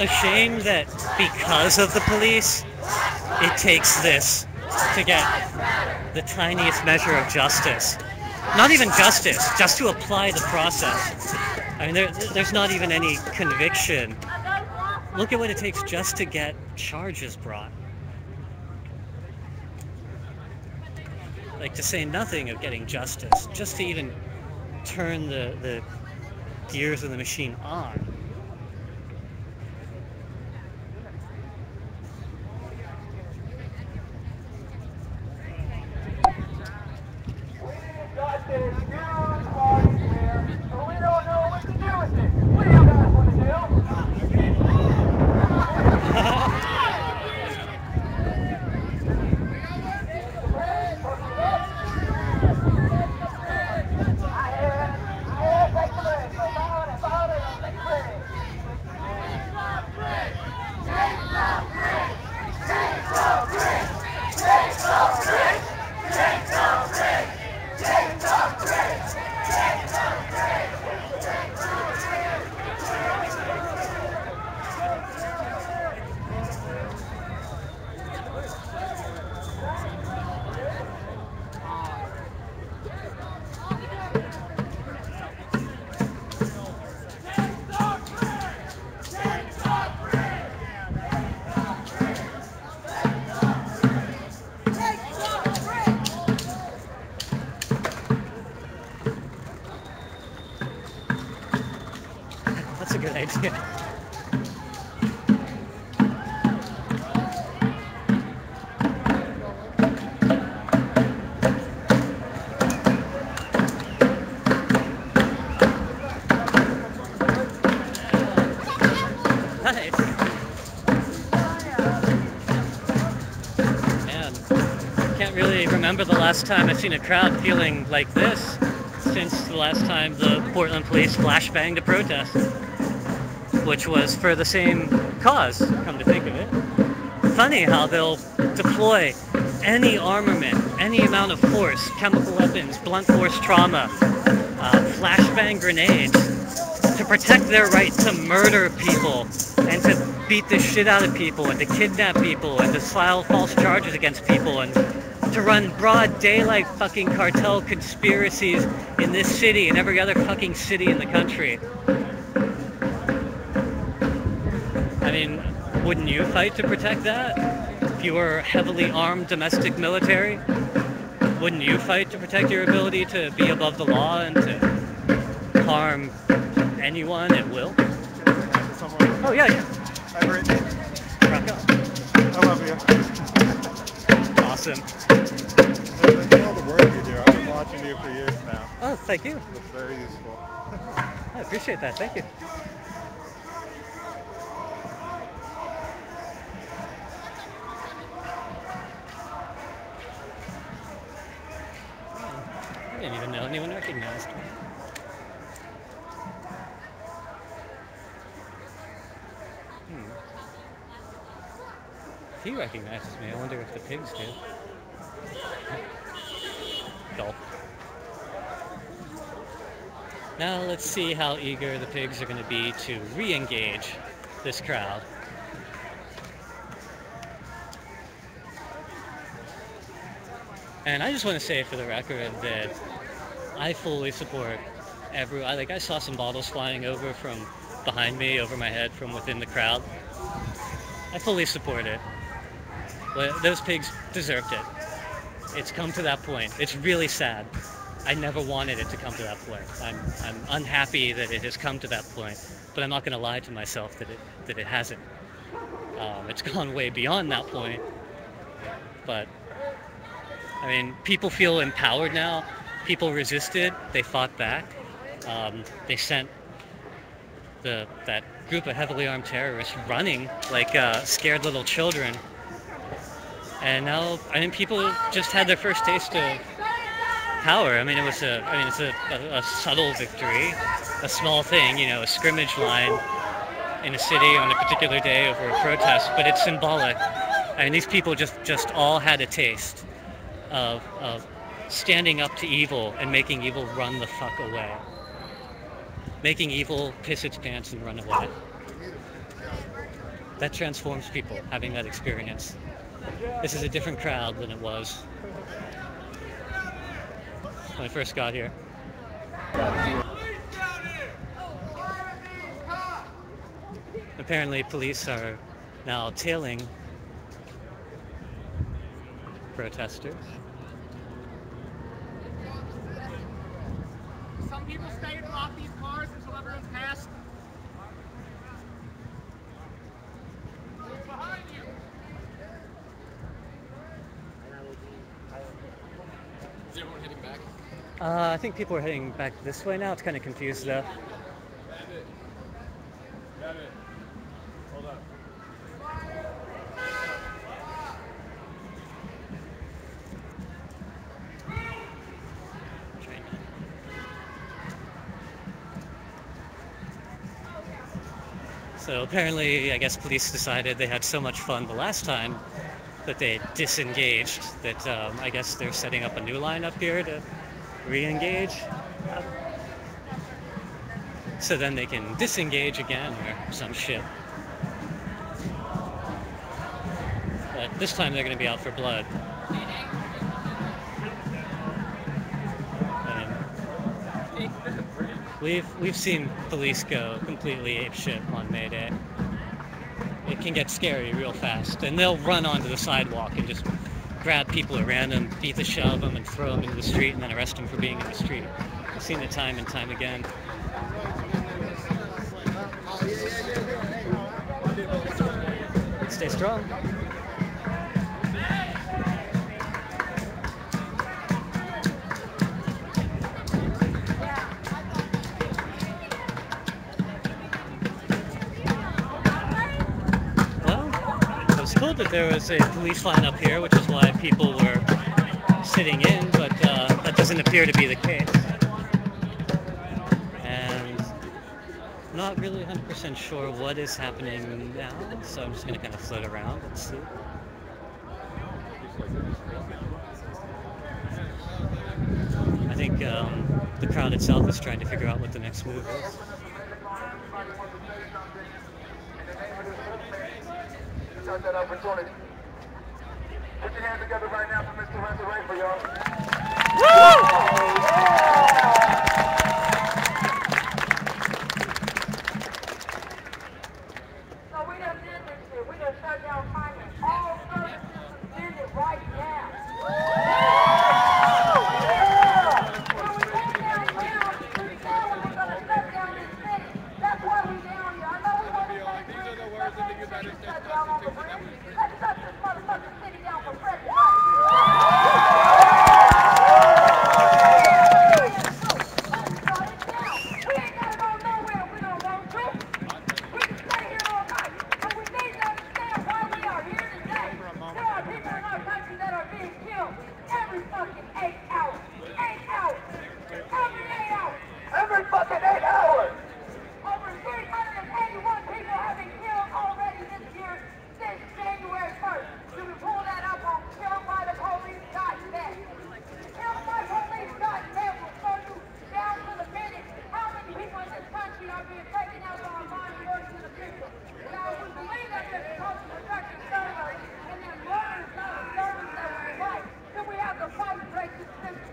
Speaker 11: a shame that because of the police, it takes this to get the tiniest measure of justice. Not even justice, just to apply the process. I mean, there's not even any conviction. Look at what it takes just to get charges brought. Like, to say nothing of getting justice, just to even turn the gears of the machine on. That's a good idea. Nice. Man, can't really remember the last time I've seen a crowd feeling like this since the last time the Portland police flashbanged a protest, which was for the same cause, come to think of it. Funny how they'll deploy any armament, any amount of force, chemical weapons, blunt force trauma, flashbang grenades, to protect their right to murder people and to beat the shit out of people and to kidnap people and to file false charges against people and to run broad daylight fucking cartel conspiracies in this city and every other fucking city in the country. I mean, wouldn't you fight to protect that? If you were heavily armed domestic military, wouldn't you fight to protect your ability to be above the law and to harm anyone at will? Oh yeah, yeah.
Speaker 3: Hi, Brittany.
Speaker 11: Rock on.
Speaker 3: I love you.
Speaker 11: Awesome.
Speaker 3: Thank you for all the work you do. I've been watching you for years now.
Speaker 11: Oh, thank you.
Speaker 3: It's very useful.
Speaker 11: I appreciate that. Thank you. I didn't even know anyone recognized me. If he recognizes me, I wonder if the pigs do. Gulp. Now let's see how eager the pigs are going to be to re-engage this crowd. And I just want to say for the record that I fully support I saw some bottles flying over from behind me, over my head, from within the crowd. I fully support it. But those pigs deserved it. It's come to that point. It's really sad. I never wanted it to come to that point. I'm unhappy that it has come to that point, but I'm not going to lie to myself that it hasn't. It's gone way beyond that point. But I mean, people feel empowered now. People resisted. They fought back. They sent that group of heavily armed terrorists running like scared little children. And now, I mean, people just had their first taste of power. I mean, it's a subtle victory, a small thing, you know, a scrimmage line in a city on a particular day over a protest, but it's symbolic. I mean, these people just all had a taste of standing up to evil and making evil run the fuck away. Making evil piss its pants and run away. that transforms people, having that experience. This is a different crowd than it was when I first got here. Apparently police are now tailing protesters.
Speaker 10: Some people stay and block these cars until everyone's passed. Behind you. Is everyone heading back?
Speaker 11: I think people are heading back this way now. It's kind of confused though.
Speaker 10: Hold up.
Speaker 11: So apparently, I guess police decided they had so much fun the last time that they disengaged, that I guess they're setting up a new line up here to re-engage. So then they can disengage again or some shit. But this time they're going to be out for blood. We've seen police go completely apeshit on May Day. It can get scary real fast, and they'll run onto the sidewalk and just grab people at random, beat the shit out of them, and throw them into the street, and then arrest them for being in the street. I've seen it time and time again. Stay strong. That there was a police line up here, which is why people were sitting in, but that doesn't appear to be the case. And I'm not really 100% sure what is happening now, so I'm just going to kind of float around and see. I think the crowd itself is trying to figure out what the next move is.
Speaker 10: That opportunity. Put your hands together right now for Mr. Resurrect for y'all.
Speaker 22: So we done did this shit. We done shut down finance. All services suspended right now. When we take down now, we said we were gonna shut down this city. That's why we down here. I know we want to say bridges, but they ain't shut down on the bridge. Let's shut this motherfucking city down for president. Every fucking 8 hours! Over 381 people have been killed already this year since January 1st. You can pull that up on killedbythepolice.net. Killedbypolice.net will show you down to the minute how many people in this country are being taken out on bond versus the people. Now, if we believe that they're supposed to protect the servers and then murder some servers that we like, then we have to fight and break this system.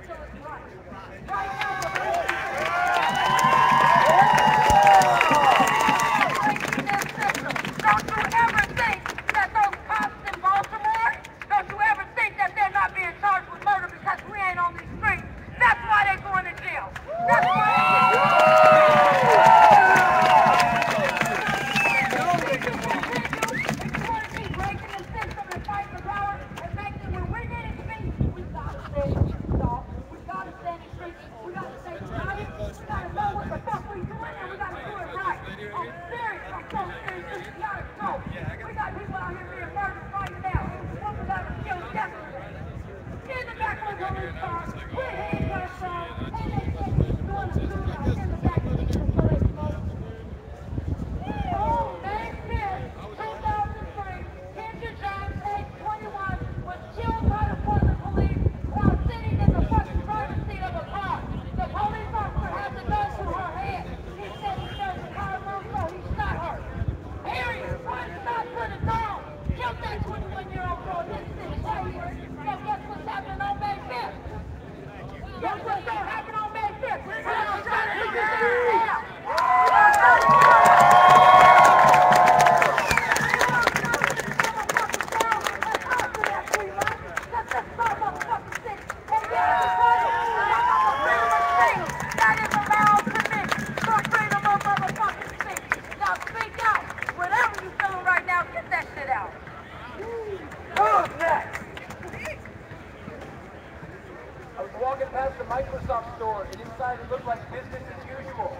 Speaker 5: driving past the Microsoft store, and inside it looked like business as usual.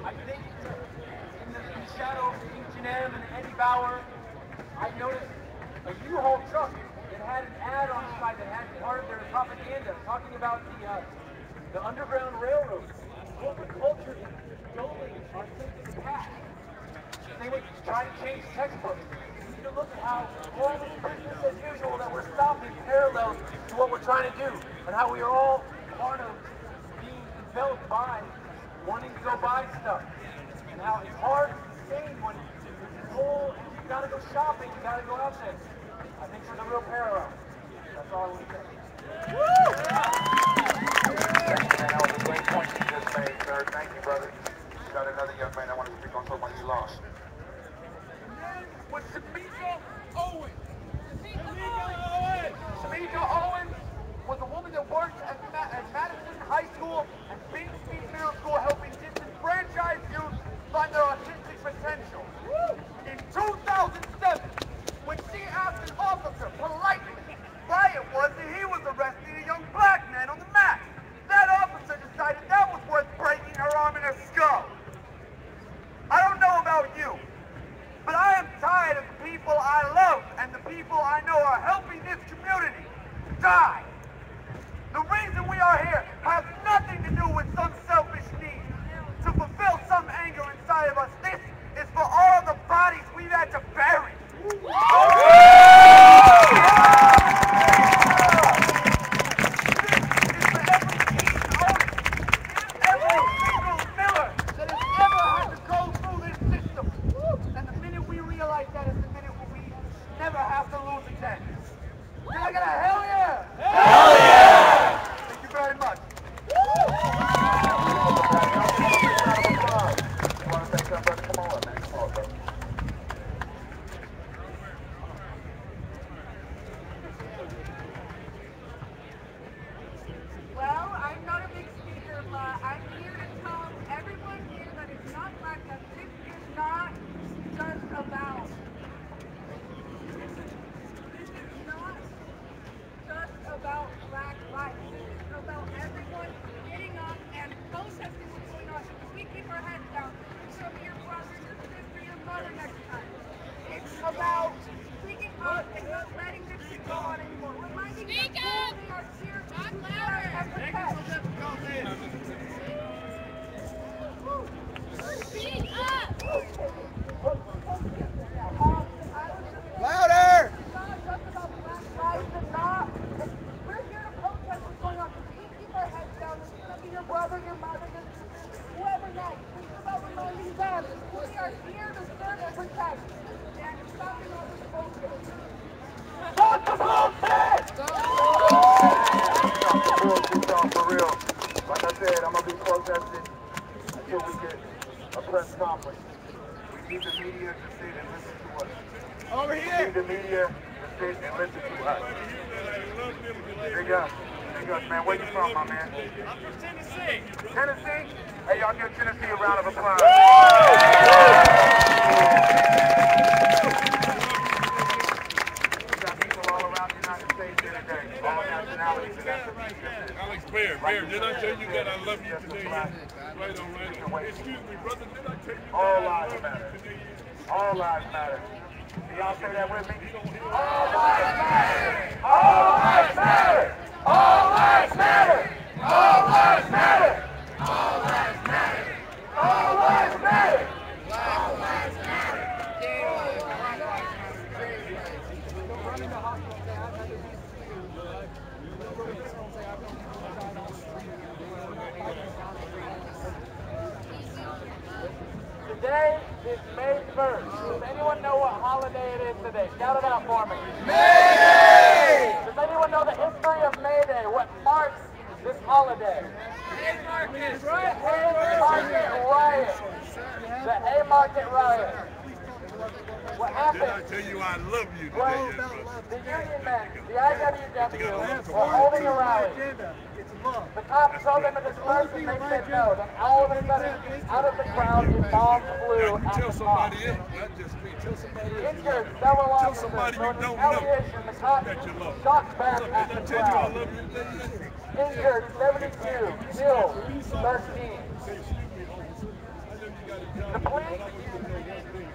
Speaker 5: I think in the shadow of H&M and Eddie Bauer, I noticed a U-Haul truck that had an ad on the side that had part of their propaganda talking about the Underground Railroad. Corporate culture is dulling our sense of the past. They would try to change textbooks. We need to look at how all this business as usual that we're stopping parallels to what we're trying to do, and how we are all part of being enveloped by wanting to go buy stuff, and how it's hard to sustain when it's whole and you gotta go shopping, you gotta go out there. I think there's a real parallel. That's all I want to say.
Speaker 7: Thank you, man. That was a great point you just made, sir. Thank you, brother. You got another young man that wanted to speak on something he lost.
Speaker 5: Was Shamika Owens. Shamika Owens was a woman that worked at Madison High School and Bing Street Middle School, helping disenfranchised youth find their artistic potential. In 2007, when she asked an officer politely why it was that he was arresting a young black man on the mat, that officer decided that was worth breaking her arm and her skull. I don't know about you, but I am tired of the people I love and the people I know are helping this community die. The reason we are here has nothing to do with some selfish need to fulfill some anger inside of us. This is for all the bodies we've had to bury. Today is May 1st. Does anyone know what holiday it is today? Shout it out for me. May Day! Does anyone know the history of May Day? What marks this holiday? Haymarket Riot. The Haymarket Riot. What happened?
Speaker 13: Did I tell you I love you today?
Speaker 5: Well, the Union men, the IWW, were holding a rally. The cops told them to disperse and they said no. Then all of a sudden, out of the crowd, a bomb flew at the cops. Injured several officers. So in retaliation, the cops shot back at the crowd. Injured 72, killed 13. The police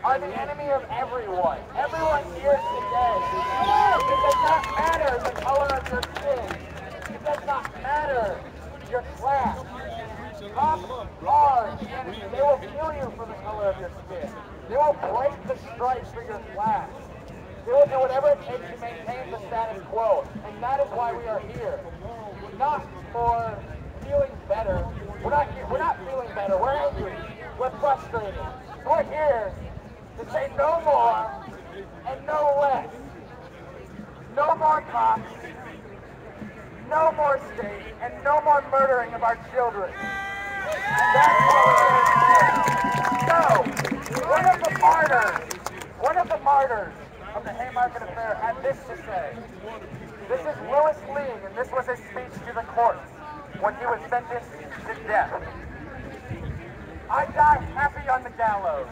Speaker 5: are the enemy of everyone. Everyone here today. It does not matter the color of your skin. It does not matter your class. Cops are the enemy. They will kill you for the color of your skin. They will break the stripes for your class. They will do whatever it takes to maintain the status quo. And that is why we are here. Not for feeling better. We're not feeling better. We're angry. We're frustrated. We're here to say no more and no less. No more cops. No more state, and no more murdering of our children. That's what we're here. So, one of the martyrs of the Haymarket Affair had this to say. This is Louis Ling, and this was his speech to the court when he was sentenced to death. I die happy on the gallows.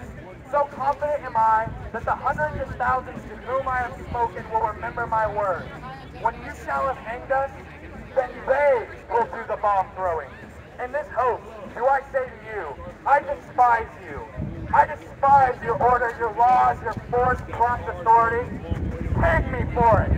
Speaker 5: So confident am I that the hundreds of thousands to whom I have spoken will remember my words. When you shall have hanged us, then they will do the bomb throwing. In this hope, do I say to you, I despise you. I despise your order, your laws, your force, plus authority. Hang me for it.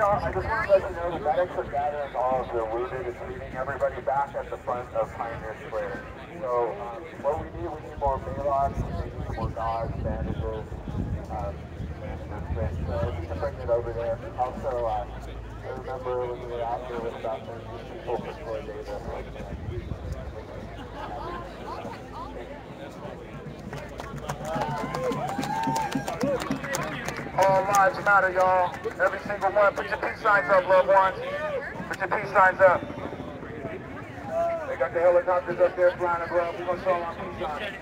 Speaker 5: I just want to let you know the medics are gathering all of their wounded and leaving everybody back at the front of Pioneer Square. So what we need more mail-offs, we need more gauze, bandages, so we can bring it over there. Also, I remember when we were out there with about 13 people for Troy Davis. All lives matter, y'all. Every single one. Put your peace signs up, loved ones. Put your peace signs up. They got the helicopters up there flying around. We're going to show them our peace signs.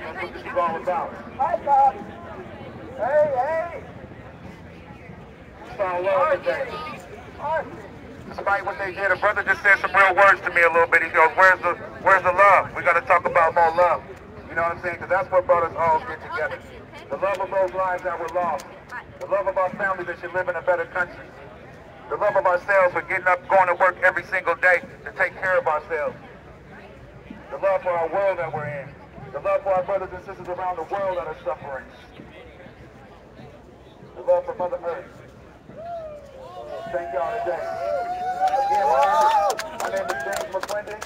Speaker 5: That's what this is all about. Hi, Bob. Hey. Sound love today. Despite what they did, a brother just said some real words to me a little bit. He goes, where's the love? We got to talk about more love. You know what I'm saying? Because that's what brought us all get together. The love of those lives that were lost. The love of our families that should live in a better country. The love of ourselves for getting up, going to work every single day to take care of ourselves. The love for our world that we're in. The love for our brothers and sisters around the world that are suffering. The love for Mother Earth. Thank y'all today. Again, my name is James McClendon.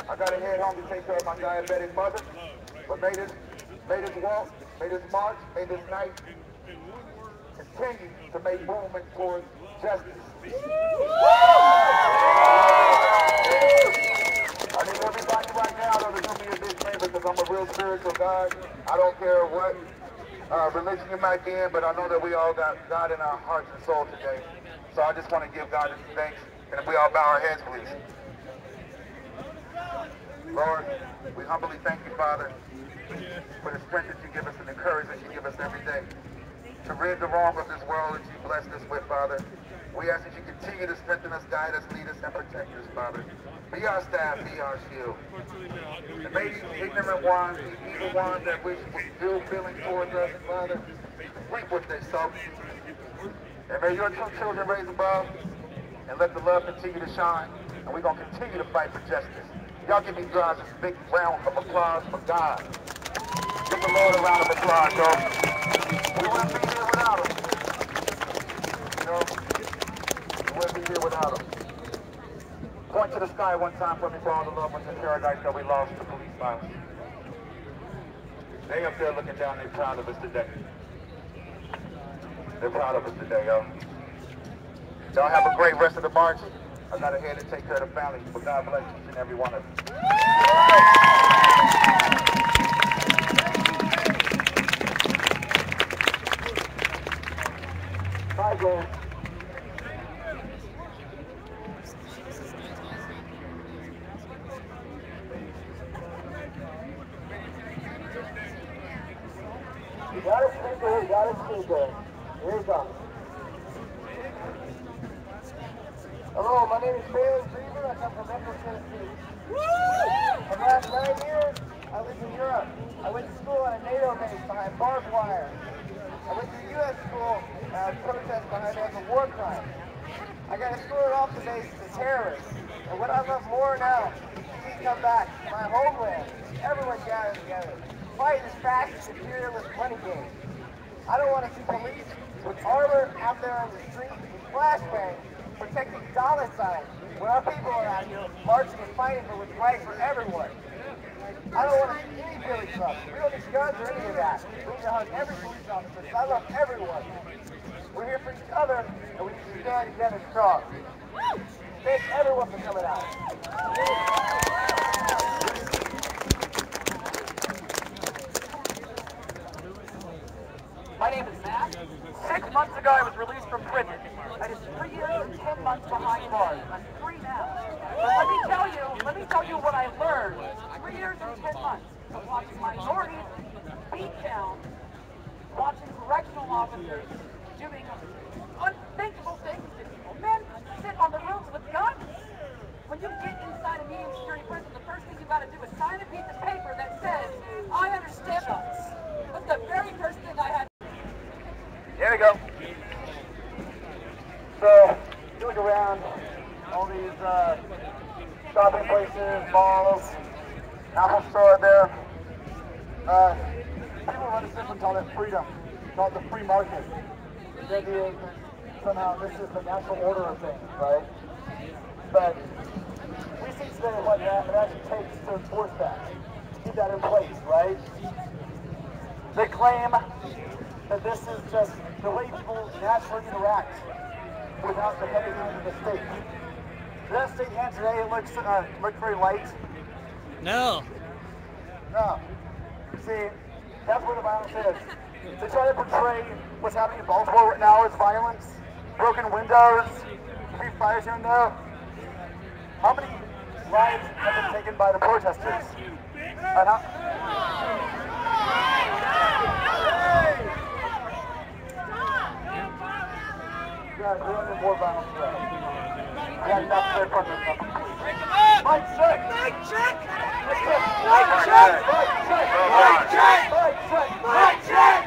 Speaker 5: I got to head home to take care of my diabetic mother. But may this walk, may this march, may this night continue to make movement towards justice. I need everybody right now to do me a big favor because I'm a real spiritual guy. I don't care what religion you might be in, but I know that we all got God in our hearts and soul today. So I just want to give God his thanks, and if we all bow our heads, please. Lord, we humbly thank you, Father, for the strength that you give us and the courage that you give us every day to rid the wrong of this world that you blessed us with, Father. We ask that you continue to strengthen us, guide us, lead us, and protect us, Father. Be our staff, be our shield. And may these ignorant ones, these evil ones that wish ill feeling towards us, Father, reap what they sow. And may your true children raise above, and let the love continue to shine, and we're going to continue to fight for justice. Y'all give me guys a big round of applause for God. Give the Lord a round of applause, y'all. We wouldn't be here without him. You know, we wouldn't be here without him. Point to the sky one time for me for all the loved ones in paradise that we lost to police violence. They up there looking down, they're proud of us today. They're proud of us today, y'all. Y'all have a great rest of the march. I got to head and take care of the family, but God bless each and every one of you. Bye, guys. Got a speaker, got a speaker. Here he comes. Hello, my name is Bailey Dreamer. I come from Memphis, Tennessee. For the last 9 years, I lived in Europe. I went to school on a NATO base behind barbed wire. I went to U.S. school protest behind as a war crime. I got escorted off the base as a terrorist. And what I love more now is to see me come back to my homeland. Everyone gathered together. Fight this fascist, imperialist money game. I don't want to see police with armor out there on the street with flashbangs protecting dollar signs when our people are out here marching and fighting for what's right for everyone. I don't want to see any billy clubs. We don't need guns or any of that. We need to hug every police officer because I love everyone. We're here for each other and we need to stand together strong. Thank everyone for coming out. My name is Matt. 6 months ago I was released from prison. I did 3 years and 10 months behind bars. I'm free now. But let me tell you what I learned. 3 years and 10 months of watching minorities beat down, watching correctional officers doing unthinkable things to people. Men sit on the roofs with guns. When you get inside a medium security prison, the first thing you got to do is sign a piece of paper that says, I understand us. That's the very first thing I had. Here we go. So, you look around all these shopping places, malls, Apple Store there. People run a system called it freedom, called the free market. The idea is that somehow this is the natural order of things, right? But we see today what it actually takes to enforce that, to keep that in place, right? They claim that this is just the way people naturally interact without the heavy hand of the state. Does that state hand today look very light?
Speaker 11: No.
Speaker 5: No. See, that's where the violence is. They try to portray what's happening in Baltimore right now as violence, broken windows, street fires here and there. How many lives have been taken by the protesters? And guys, we're under more violence threat. We got enough there from this stuff. Mic check! Mic check! Mic check! Mic check! Mic check! Mic check! Mic check!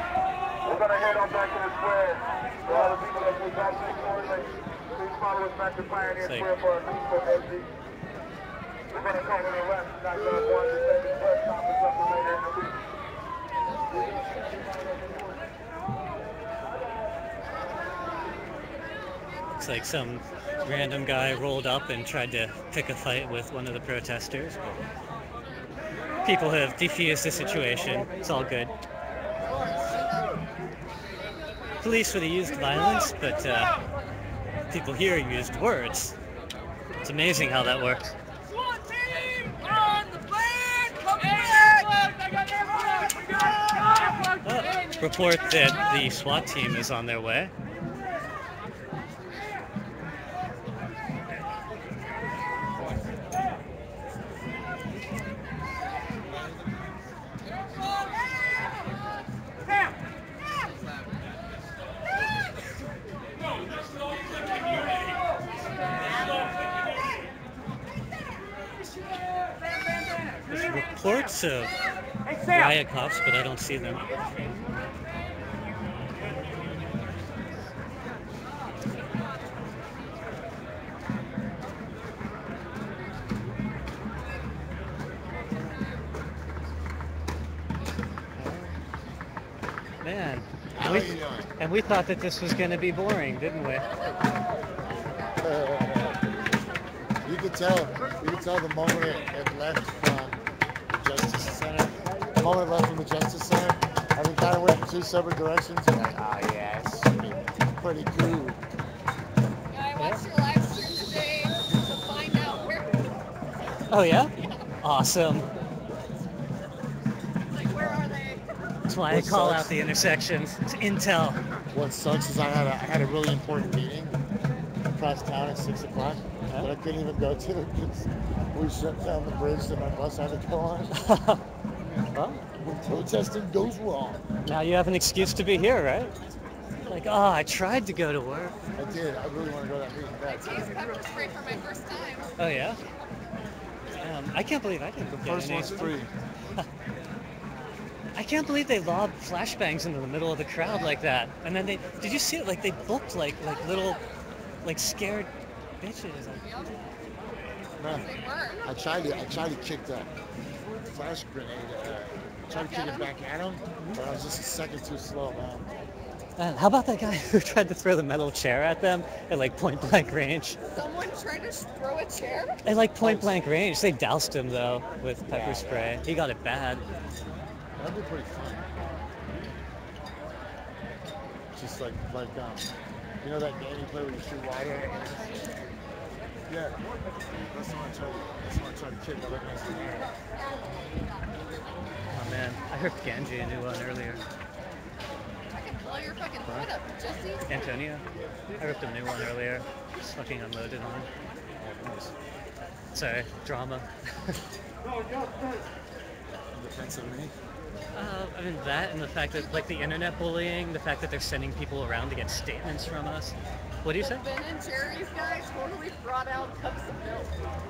Speaker 5: We're gonna head on back to the square. For all the people that came back to the square, please follow us back to Pioneer Square for our peaceful exit. We're gonna call it a wrap. Not gonna want to take this press conference up later in the week.
Speaker 11: Looks like some random guy rolled up and tried to pick a fight with one of the protesters. People have defused the situation. It's all good. Police would have used violence, but people here used words. It's amazing how that works. Report that the SWAT team is on their way. There's reports of riot cops, but I don't see them. Man, and we thought that this was going to be boring, didn't we?
Speaker 3: You could tell the moment it left from the Justice Center. The moment it left from the Justice Center, and we kind of went in two separate directions. And like, yes, pretty cool.
Speaker 22: I watched your live stream today to find out where.
Speaker 11: Oh yeah? Awesome.
Speaker 22: Like, where are they?
Speaker 11: That's why I call out the intersections. It's intel.
Speaker 3: What sucks is I had a really important meeting across town at 6 o'clock, but I couldn't even go to because we shut down the bridge that my bus had to go on.
Speaker 11: Well,
Speaker 3: Protesting goes wrong.
Speaker 11: Now you have an excuse to be here, right? Like, oh, I tried to go to work.
Speaker 3: I did. I really want to go to that meeting bad.
Speaker 22: Pepper spray for my first time.
Speaker 11: Oh yeah. I can't believe I didn't
Speaker 3: The
Speaker 11: get
Speaker 3: first
Speaker 11: any.
Speaker 3: one's free.
Speaker 11: I can't believe they lobbed flashbangs into the middle of the crowd like that. And then did you see it? Like they looked like little, like scared bitches.
Speaker 3: Man, I tried to kick that flash grenade. Tried to kick it back at him, but I was just a second too slow, man.
Speaker 11: Man, how about that guy who tried to throw the metal chair at them at like point blank range?
Speaker 22: Someone tried to throw a chair?
Speaker 11: At like point blank range. They doused him though with pepper spray. He got it bad.
Speaker 3: That'd be pretty fun. Just like you know that game you play where you shoot water? Yeah. That's what I tried to kick. I recognize the air.
Speaker 11: Oh man, I ripped Ganji a new one earlier.
Speaker 22: I can blow your fucking foot up, Jesse.
Speaker 11: Antonio? I ripped a new one earlier. Just fucking unloaded on him. Sorry, drama.
Speaker 3: Defense of me?
Speaker 11: I mean that and the fact that like the internet bullying, the fact that they're sending people around to get statements from us. What do you say?
Speaker 22: Ben and Jerry's guy totally brought out cups of milk.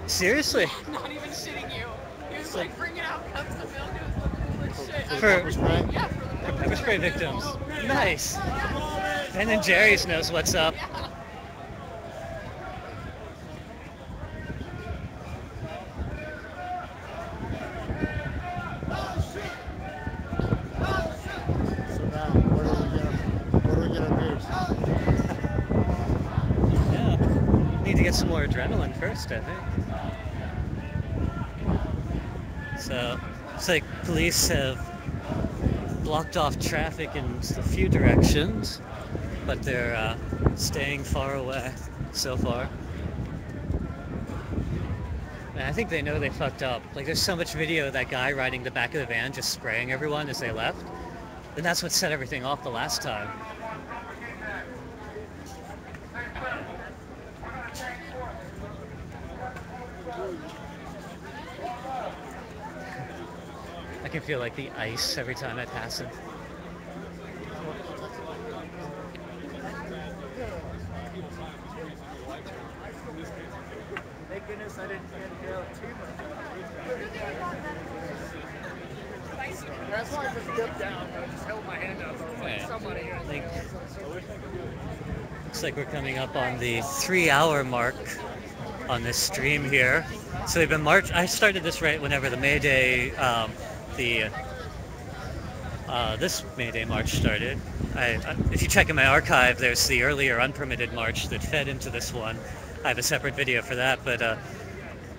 Speaker 11: Seriously?
Speaker 22: Not even shitting you. He was like bringing out cups of milk. It was cool as shit.
Speaker 11: For
Speaker 22: Yeah,
Speaker 11: for pepper spray victims. Nice. Ben and Jerry's knows what's up.
Speaker 3: So now, what are we gonna do?
Speaker 11: Yeah. Need to get some more adrenaline first, I think. So, it's like police have blocked off traffic in a few directions, but they're staying far away so far. And I think they know they fucked up. Like, there's so much video of that guy riding the back of the van just spraying everyone as they left. And that's what set everything off the last time. I can feel like the ice every time I pass him.
Speaker 5: Thank goodness I didn't inhale too much. That's why I just dipped down. I just held my hand up. I was like, somebody here.
Speaker 11: Looks like we're coming up on the 3-hour mark on this stream here. So they've been I started this right whenever the May Day, this May Day march started. If you check in my archive, there's the earlier unpermitted march that fed into this one. I have a separate video for that, but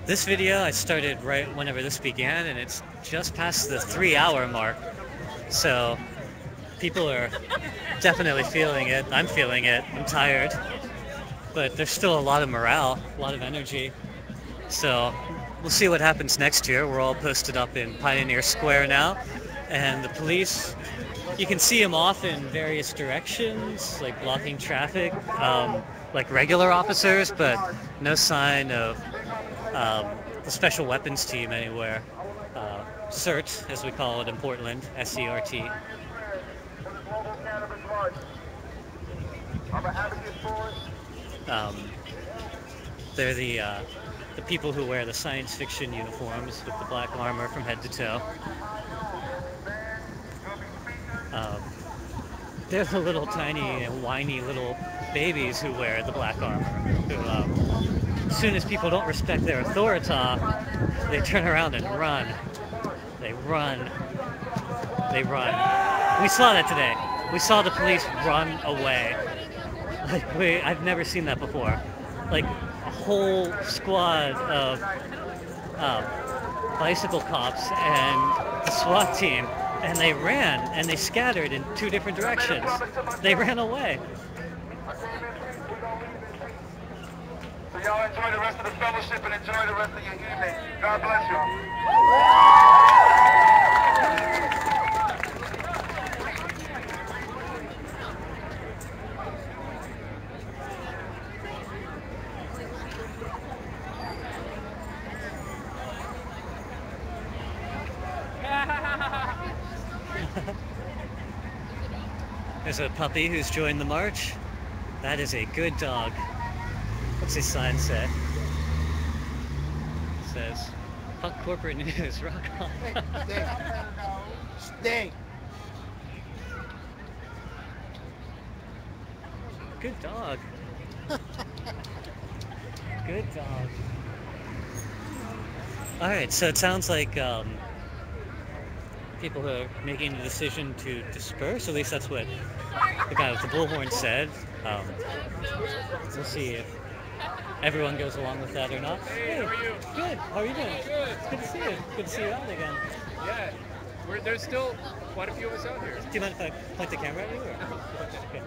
Speaker 11: this video I started right whenever this began, and it's just past the 3-hour mark. So people are definitely feeling it. I'm feeling it. I'm tired. But there's still a lot of morale, a lot of energy. So we'll see what happens next year. We're all posted up in Pioneer Square now, and the police, you can see them off in various directions, like blocking traffic, like regular officers, but no sign of the special weapons team anywhere. CERT, as we call it in Portland, S-E-R-T. They're the people who wear the science fiction uniforms with the black armor from head to toe. They're the little tiny and whiny little babies who wear the black armor. Who, as soon as people don't respect their authority, they turn around and run. They run. They run. We saw that today. We saw the police run away. Like, I've never seen that before. Like, a whole squad of bicycle cops and the SWAT team, and they ran, and they scattered in 2 different directions. They ran away.
Speaker 7: So y'all enjoy the rest of the fellowship and enjoy the rest of your evening. God bless y'all.
Speaker 11: There's a puppy who's joined the march. That is a good dog. What's his sign say? It says, "Fuck corporate news, rock on."
Speaker 12: Stay.
Speaker 11: Good dog. Good dog. All right, so it sounds like people who are making the decision to disperse, at least that's what the guy with the bullhorn said. We'll see if everyone goes along with that or not. Hey,
Speaker 10: how are you?
Speaker 11: Good. How are you doing?
Speaker 10: Good.
Speaker 11: Good to see you. Good to see you out again.
Speaker 10: Yeah. There's still quite a few of us out here.
Speaker 11: Do you mind if I point the camera at you? Or? Okay.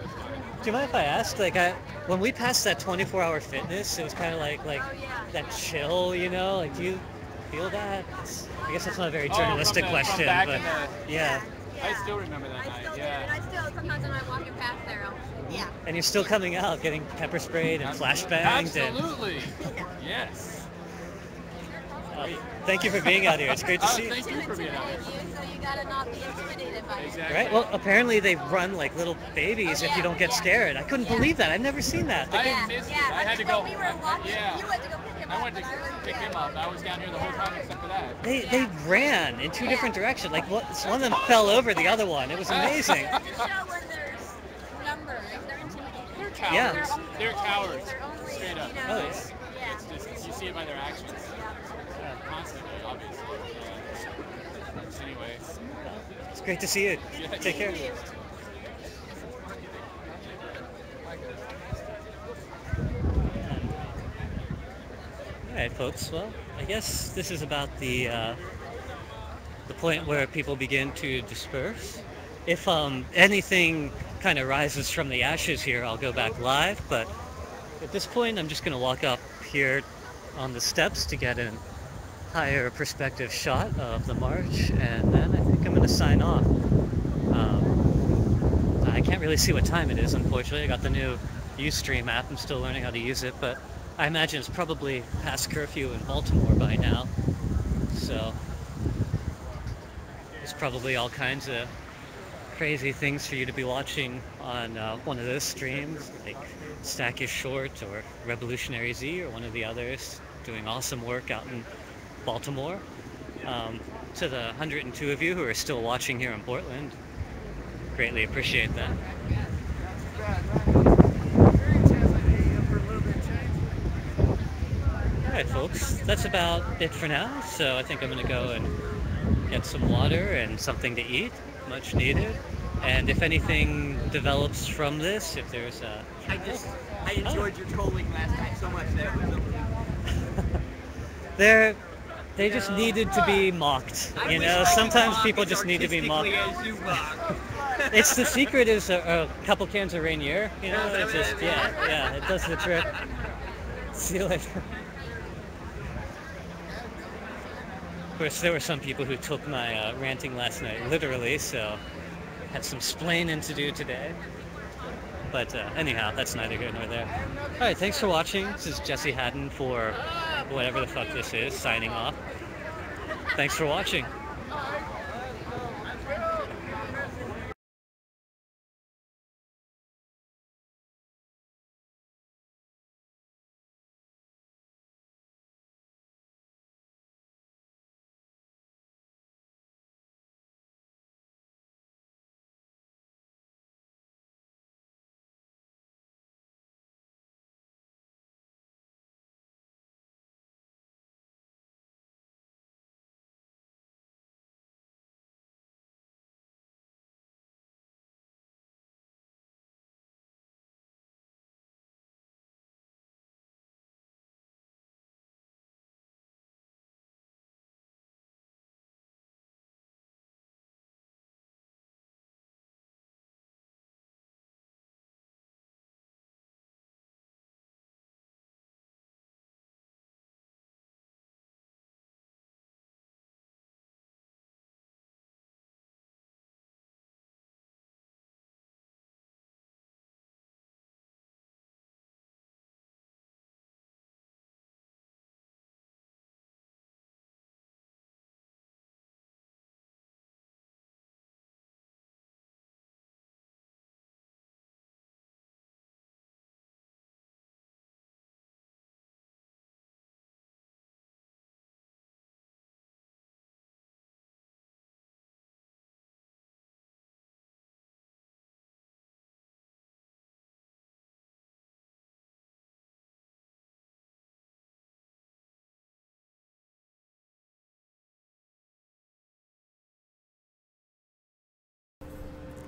Speaker 11: Do you mind if I ask? Like, when we passed that 24-hour fitness, it was kind of like that chill, you know? Like, do you feel that? I guess that's not a very journalistic question, but yeah.
Speaker 10: I still remember that night. Yeah.
Speaker 22: I still sometimes when I'm walking past there, yeah.
Speaker 11: And you're still coming out, getting pepper sprayed and flashbanged.
Speaker 10: Absolutely. Yes.
Speaker 11: Thank you for being out here. It's great to see you.
Speaker 10: Thank you for being out here.
Speaker 22: So you gotta not be intimidated by it.
Speaker 10: Exactly.
Speaker 11: Right? Well, apparently they run like little babies if you don't get scared. I couldn't believe that. I've never seen that.
Speaker 10: I missed it. I had to go.
Speaker 22: We were walking.
Speaker 10: Yeah.
Speaker 22: You went to go pick him up.
Speaker 10: I went to pick him up. I was down here the whole time except for that.
Speaker 11: They ran in two different directions. Like one of them fell over the other one. It was amazing.
Speaker 22: Show when there's numbers. They're intimidated.
Speaker 10: They're cowards.
Speaker 11: Yeah.
Speaker 10: They're cowards. Straight up.
Speaker 11: Oh, yes.
Speaker 10: It's just, you see it by their actions. Constantly, obviously. Anyway.
Speaker 11: It's great to see you. Take care. All right, folks. Well, I guess this is about the point where people begin to disperse. If anything kind of rises from the ashes here, I'll go back live. But at this point, I'm just going to walk up here on the steps to get an higher perspective shot of the march, and then I think I'm going to sign off. I can't really see what time it is, unfortunately. I got the new Ustream app. I'm still learning how to use it, but I imagine it's probably past curfew in Baltimore by now. So there's probably all kinds of crazy things for you to be watching on one of those streams, like Stack is Short or Revolutionary Z or one of the others, doing awesome work out in Baltimore. To the 102 of you who are still watching here in Portland, greatly appreciate that. Alright folks, that's about it for now, so I think I'm going to go and get some water and something to eat, much needed. And if anything develops from this, if there's a...
Speaker 12: I enjoyed your trolling last night so much that it was
Speaker 11: They just needed to be mocked, you know? Sometimes people just need to be mocked. It's the secret is a couple cans of Rainier, you know? It's just, yeah, it does the trick. See you later. Of course, there were some people who took my ranting last night literally, so had some splaining to do today. But anyhow, that's neither here nor there. Alright, thanks for watching. This is Jesse Haddon for whatever the fuck this is, signing off. Thanks for watching.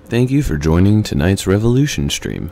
Speaker 13: Thank you for joining tonight's Revolution stream.